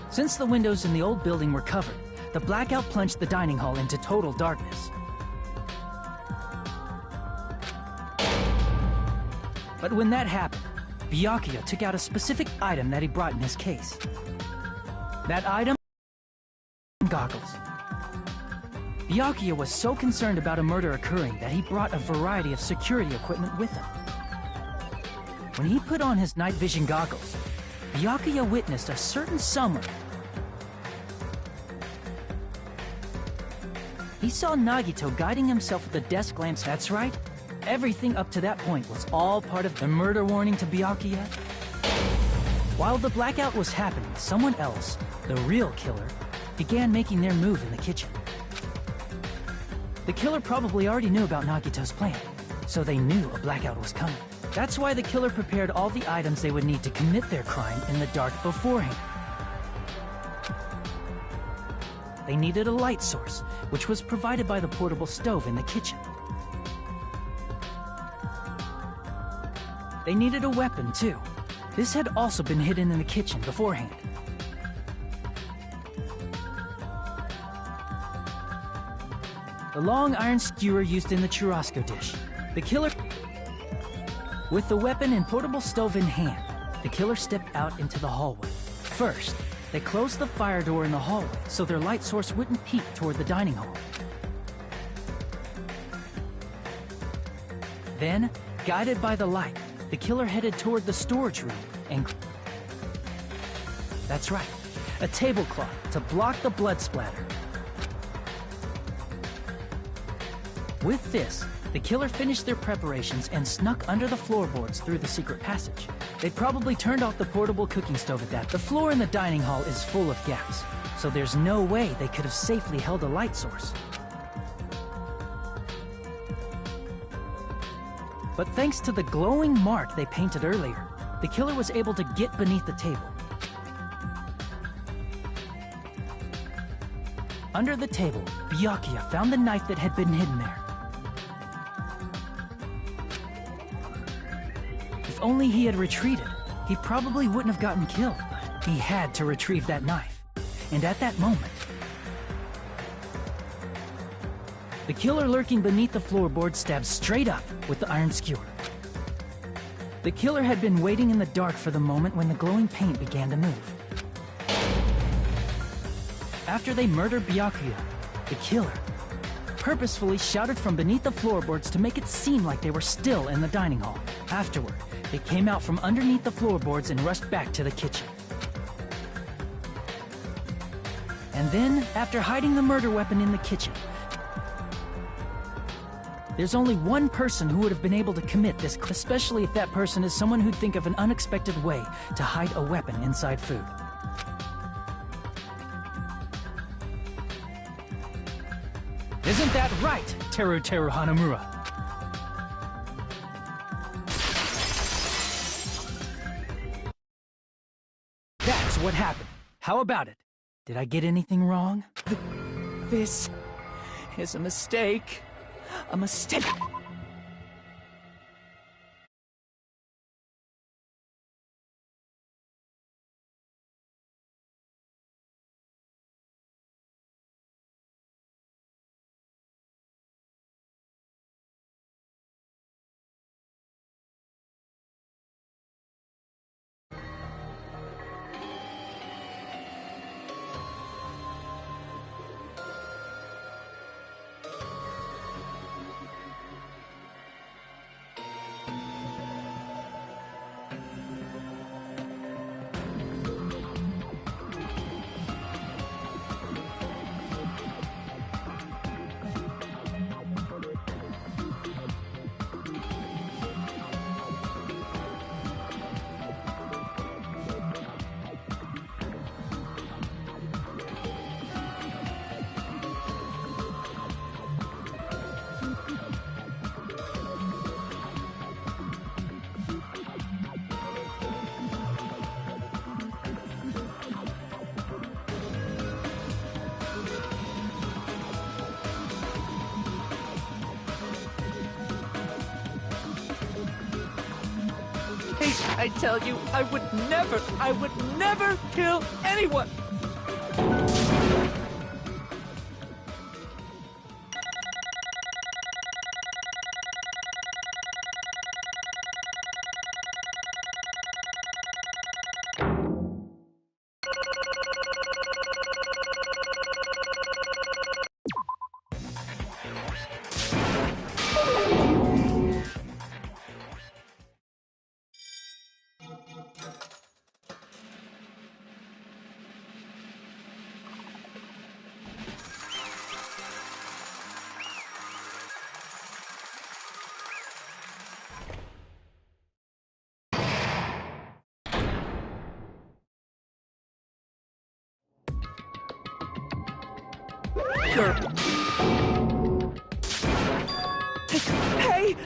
Since the windows in the old building were covered, the blackout plunged the dining hall into total darkness. But when that happened, Byakuya took out a specific item that he brought in his case. That item? Goggles. Byakuya was so concerned about a murder occurring that he brought a variety of security equipment with him. When he put on his night vision goggles, Byakuya witnessed a certain someone. He saw Nagito guiding himself with the desk lamps. That's right. Everything up to that point was all part of the murder warning to Byakuya. While the blackout was happening, someone else, the real killer, began making their move in the kitchen. The killer probably already knew about Nagito's plan, so they knew a blackout was coming. That's why the killer prepared all the items they would need to commit their crime in the dark beforehand. they needed a light source, which was provided by the portable stove in the kitchen. They needed a weapon, too. This had also been hidden in the kitchen beforehand. The long iron skewer used in the churrasco dish. The killer... With the weapon and portable stove in hand, the killer stepped out into the hallway. First, they closed the fire door in the hallway so their light source wouldn't peek toward the dining hall. Then, guided by the light, the killer headed toward the storage room and... That's right, a tablecloth to block the blood splatter. With this, the killer finished their preparations and snuck under the floorboards through the secret passage. They'd probably turned off the portable cooking stove at that. The floor in the dining hall is full of gas, so there's no way they could have safely held a light source. But thanks to the glowing mark they painted earlier, the killer was able to get beneath the table. Under the table, Byakuya found the knife that had been hidden there. If only he had retreated, he probably wouldn't have gotten killed. But he had to retrieve that knife. And at that moment, the killer lurking beneath the floorboard stabbed straight up with the iron skewer. The killer had been waiting in the dark for the moment when the glowing paint began to move. After they murdered Byakuya, the killer purposefully shouted from beneath the floorboards to make it seem like they were still in the dining hall. Afterward, they came out from underneath the floorboards and rushed back to the kitchen. And then, after hiding the murder weapon in the kitchen, there's only one person who would have been able to commit this, especially if that person is someone who'd think of an unexpected way to hide a weapon inside food. Isn't that right, Teru Hanamura? That's what happened. How about it? Did I get anything wrong? This is a mistake. A mistake. I tell you, I would never kill anyone! Hey!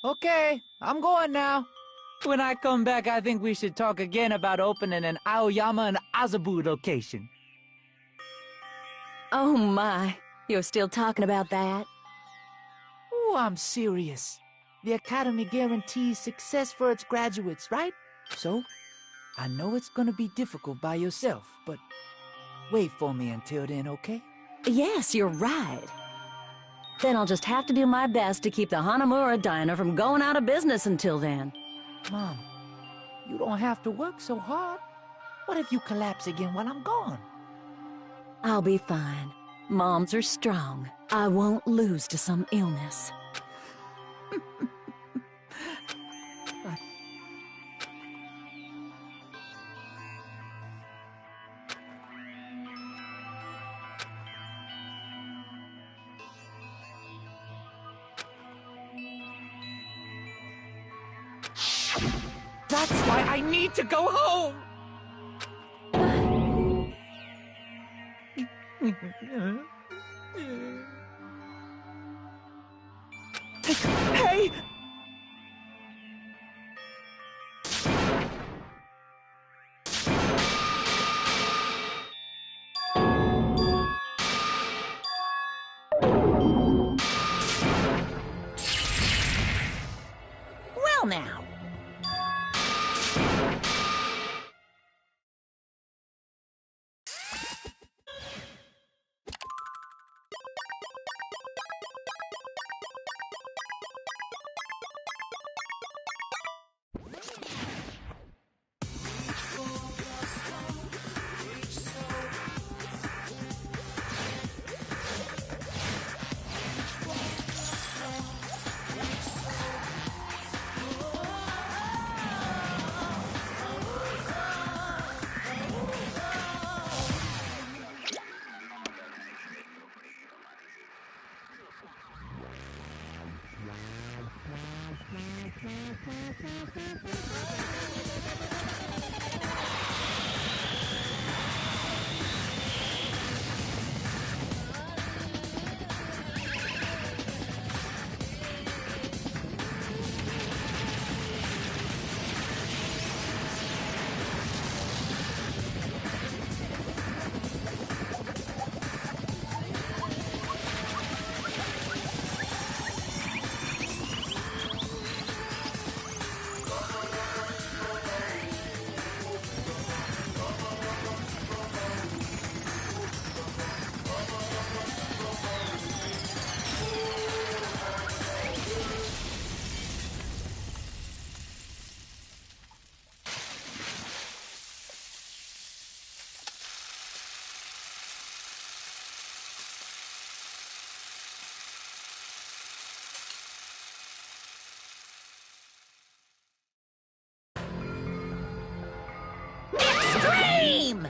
Okay, I'm going now. When I come back, I think we should talk again about opening an Aoyama and Azabu location. Oh my, you're still talking about that? Oh, I'm serious. The Academy guarantees success for its graduates, right? So, I know it's gonna be difficult by yourself, but wait for me until then, okay? Yes, you're right. Then I'll just have to do my best to keep the Hanamura Diner from going out of business until then. Mom, you don't have to work so hard. What if you collapse again while I'm gone? I'll be fine. Moms are strong. I won't lose to some illness. That's why I need to go home! Hey! Well now. Extreme!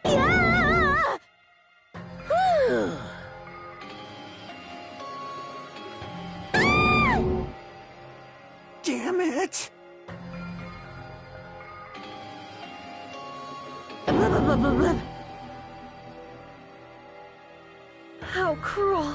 Yeah! Whew. Damn it! How cruel.